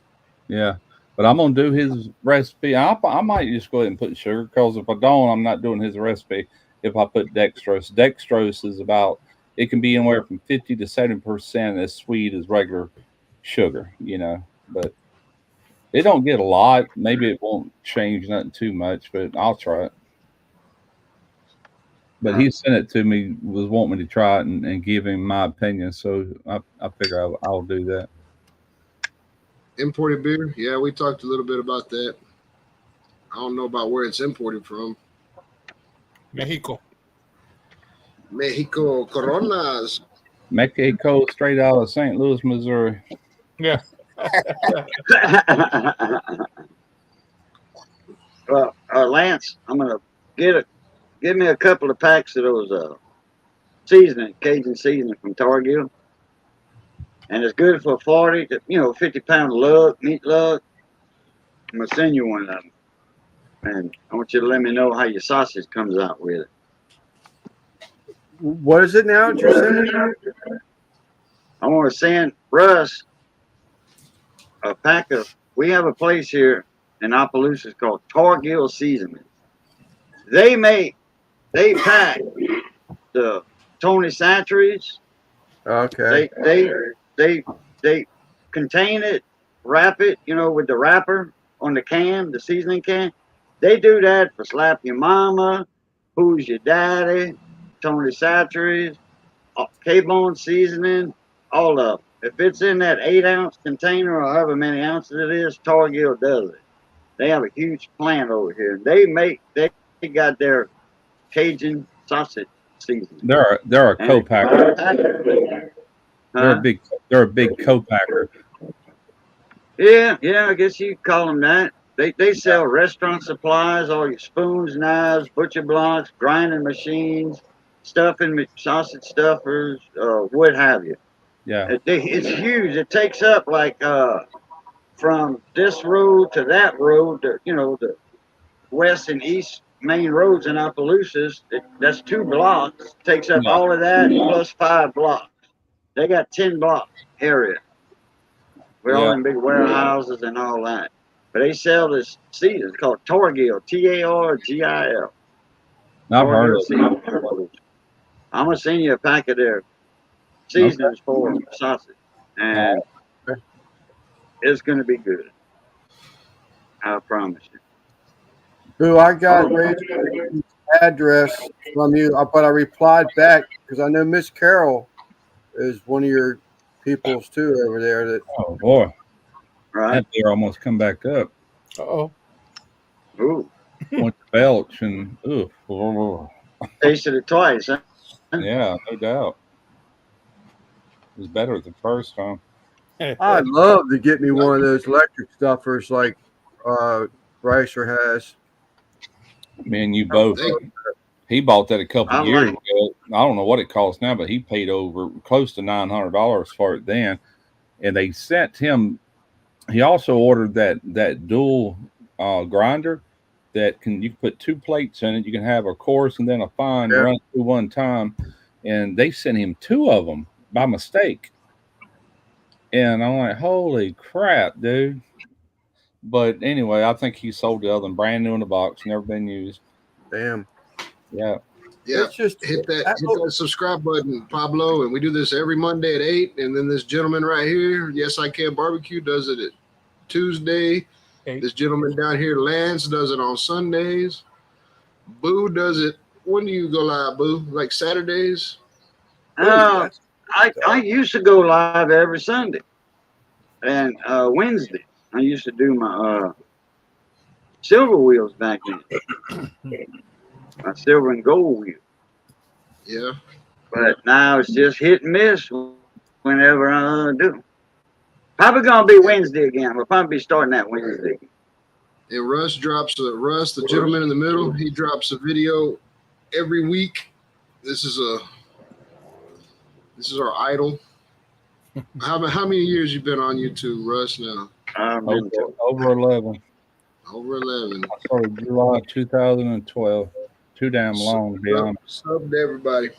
Yeah, but I'm gonna do his recipe. I might just go ahead and put sugar because if I don't, I'm not doing his recipe. If I put dextrose is about, it can be anywhere from 50 to 70% as sweet as regular sugar, but it don't get a lot. Maybe it won't change nothing too much, but I'll try it. But he sent it to me, was wanting me to try it and give him my opinion, so I figure I'll do that. Imported beer? Yeah, we talked a little bit about that. I don't know about where it's imported from. Mexico. Mexico Coronas. Mexico, straight out of St. Louis, Missouri. Yeah. Well, Lance, I'm gonna give me a couple of packs of those Cajun seasoning from Targill, and it's good for 40 to 50-pound lug, meat lug. I'm gonna send you one of them, and I want you to let me know how your sausage comes out with it. What is it now that you're sending? I want to send Russ a pack of. We have a place here in Opelousas called Targill Seasoning. They pack the Tony Satcheries. Okay. They contain it, wrap it, with the wrapper on the can, the seasoning can. They do that for Slap Your Mama, Who's Your Daddy, Tony Satcheries, K-Bone Seasoning, all of them. If it's in that 8-ounce container or however many ounces it is, Targill does it. They have a huge plant over here. They got their Cajun sausage seasoning. They're a co-packer. Huh? They're a big co-packer. Yeah, I guess you call them that. They sell restaurant supplies, all your spoons, knives, butcher blocks, grinding machines, stuffing, sausage stuffers, what have you. Yeah. It's huge. It takes up like from this road to that road, the west and east main roads in Opelousas. That's 2 blocks. Takes up all of that plus 5 blocks. They got 10 blocks area with all them big warehouses and all that. But they sell this season. It's called Targill, Targil. I've heard of it. I'm gonna send you a pack of their seasonings for sausage, and it's gonna be good. I promise you. Boo, I got Rachel's address from you, but I replied back because I know Miss Carol is one of your peoples too over there. That Oh boy, Right? that beer almost come back up. Uh-oh. Ooh, Went to belch and ooh. tasted it twice, huh? Yeah, no doubt. It was better the first time. I'd love to get me one of those electric stuffers like Ricer has. Me and you both. He bought that a couple I years like ago. I don't know what it costs now, but he paid over close to $900 for it then. And they sent him. He also ordered that dual grinder that you can put 2 plates in it. You can have a coarse and then a fine run through one time. And they sent him 2 of them by mistake. And I'm like, holy crap, dude. But anyway, I think he sold the other one brand new in the box, never been used. Damn. Yeah. Yeah, It's just hit that subscribe button, Pablo, and we do this every Monday at 8. And then this gentleman right here, Yes I Can Barbecue, does it at Tuesday. Okay. This gentleman down here, Lance, does it on Sundays. Boo does it. When do you go live, Boo? Like Saturdays? I used to go live every Sunday and Wednesday. I used to do my silver wheels back then. My silver and gold wheel. Yeah. But now it's just hit and miss whenever I do. Probably gonna be Wednesday again. We'll probably be starting that Wednesday. And Russ drops Russ, the gentleman in the middle, he drops a video every week. This is our idol. How many years you been on YouTube, Russ, now? Over 11. Over 11. I started July 2012. Too damn long, to be honest. Sub to everybody.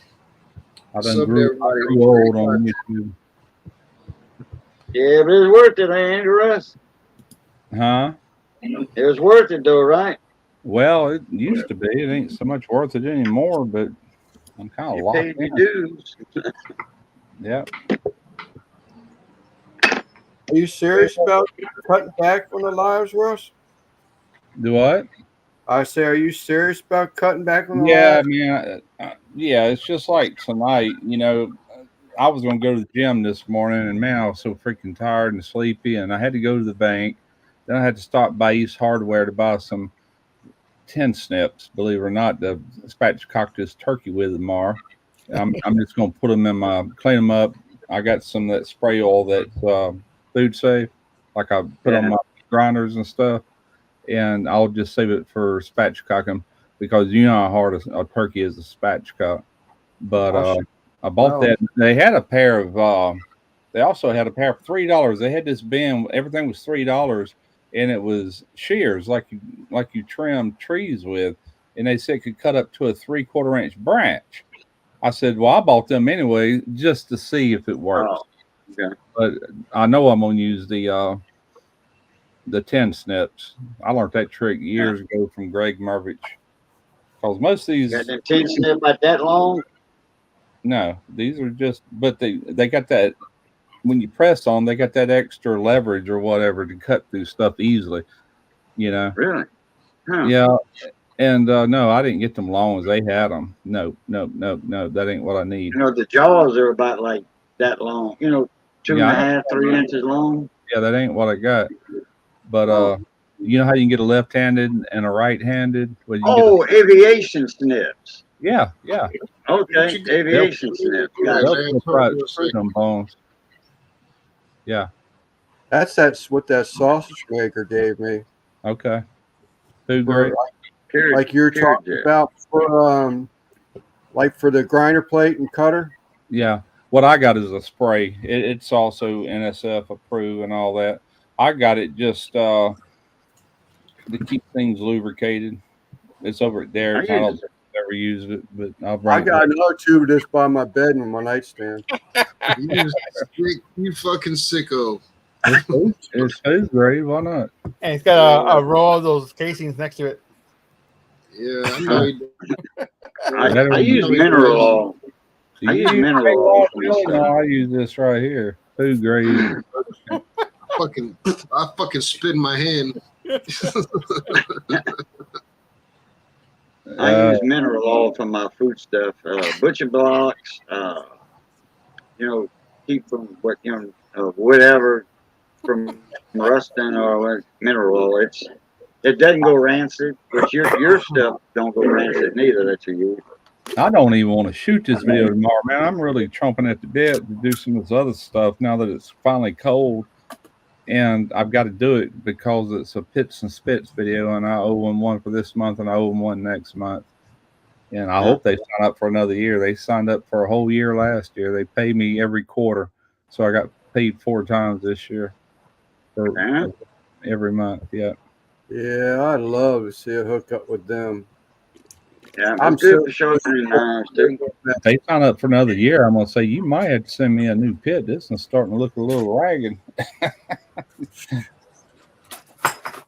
I done Sub to grew everybody. old on YouTube. Yeah, but it's worth it, ain't it, Russ? Huh? It was worth it though, right? Well, it used to be. It ain't so much worth it anymore, but I'm kind of You locked paid your in. dues. Yeah. Are you serious about cutting back on the lives, Russ? Do what? I say, are you serious about cutting back on the Yeah, lives? man. Yeah, it's just like tonight. I was going to go to the gym this morning, and man, I was so freaking tired and sleepy, and I had to go to the bank. Then I had to stop by East Hardware to buy some 10 snips, believe it or not, to spatchcock this turkey with tomorrow. I'm just going to put them clean them up. I got some of that spray oil that's food safe, like I put on my grinders and stuff, and I'll just save it for spatchcocking because you know how hard a turkey is to spatchcock. But I bought that. They had a pair of. They also had a pair of $3. They had this bin. Everything was $3, and it was shears like you trim trees with. And they said it could cut up to a 3/4 inch branch. I said, well, I bought them anyway just to see if it works. Oh, okay. But I know I'm gonna use the 10 snips. I learned that trick years ago from Greg Mervich. Because most of these Got them 10 snip about that long? no, these are just, but they got that when you press on, they got that extra leverage or whatever to cut through stuff easily. Really? Huh. Yeah. And no, I didn't get them long as they had them. No, that ain't what I need. You know, the jaws are about like that long. You know, 2.5, 3 inches long. Yeah, that ain't what I got. But you know how you can get a left-handed and a right-handed? Well, Aviation snips. Yeah. Okay, aviation snips. They'll try to screw them bones. Yeah. That's what that sausage maker gave me. Okay. Food grade. Like you're talking about for for the grinder plate and cutter. Yeah. What I got is a spray. It's also NSF approved and all that. I got it just to keep things lubricated. It's over at Derek. I don't ever use it, but I'll bring I got another tube of this by my bed and my nightstand. You fucking sicko. It's food grade. Why not? And it's got a row of those casings next to it. Yeah, I know. I use mineral oil. I use mineral oil. No, I use this right here. Food grade. I fucking spit in my hand. I use mineral oil for my food stuff. Butcher blocks. Keep from whatever from rusting or mineral oil. It doesn't go rancid, but your stuff don't go rancid neither that you use. I don't even want to shoot this video tomorrow, man. I'm really chomping at the bit to do some of this other stuff now that it's finally cold. And I've got to do it because it's a Pits and Spits video, and I owe them one for this month, and I owe them one next month. And I hope they sign up for another year. They signed up for a whole year last year. They pay me every quarter, so I got paid 4 times this year for every month. Yeah. Yeah, I'd love to see a hookup with them. Yeah, I'm it's good so- for sharpening irons too. If they sign up for another year, I'm gonna say you might have to send me a new pit. This is starting to look a little ragged.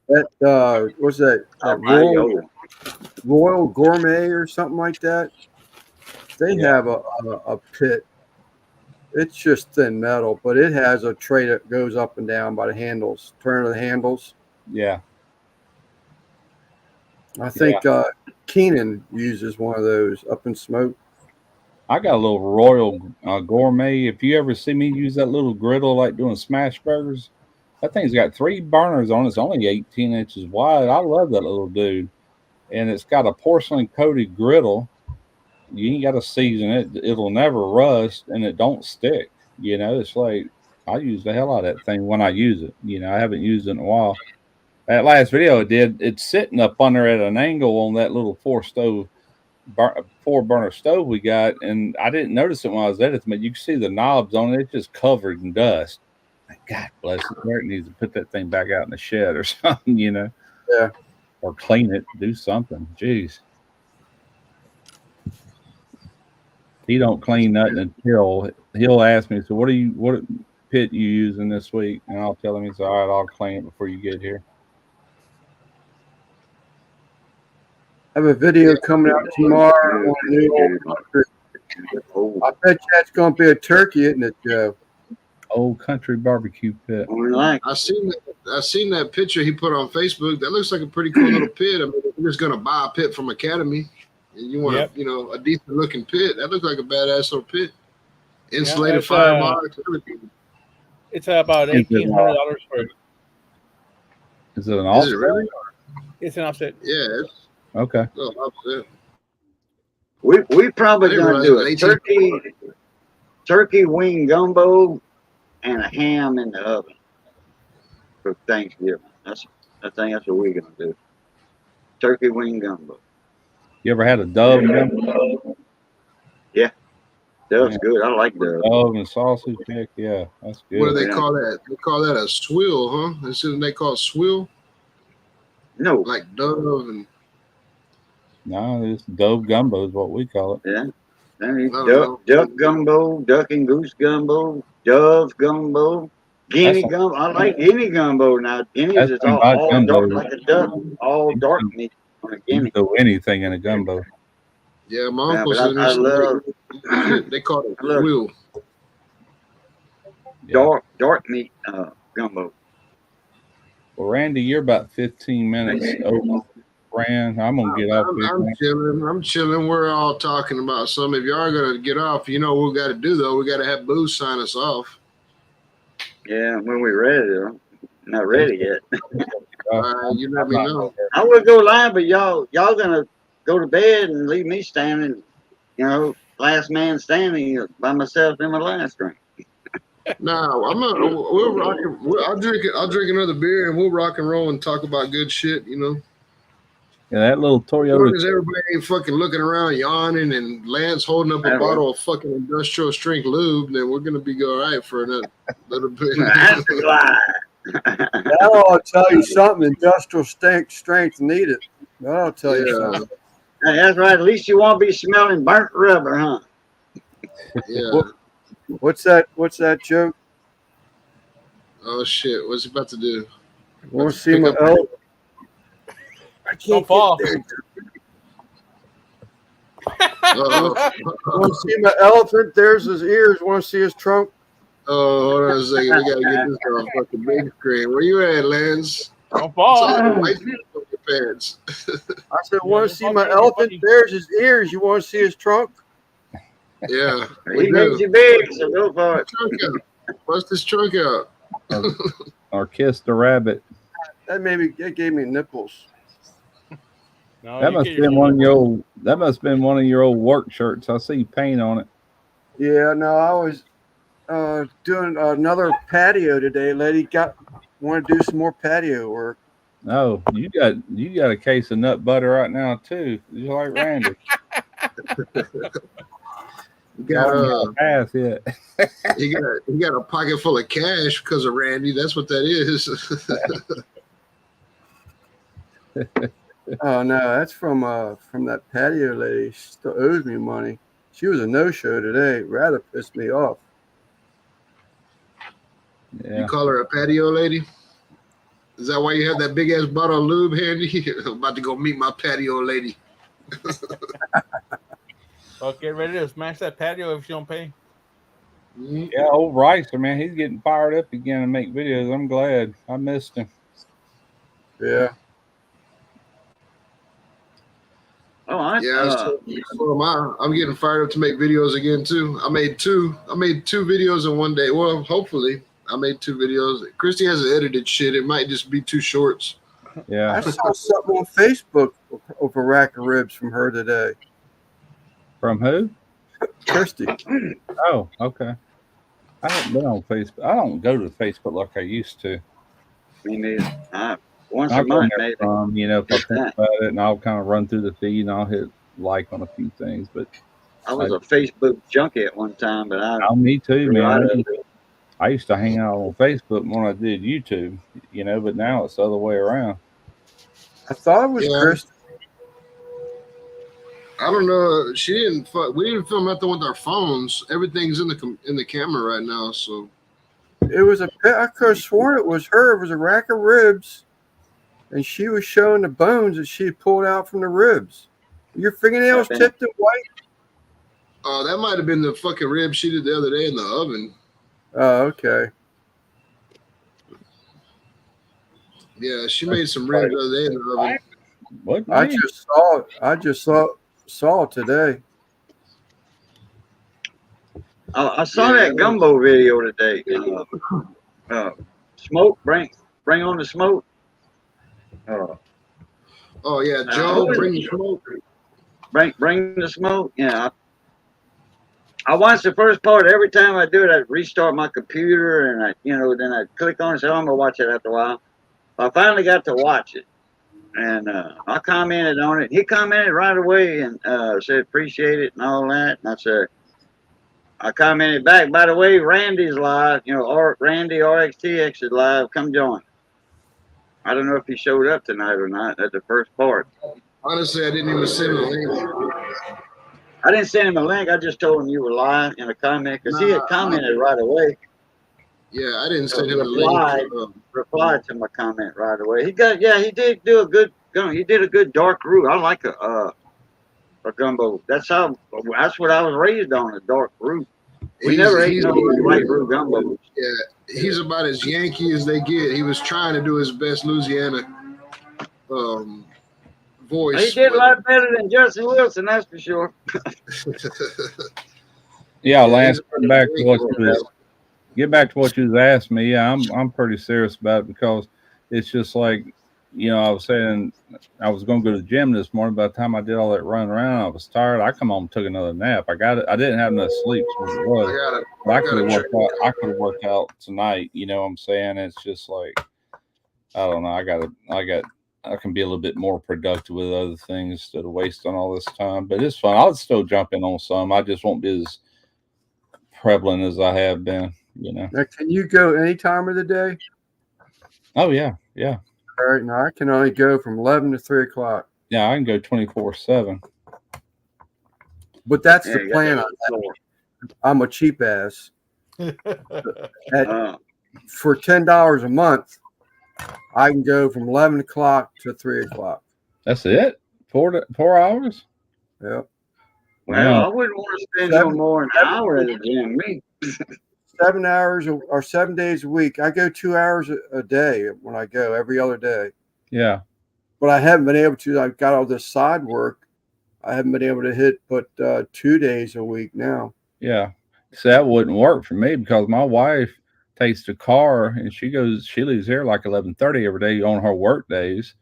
That what's that? That Royal Gourmet or something like that. They Yeah. have a pit. It's just thin metal, but it has a tray that goes up and down by the handles. Turn of the handles. Yeah. I think Keenan uses one of those up in smoke. I got a little Royal Gourmet. If you ever see me use that little griddle like doing smash burgers, that thing's got 3 burners on it. It's only 18 inches wide. I love that little dude. And it's got a porcelain coated griddle. You ain't got to season it. It'll never rust and it don't stick. You know, it's like I use the hell out of that thing when I use it. You know, I haven't used it in a while. That last video it did, it's sitting up under at an angle on that little 4-burner stove we got, and I didn't notice it when I was editing, but you can see the knobs on it. It's just covered in dust. Like, God bless it. Eric needs to put that thing back out in the shed or something, you know. Yeah. Or clean it, do something. Jeez. He don't clean nothing until he'll ask me, so what pit you using this week? And I'll tell him, he's all right, I'll clean it before you get here. I have a video coming out tomorrow on New Country. I bet you that's going to be a turkey, isn't it, Joe? Old Country Barbecue Pit. I seen that picture he put on Facebook. That looks like a pretty cool little pit. I mean, if you're just gonna buy a pit from Academy, and you want a decent looking pit, that looks like a badass little pit. Insulated firebox, everything. It's about $1,800 for it. Is it an Is offset? it really? It's an offset. Yeah. It's Okay. a little offset. We probably I didn't gonna realize do it a was turkey wing gumbo and a ham in the oven for Thanksgiving. I think that's what we're gonna do. Turkey wing gumbo. You ever had a dove gumbo? That's Yeah. good. I like the Dove and sausage? Heck yeah, that's good. What do they call that? They call that a swill, huh? This is they call it swill, no. like dove and No, it's dove gumbo is what we call it. Yeah. I mean, No, duck gumbo, duck and goose gumbo, dove gumbo, guinea That's gumbo. I like guinea gumbo now. Guineas That's is about all gumbo. dark like a duck, all dark meat on a You guinea. can throw anything in a gumbo. yeah. My Yeah, uncle but said I love they call it I love- swill. Yeah. dark meat gumbo. Well, Randy, you're about 15 minutes over. Rand, I'm gonna get off here. I'm chilling. I'm chilling. We're all talking about something. If you are gonna get off, you know what we got to do though. We got to have Boo sign us off. Yeah, when we're ready though. Not ready yet. You let me know. I would go live, but y'all gonna go to bed and leave me standing, last man standing by myself in my last drink. No, I'm not. We're rocking. I'll drink another beer and we'll rock and roll and talk about good shit. Yeah, that little As long Toyota. as everybody ain't fucking looking around yawning and Lance holding up a bottle of fucking industrial strength lube, then we're gonna be all right for a little bit. That's a lie. Now I'll tell you something. Industrial strength needed. I'll tell you Yeah. something. Hey, that's right. At least you won't be smelling burnt rubber, huh? Yeah. What's that joke? Oh shit! What's he about to do? Want to see my elephant? I Don't can't fall. get there. Uh-oh. Want to see my elephant? There's his ears. Want to see his trunk? Oh, hold on a second. We gotta get this on fucking big screen. Where you at, Lance? Don't fall. Sorry, white people on your pants. I said, want to see my elephant? There's his ears. You want to see his trunk? Yeah, we He makes do. you big, so go for it. Trunk out. Bust his trunk out. Or kiss the rabbit. That gave me nipples. No, That you must get have been one of your old. That must have been one of your old work shirts. I see paint on it. Yeah, no, I was doing another patio today. Lady wanted to do some more patio work. Oh, you got a case of nut butter right now too, just like Randy. You got Pass yet. he got a pocket full of cash because of Randy. That's what that is. Oh no, that's from that patio lady. She still owes me money. She was a no-show today. Rather pissed me off. Yeah. You call her a patio lady? Is that why you have that big ass bottle of lube handy? I'm about to go meet my patio lady. Well, get ready to smash that patio if you don't pay. Mhm. Yeah, old Ricer, man, he's getting fired up again to make videos. I'm glad. I missed him. Yeah. Yeah, I'm getting fired up to make videos again too. I made two videos in one day. Well, hopefully, I made 2 videos. Christy hasn't edited shit. It might just be 2 shorts. Yeah. I saw something on Facebook of a rack of ribs from her today. From who? Christy. Oh, okay. I haven't been on Facebook. I don't go to Facebook like I used to. Me neither. Once I'll a go month, there maybe. from, if I think about it, and I'll kind of run through the feed and I'll hit like on a few things. But I was a Facebook junkie at one time, but me too, grew out man. of it. I used to hang out on Facebook when I did YouTube, but now it's the other way around. I thought it was Yeah. Christy. I don't know. She didn't. We didn't film nothing with our phones. Everything's in the camera right now. So It was I could have sworn it was her. It was a rack of ribs, and she was showing the bones that she had pulled out from the ribs. Your fingernails tipped in white? that might have been the fucking rib she did the other day in the oven. Oh, okay. Yeah, she made some ribs the other day in the oven. What? I just saw it today. I saw that gumbo video today. Smoke, bring on the smoke. Oh yeah, Joe, bring the smoke. Bring the smoke. Yeah. I watch the first part. Every time I do it, I restart my computer and then I click on it. So I'm gonna watch it after a while. I finally got to watch it, and I commented on it. He commented right away and said appreciate it and all that. And I commented back. By the way, Randy's live. Randy RXTX is live. Come join. I don't know if he showed up tonight or not at the first part. Honestly, I didn't even send him a link. I didn't send him a link. I just told him you were live in a comment because he had commented right away. Yeah, I didn't send him a link. Replied to my comment right away. He did do a good. He did a good dark roux. I like a gumbo. That's what I was raised on, a dark roux. We never ate no white roux gumbo. Yeah, he's about as Yankee as they get. He was trying to do his best Louisiana voice. He did a lot better than Justin Wilson, that's for sure. Yeah, Lance, get back to what you was asking me. Yeah, I'm pretty serious about it because it's just like, I was saying I was going to go to the gym this morning. By the time I did all that running around, I was tired. I come home and took another nap. I didn't have enough sleep. I could have worked out tonight. You know what I'm saying? It's just like, I don't know. I can be a little bit more productive with other things instead of wasting all this time. But it's fun. I'll still jump in on some. I just won't be as prevalent as I have been. Now, can you go any time of the day? Oh yeah. All right, now I can only go from 11 to 3 o'clock. Yeah, I can go 24/7. But that's the plan. I'm a cheap ass. For $10 a month, I can go from 11 o'clock to 3 o'clock. That's it? 4 hours? Yep. Well, I wouldn't want to spend no more than an hour at the gym. Me. 7 hours or 7 days a week. I go 2 hours a day when I go every other day. Yeah. But I haven't been able to. I've got all this side work. I haven't been able to hit but 2 days a week now. Yeah. So that wouldn't work for me because my wife takes the car and she leaves here like 11:30 every day on her work days,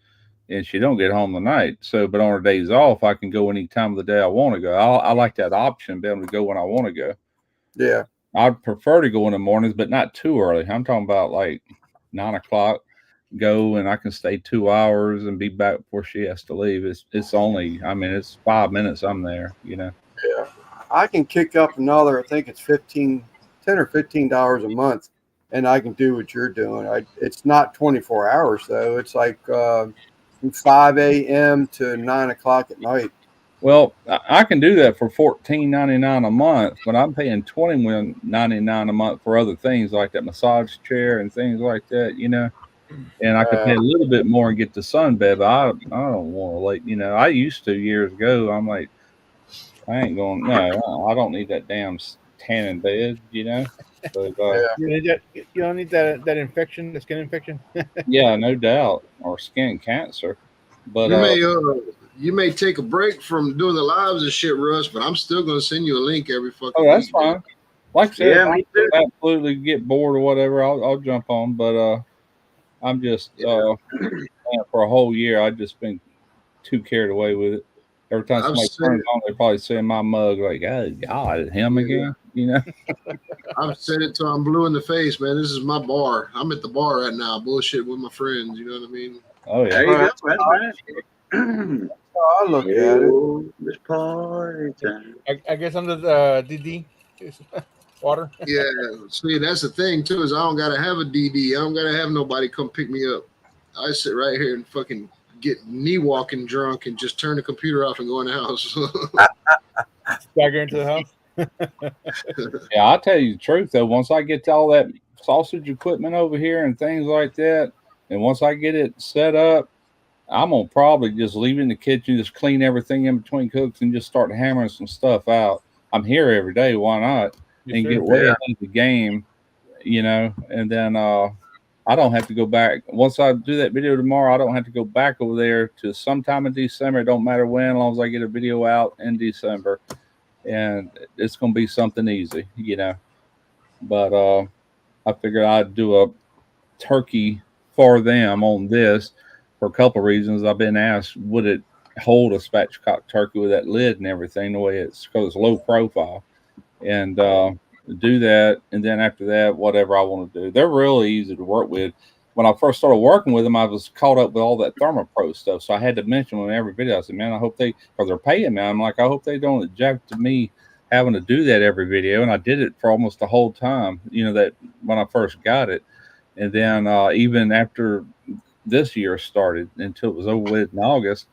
and she don't get home tonight. So, but on her days off, I can go any time of the day I want to go. I like that option, being able to go when I want to go. Yeah. I'd prefer to go in the mornings, but not too early. I'm talking about like 9 o'clock, go, and I can stay 2 hours and be back before she has to leave. It's only, it's 5 minutes I'm there, Yeah. I can kick up another, I think it's $10 or $15 a month, and I can do what you're doing. It's not 24 hours though. It's like from 5 a.m. to 9 o'clock at night. Well, I can do that for $14.99 a month, but I'm paying $21.99 a month for other things like that massage chair and things like that, you know. And I could pay a little bit more and get the sunbed, but I don't want to like, you know, I used to years ago. I'm like, I ain't going. No, I don't need that damn tanning bed, you know. But You don't need that infection, the skin infection. yeah, no doubt, or skin cancer. But you may take a break from doing the lives and shit, Russ, but I'm still gonna send you a link every fucking oh, that's week, fine. man. Like I said, Yeah, if me I too. absolutely get bored or whatever, I'll jump on. But I'm just man, for a whole year, I've just been too carried away with it. Every time I've somebody said turns it. on, they're probably saying my mug like, "Oh God, him again," you know. I've said it till I'm blue in the face, man. This is my bar. I'm at the bar right now, bullshit with my friends. You know what I mean? Oh yeah, There you go. That's right. I look at it. Oh, it's party time. I guess under the DD is water. Yeah. See, that's the thing too, is I don't gotta have a DD. I don't gotta have nobody come pick me up. I sit right here and fucking get knee walking drunk and just turn the computer off and go in the house. Stagger into the house. yeah. I'll tell you the truth though. Once I get to all that sausage equipment over here and things like that, and once I get it set up, I'm gonna probably just leave it in the kitchen, just clean everything in between cooks, and just start hammering some stuff out. I'm here every day. Why not? Yes, And sir. get way ahead of the game, you know. And then I don't have to go back. Once I do that video tomorrow, I don't have to go back over there to sometime in December. It don't matter when, as long as I get a video out in December, and it's gonna be something easy, you know. But I figured I'd do a turkey for them on this for a couple of reasons. I've been asked, would it hold a spatchcock turkey with that lid and everything, the way it's, because it's low profile, and do that. And then after that, whatever I want to do. They're really easy to work with. When I first started working with them, I was caught up with all that ThermoPro stuff. So I had to mention them in every video. I said, man, I hope they, because they're paying me. I'm like, I hope they don't object to me having to do that every video. And I did it for almost the whole time, you know, that when I first got it. And then even after this year started until it was over with in August.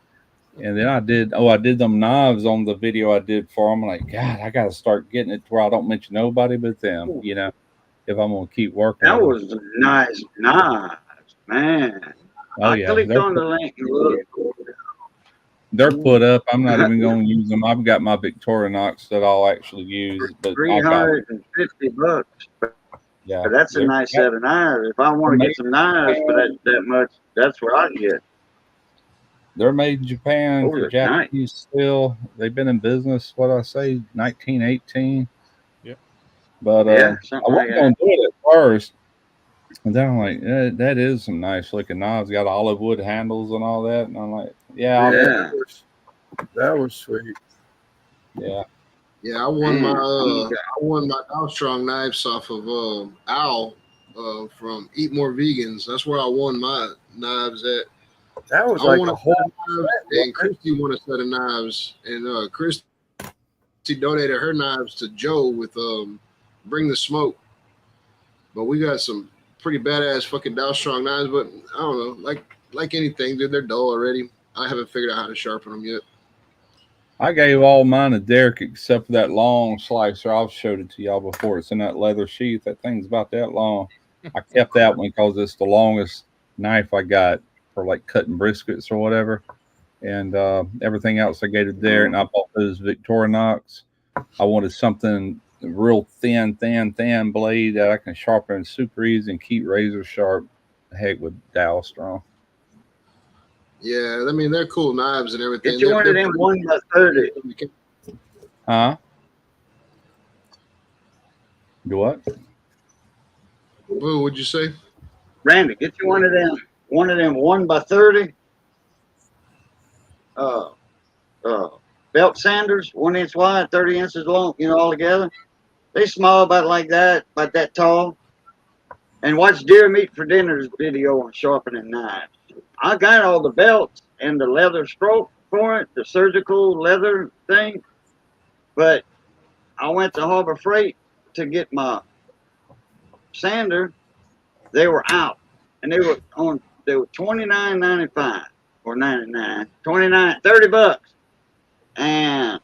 And then I did them knives on the video I did for them. I'm like, God, I got to start getting it to where I don't mention nobody but them, you know, if I'm going to keep working. That was a nice knives, man. Oh, I yeah. clicked on the link and looked. They're put up. I'm not even going to use them. I've got my Victorinox that I'll actually use. But $350. Yeah, But that's a nice set of knives. If I want to get some knives for that much, that's what I get. They're made in Japan. Oh, they're Japanese still. They've been in business, what I say, 1918. Yep. But Yeah, I something wasn't like going to do it at first. And then I'm like, that is some nice looking knives. Got olive wood handles and all that. And I'm like, yeah. That was sweet. Yeah. Yeah, I won my Alstrong knives off of Al from Eat More Vegans. That's where I won my knives at. That was I like won a whole. knives, and Christy won a set of knives, and Christy donated her knives to Joe with Bring the Smoke. But we got some pretty badass fucking Alstrong knives, but I don't know, like anything, dude, they're dull already. I haven't figured out how to sharpen them yet. I gave all mine to Derek except for that long slicer. I've showed it to y'all before. It's in that leather sheath. That thing's about that long. I kept that one because it's the longest knife I got for like cutting briskets or whatever. And everything else I gave to Derek. And I bought those Victorinox. I wanted something real thin blade that I can sharpen super easy and keep razor sharp. Heck with Dalstrong. Yeah, I mean, they're cool knives and everything. Get you one of them 1x30. Huh? Do what? Boo, what'd you say? Randy, get you one of them 1x30 belt sanders, 1 inch wide, 30 inches long, you know, all together. They small, about like that, about that tall. And watch Deer Meat for Dinner's video on sharpening knives. I got all the belts and the leather stroke for it, the surgical leather thing. But I went to Harbor Freight to get my sander. They were out, and they were $29.95. or 99, 29, 30 bucks. And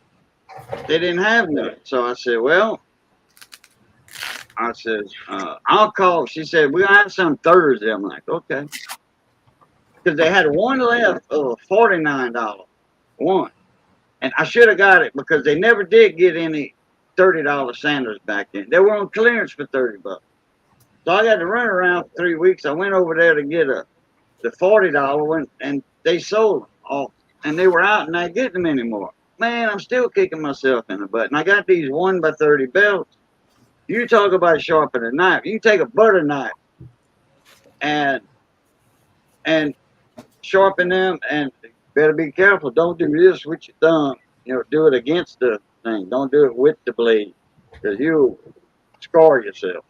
they didn't have none. So I said, well, I'll call. She said, we'll have some Thursday. I'm like, okay. Because they had one left of $49 one. And I should have got it because they never did get any $30 Sanders back then. They were on clearance for 30 bucks. So I got to run around for 3 weeks. I went over there to get the $40 one, and they sold them all. And they were out, and I didn't get them anymore. Man, I'm still kicking myself in the butt. And I got these 1 by 30 belts. You talk about sharpening a knife. You take a butter knife and sharpen them, and better be careful. Don't do this with your thumb. You know, do it against the thing. Don't do it with the blade, because you'll scar yourself.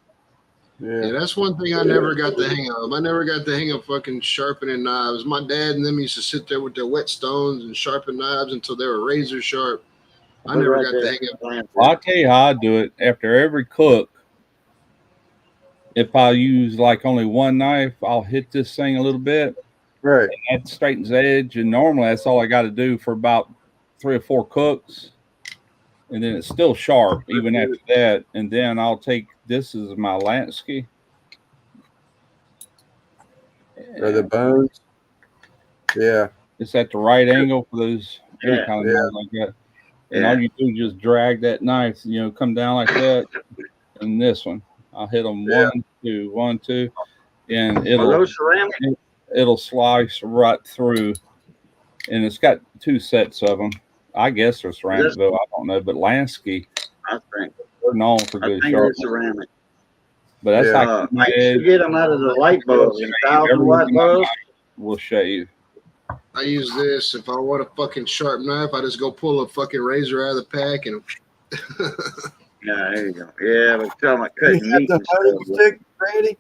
Yeah, that's one thing I never got the hang of. I never got the hang of fucking sharpening knives. My dad and them used to sit there with their whetstones and sharpen knives until they were razor sharp. I never got the hang of it. Well, I'll tell you how I do it. After every cook, if I use like only one knife, I'll hit this thing a little bit. Right. And that straightens the edge. And normally that's all I got to do for about 3 or 4 cooks. And then it's still sharp even after that. And then I'll take, this is my Lansky. Or the bones. Yeah. It's at the right angle for those any Yeah, kind of knife like that. And all you do is just drag that knife, you know, come down like that. And this one, I'll hit them 1, 2, 1, 2, and it'll slice right through. And it's got 2 sets of them. I guess they're ceramic, though. I don't know, but Lansky, I think they're known for good they're sharpness. ceramic. But that's I like used to get them out of the light bulbs, 1,000 watt bulbs. Will shave. I use this. If I want a fucking sharp knife, I just go pull a fucking razor out of the pack and. Yeah, there you go. Yeah, but tell my Do cutting you have meat the and hunting stuff. stick, Randy?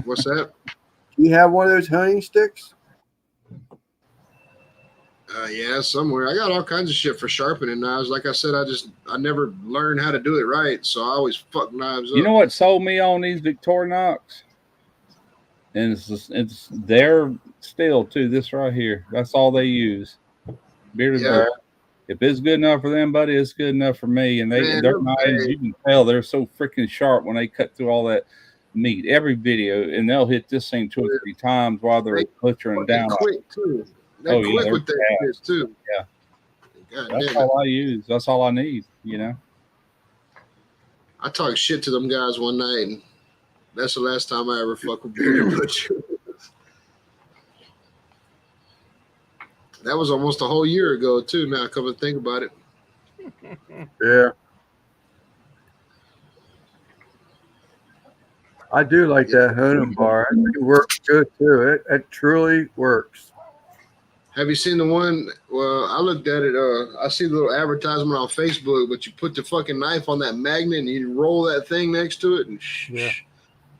What's that? Do you have one of those hunting sticks? Yeah, somewhere. I got all kinds of shit for sharpening knives. Like I said, I never learned how to do it right, so I always fuck knives up. You know what sold me on these Victorinox? And it's there still too. This right here. That's all they use. Bearded Yeah. Bear. If it's good enough for them, buddy, it's good enough for me. And Man, their knives, you can tell they're so freaking sharp when they cut through all that meat. Every video, and they'll hit this thing 2 or 3 times while they're butchering They're down. quick too. They're Oh, yeah, quick they're with that shit too. Yeah. God That's damn it. all I use. That's all I need, you know. I talked shit to them guys one night, and that's the last time I ever fuck with Bearded Butcher. That was almost a whole year ago too. Now come and think about it. Yeah. I do like that Honem bar. It works good too. It truly works. Have you seen the one? Well, I looked at it. I see the little advertisement on Facebook, but you put the fucking knife on that magnet and you roll that thing next to it. And Yeah.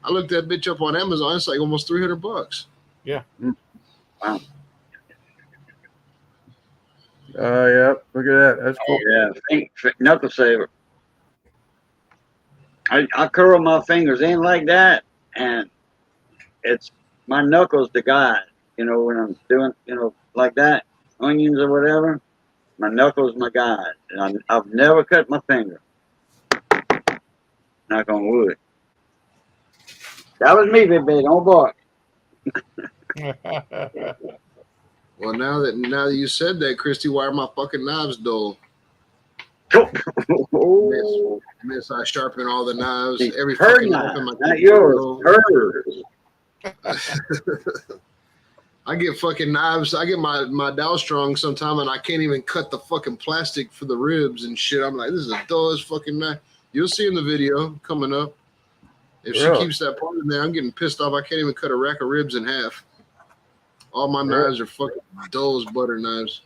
I looked that bitch up on Amazon. It's like almost $300. Yeah. Wow. Yeah. Look at that. That's cool. Yeah, knuckle saver. I curl my fingers in like that, and it's my knuckles the guide. You know, when I'm doing, like that, onions or whatever, my knuckles my guide. And I've never cut my finger. Knock on wood. That was me, big baby. Don't bark. Well, now that you said that, Christy, why are my fucking knives dull? Oh, Miss, I sharpen all the knives. it's Every her fucking knife, knife in my not yours. Hers. I get fucking knives. I get my Dowstrong sometime, and I can't even cut the fucking plastic for the ribs and shit. I'm like, this is a dullest fucking knife. You'll see in the video coming up. If she keeps that part in there, I'm getting pissed off. I can't even cut a rack of ribs in half. All my knives are fucking dull as butter knives.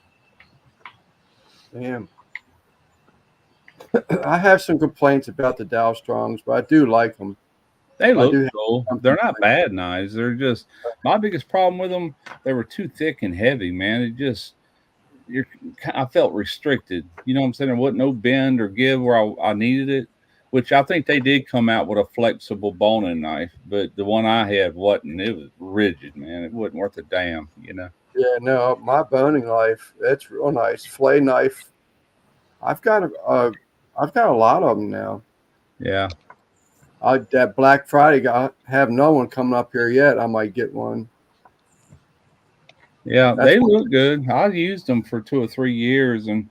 Damn. I have some complaints about the Dow Strongs, but I do like them. They look do have cool. They're not bad knives. They're just my biggest problem with them. They were too thick and heavy, man. I felt restricted. You know what I'm saying? There wasn't no bend or give where I needed it. Which I think they did come out with a flexible boning knife, but the one I had wasn't. It was rigid, man. It wasn't worth a damn. You know. Yeah, no, my boning knife, it's real nice. Flay knife. I've got a lot of them now. Yeah. That Black Friday, I have no one coming up here yet. I might get one. Yeah, That's they what- look good. I used them for 2 or 3 years, and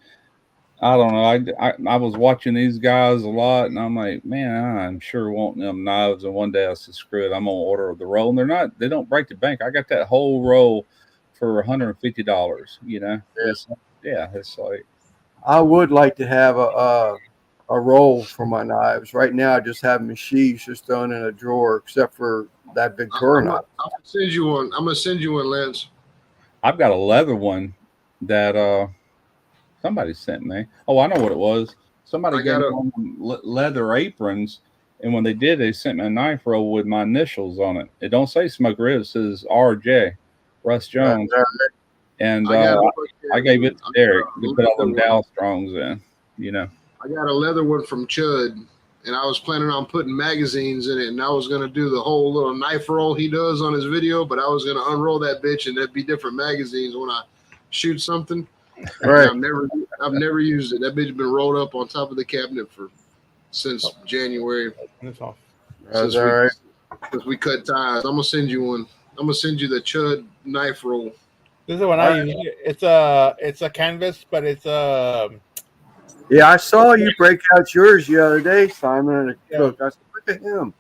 I don't know. I was watching these guys a lot, and I'm like, man, I'm sure wanting them knives. And one day I said, screw it, I'm gonna order the roll. And they don't break the bank. I got that whole roll for $150. You know, it's like, I would like to have a roll for my knives. Right now, I just have my sheaths just thrown in a drawer, except for that Victoria knife. I'm gonna send you one. I'm gonna send you one, Lance. I've got a leather one that somebody sent me. Oh, I know what it was. Somebody I gave got me a- one of them leather aprons, and when they did, they sent me a knife roll with my initials on it. It don't say Smoke Red, it says RJ, Russ Jones. And I gave it to Derek to put all them Dow Strongs in, you know. I got a leather one from Chud, and I was planning on putting magazines in it, and I was gonna do the whole little knife roll he does on his video, but I was gonna unroll that bitch, and there'd be different magazines when I shoot something. Right. I've never used it. That bitch been rolled up on top of the cabinet since January. That's off. That's all right. Since we cut ties. I'm gonna send you one. I'm gonna send you the Chud knife roll. This is what I use. It's a canvas, but it's Yeah, I saw you break out yours the other day, Simon, and Cook. I said, look at him.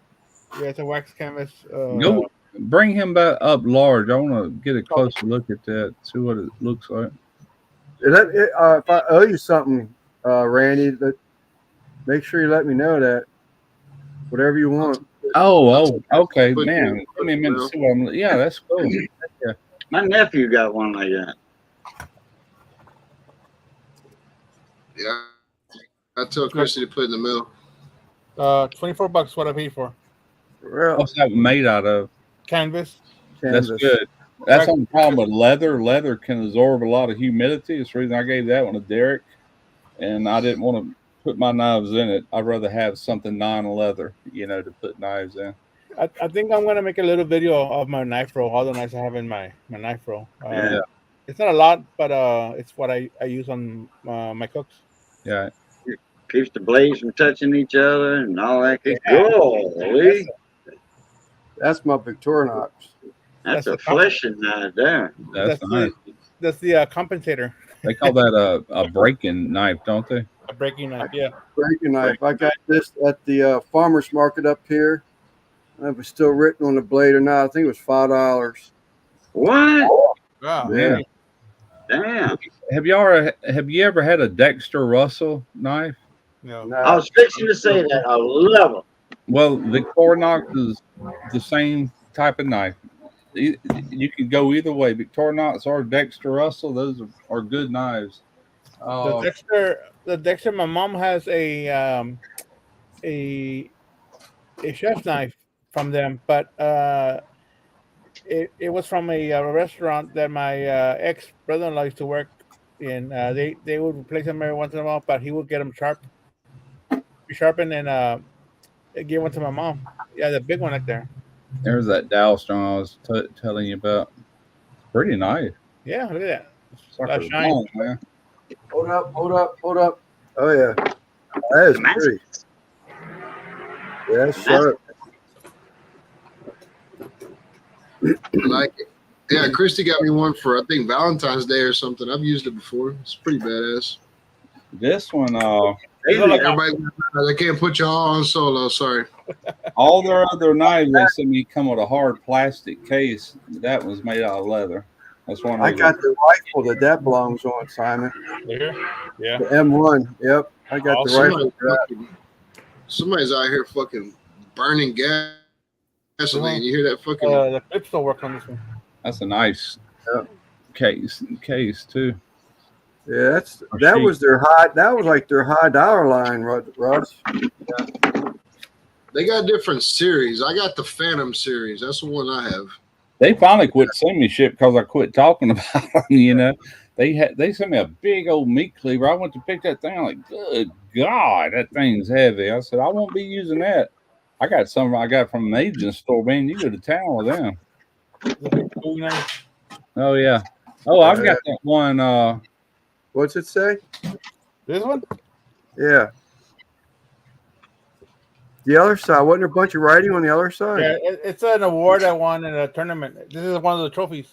yeah, it's a wax canvas. Go bring him back up large. I want to get a closer look at that, see what it looks like. If I owe you something, Randy, make sure you let me know that. Whatever you want. Oh, okay, Put man. you- Give me a minute to see what I'm. Yeah, that's cool. My nephew got one like that. Yeah. I told Christy to put it in the mail. $24 what I paid for. Real What's that made out of? Canvas. That's canvas. good. That's the only problem with leather. Leather can absorb a lot of humidity. That's the reason I gave that one to Derek. And I didn't want to put my knives in it. I'd rather have something non-leather, you know, to put knives in. I think I'm gonna make a little video of my knife roll, all the knives I have in my knife roll. Yeah. It's not a lot, but it's what I use on my cooks. Yeah. Keeps the blades from touching each other and all that. Good. Yeah. Golly. That's my Victoria knives. That's That's a the fleshing knife there. That's That's nice. That's the compensator, They call that a breaking knife, don't they? a breaking knife. Yeah. Breaking knife. I got this at the farmer's market up here. It was still written on the blade or not. I think it was $5. What? Wow. Yeah. Damn. Have you ever had a Dexter Russell knife? No. No, I was fixing to say that. I love them. Well, Victorinox is the same type of knife. You could go either way. Victorinox or Dexter Russell, those are good knives. The Dexter. My mom has a chef's knife from them, but it was from a restaurant that my ex brother-in-law used to work in. They would replace them every once in a while, but he would get them sharpened, and give one to my mom. Yeah, the big one right there. There's that Dow Strong I was telling you about. Pretty nice. Yeah, look at that. Sucker's shine. long, man. Hold up. Oh, yeah. That is pretty. Yeah, sharp. I like it. Yeah, Christy got me one for I think Valentine's Day or something. I've used it before. It's pretty badass. This one, Everybody, I can't put you all on solo. Sorry. all their other knives, they sent me come with a hard plastic case. That was made out of leather. That's one. I got the rifle that belongs on, Simon. Here? Yeah. The M1. Yep. I got the rifle for that. Somebody's out here fucking burning gasoline. You hear that fucking? The clips don't work on this one. That's a nice case too. Yeah, that was their high. That was like their high dollar line, Russ. They got different series. I got the Phantom series. That's the one I have. They finally quit sending me shit because I quit talking about them. You know, they sent me a big old meat cleaver. I went to pick that thing. I'm like, good God, that thing's heavy. I said, I won't be using that. I got some I got from an agent store. Man, you go to town with them. Oh yeah, Oh, I've got that one. What's it say? This one? Yeah. The other side. Wasn't there a bunch of writing on the other side? Yeah, it's an award I won in a tournament. This is one of the trophies.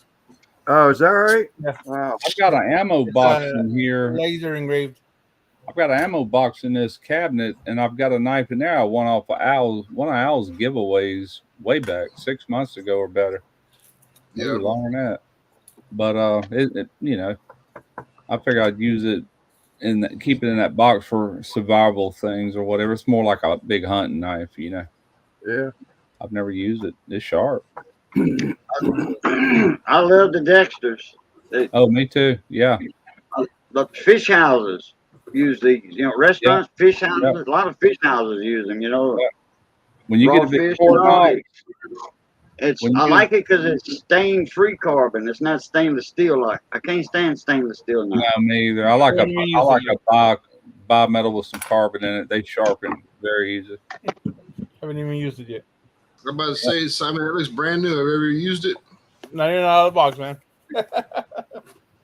Oh, is that right? Yeah. Wow. I've got an ammo box in here. Laser engraved. I've got an ammo box in this cabinet, and I've got a knife in there. I won off of one of Al's giveaways way back 6 months ago or better. Maybe Yeah. longer than that. But you know, I figure I'd use it and keep it in that box for survival things or whatever. It's more like a big hunting knife, you know. Yeah. I've never used it. It's sharp. I love the Dexters. Oh, me too. Yeah. The fish houses use these. You know, restaurants, fish houses. A lot of fish houses use them. You know, When you raw get a big fish and all knife, that. when I you- like it because it's stain-free carbon. It's not stainless steel. Like I can't stand stainless steel now. no, me either. I like a bimetal with some carbon in it. They sharpen very easy. Haven't even used it yet. I'm about to say, Simon, that looks brand new. Have you ever used it? Not even out of the box, man.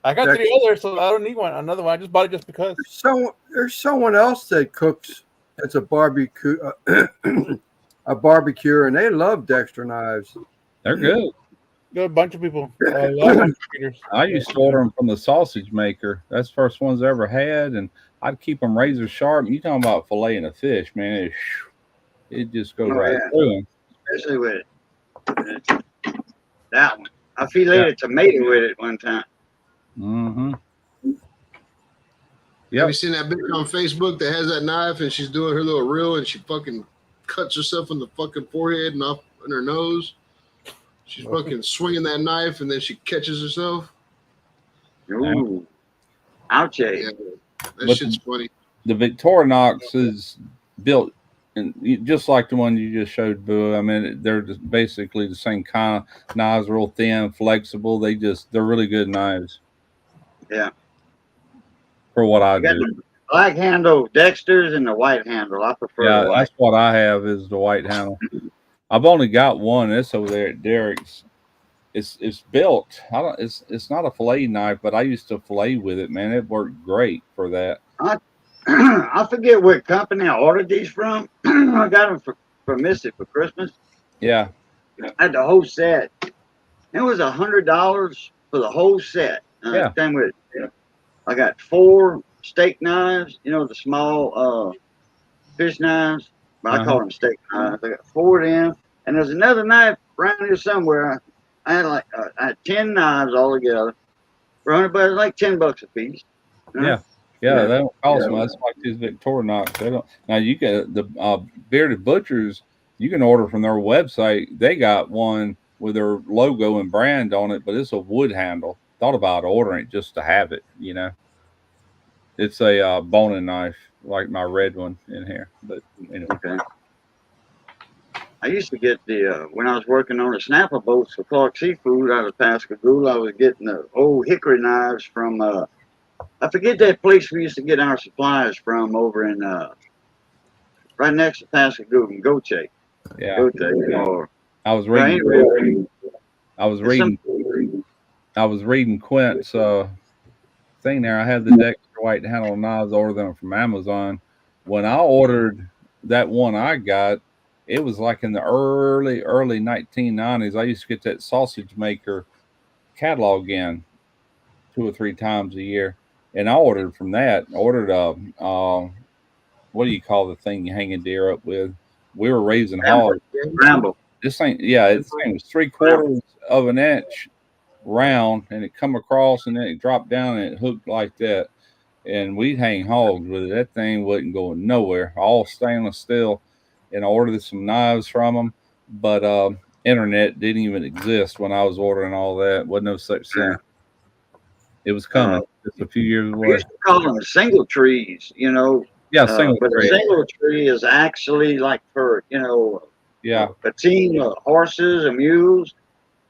I got That- 3 others, so I don't need one. Another one. I just bought it just because. There's someone else that cooks. It's a barbecue, a barbecue, and they love Dexter knives. They're good. Got a bunch of people. A lot of contributors. I used to order them from the sausage maker. That's the first ones I ever had, and I'd keep them razor sharp. You talking about filleting a fish, man? It just goes right yeah. through them. Especially with it. That one. I filleted a tomato with it one time. Mm-hmm. Have Yep. you seen that bitch on Facebook that has that knife and she's doing her little reel and she fucking cuts herself in the fucking forehead and up in her nose? She's fucking swinging that knife and then she catches herself. Ooh. Ouch. Yeah, that But shit's funny. The Victorinox is built and just like the one you just showed, Boo. I mean, they're just basically the same kind of knives, real thin, flexible. They're really good knives. Yeah. For what I You got do. the black handle Dexters and the white handle. I prefer Yeah, the white. that's what I have is the white handle. I've only got one. It's over there at Derek's. It's built. It's not a fillet knife, but I used to fillet with it, man. It worked great for that. I forget what company I ordered these from. I got them for Missy for Christmas. Yeah. I had the whole set. It was $100 for the whole set. Yeah. Came with it. I got 4 steak knives. You know, the small fish knives. But I call them steak knives. I got 4 of them. And there's another knife around here somewhere. I had 10 knives all together. For $100, like $10 a piece. You know? Yeah, they don't cost much. Like these Victorinox. They don't. Now you get the Bearded Butchers. You can order from their website. They got one with their logo and brand on it, but it's a wood handle. Thought about ordering it just to have it. You know, it's a boning knife like my red one in here. But anyway. Okay. I used to get the when I was working on the snapper boats for Clark Seafood out of Pascagoula. I was getting the old hickory knives from I forget that place we used to get our supplies from over in right next to Pascagoula, Goche. Yeah. Goche. Or I was reading. anyway, I was reading Quint's thing there. I had the Dexter white handle knives, ordered them from Amazon. When I ordered that one I got, it was like in the early 1990s. I used to get that sausage maker catalog in 2 or 3 times a year. And I ordered from that. I ordered what do you call the thing you hang a deer up with? We were raising hogs. Ramble. This thing, this thing was 3/4 of an inch round, and it come across, and then it dropped down, and it hooked like that. And we'd hang hogs with it. That thing wasn't going nowhere. All stainless steel. And I ordered some knives from them, but internet didn't even exist when I was ordering all that. Wasn't no such thing. It was coming just a few years We away. used to call them single trees, you know. Yeah, single but tree. a single tree is actually like for, you know, Yeah, a team of horses and mules.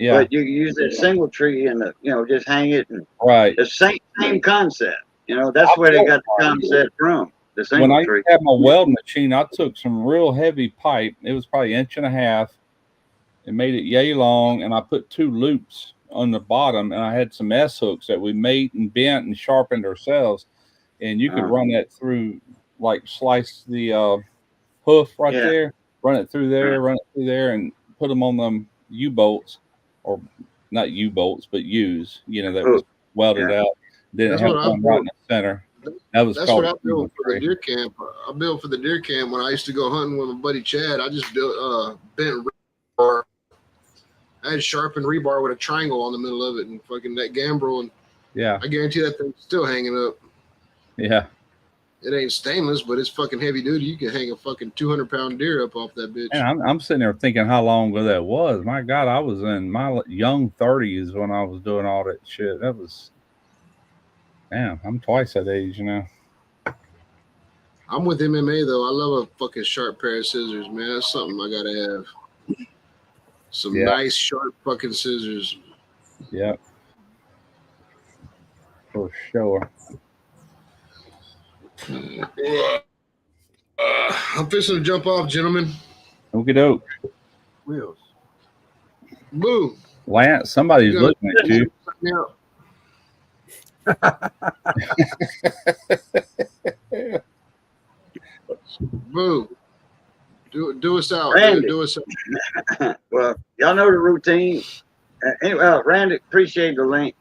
yeah, But you can use that single tree and you know, just hang it and right. the same concept. You know, that's where they got the concept from. The When single I tree. had my welding machine, I took some real heavy pipe. It was probably 1.5 inches and made it yay long, and I put 2 loops on the bottom, and I had some S hooks that we made and bent and sharpened ourselves, and you could run that through, like slice the hoof right Yeah. there, run it through there, and put them on them U-bolts, or not U-bolts, but U's, that was welded out. Didn't That's have what I one right in the center. That was That's called what I built for the deer camp. I built for the deer camp when I used to go hunting with my buddy Chad. I just built bent rebar. I had sharpened rebar with a triangle on the middle of it and fucking that gambrel, and yeah, I guarantee that thing's still hanging up. yeah. It ain't stainless, but it's fucking heavy duty. You can hang a fucking 200-pound deer up off that bitch. And I'm sitting there thinking how long ago that was. My God, I was in my young 30s when I was doing all that shit. That was, damn, I'm twice that age, I'm with MMA though. I love a fucking sharp pair of scissors, man. That's something I gotta have. Some nice sharp fucking scissors. Yeah, for sure. I'm fixing to jump off, gentlemen. Okie doke. Wheels. Boo. Lance, somebody's Yeah. looking at you. Yeah. Boo. Do us out. Randy. Dude. Do us out. Well, y'all know the routine. Anyway, Randy, appreciate the link.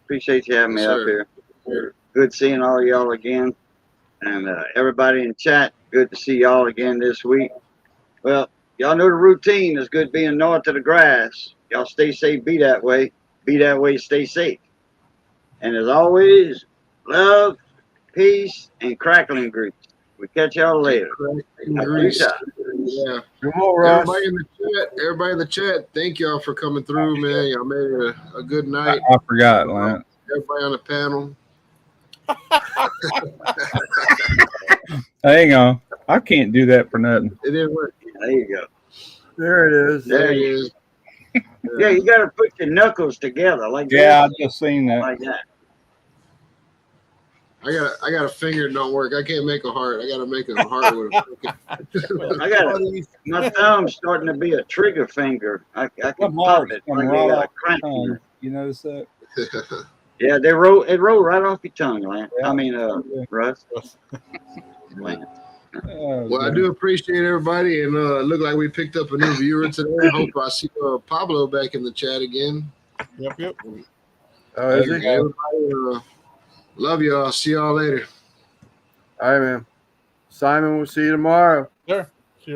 Appreciate you having me Yes, up sir. here. Good seeing all y'all again. And everybody in chat, good to see y'all again this week. Well, y'all know the routine. It's good being north of the grass. Y'all stay safe, be that way. Be that way, stay safe. And as always, love, peace, and crackling grease. We catch y'all later. Grease. Yeah. Come on, Russ. Everybody in the chat, thank y'all for coming through, man. Y'all made it a good night. I forgot, Lance. Everybody on the panel. Hang on. I can't do that for nothing. It didn't work. There you go. There it is. There it is. Yeah, you got to put your knuckles together like Yeah, I that. just seen that. Like that. I got a finger that don't work. I can't make a heart. I got to make a heart with a I got my thumb's starting to be a trigger finger. I can What pop marks it. come Like right I got a off cramp the in tongue? it. You notice that? Yeah, it roll right off your tongue, Lance. Yeah. I mean, Russ. Lance. Oh, Well, I God. do appreciate everybody, and look like we picked up a new viewer today. I hope I see Pablo back in the chat again. Yep. Oh, is he? Everybody, love y'all. See y'all later. All right, man. Simon, we'll see you tomorrow. Sure.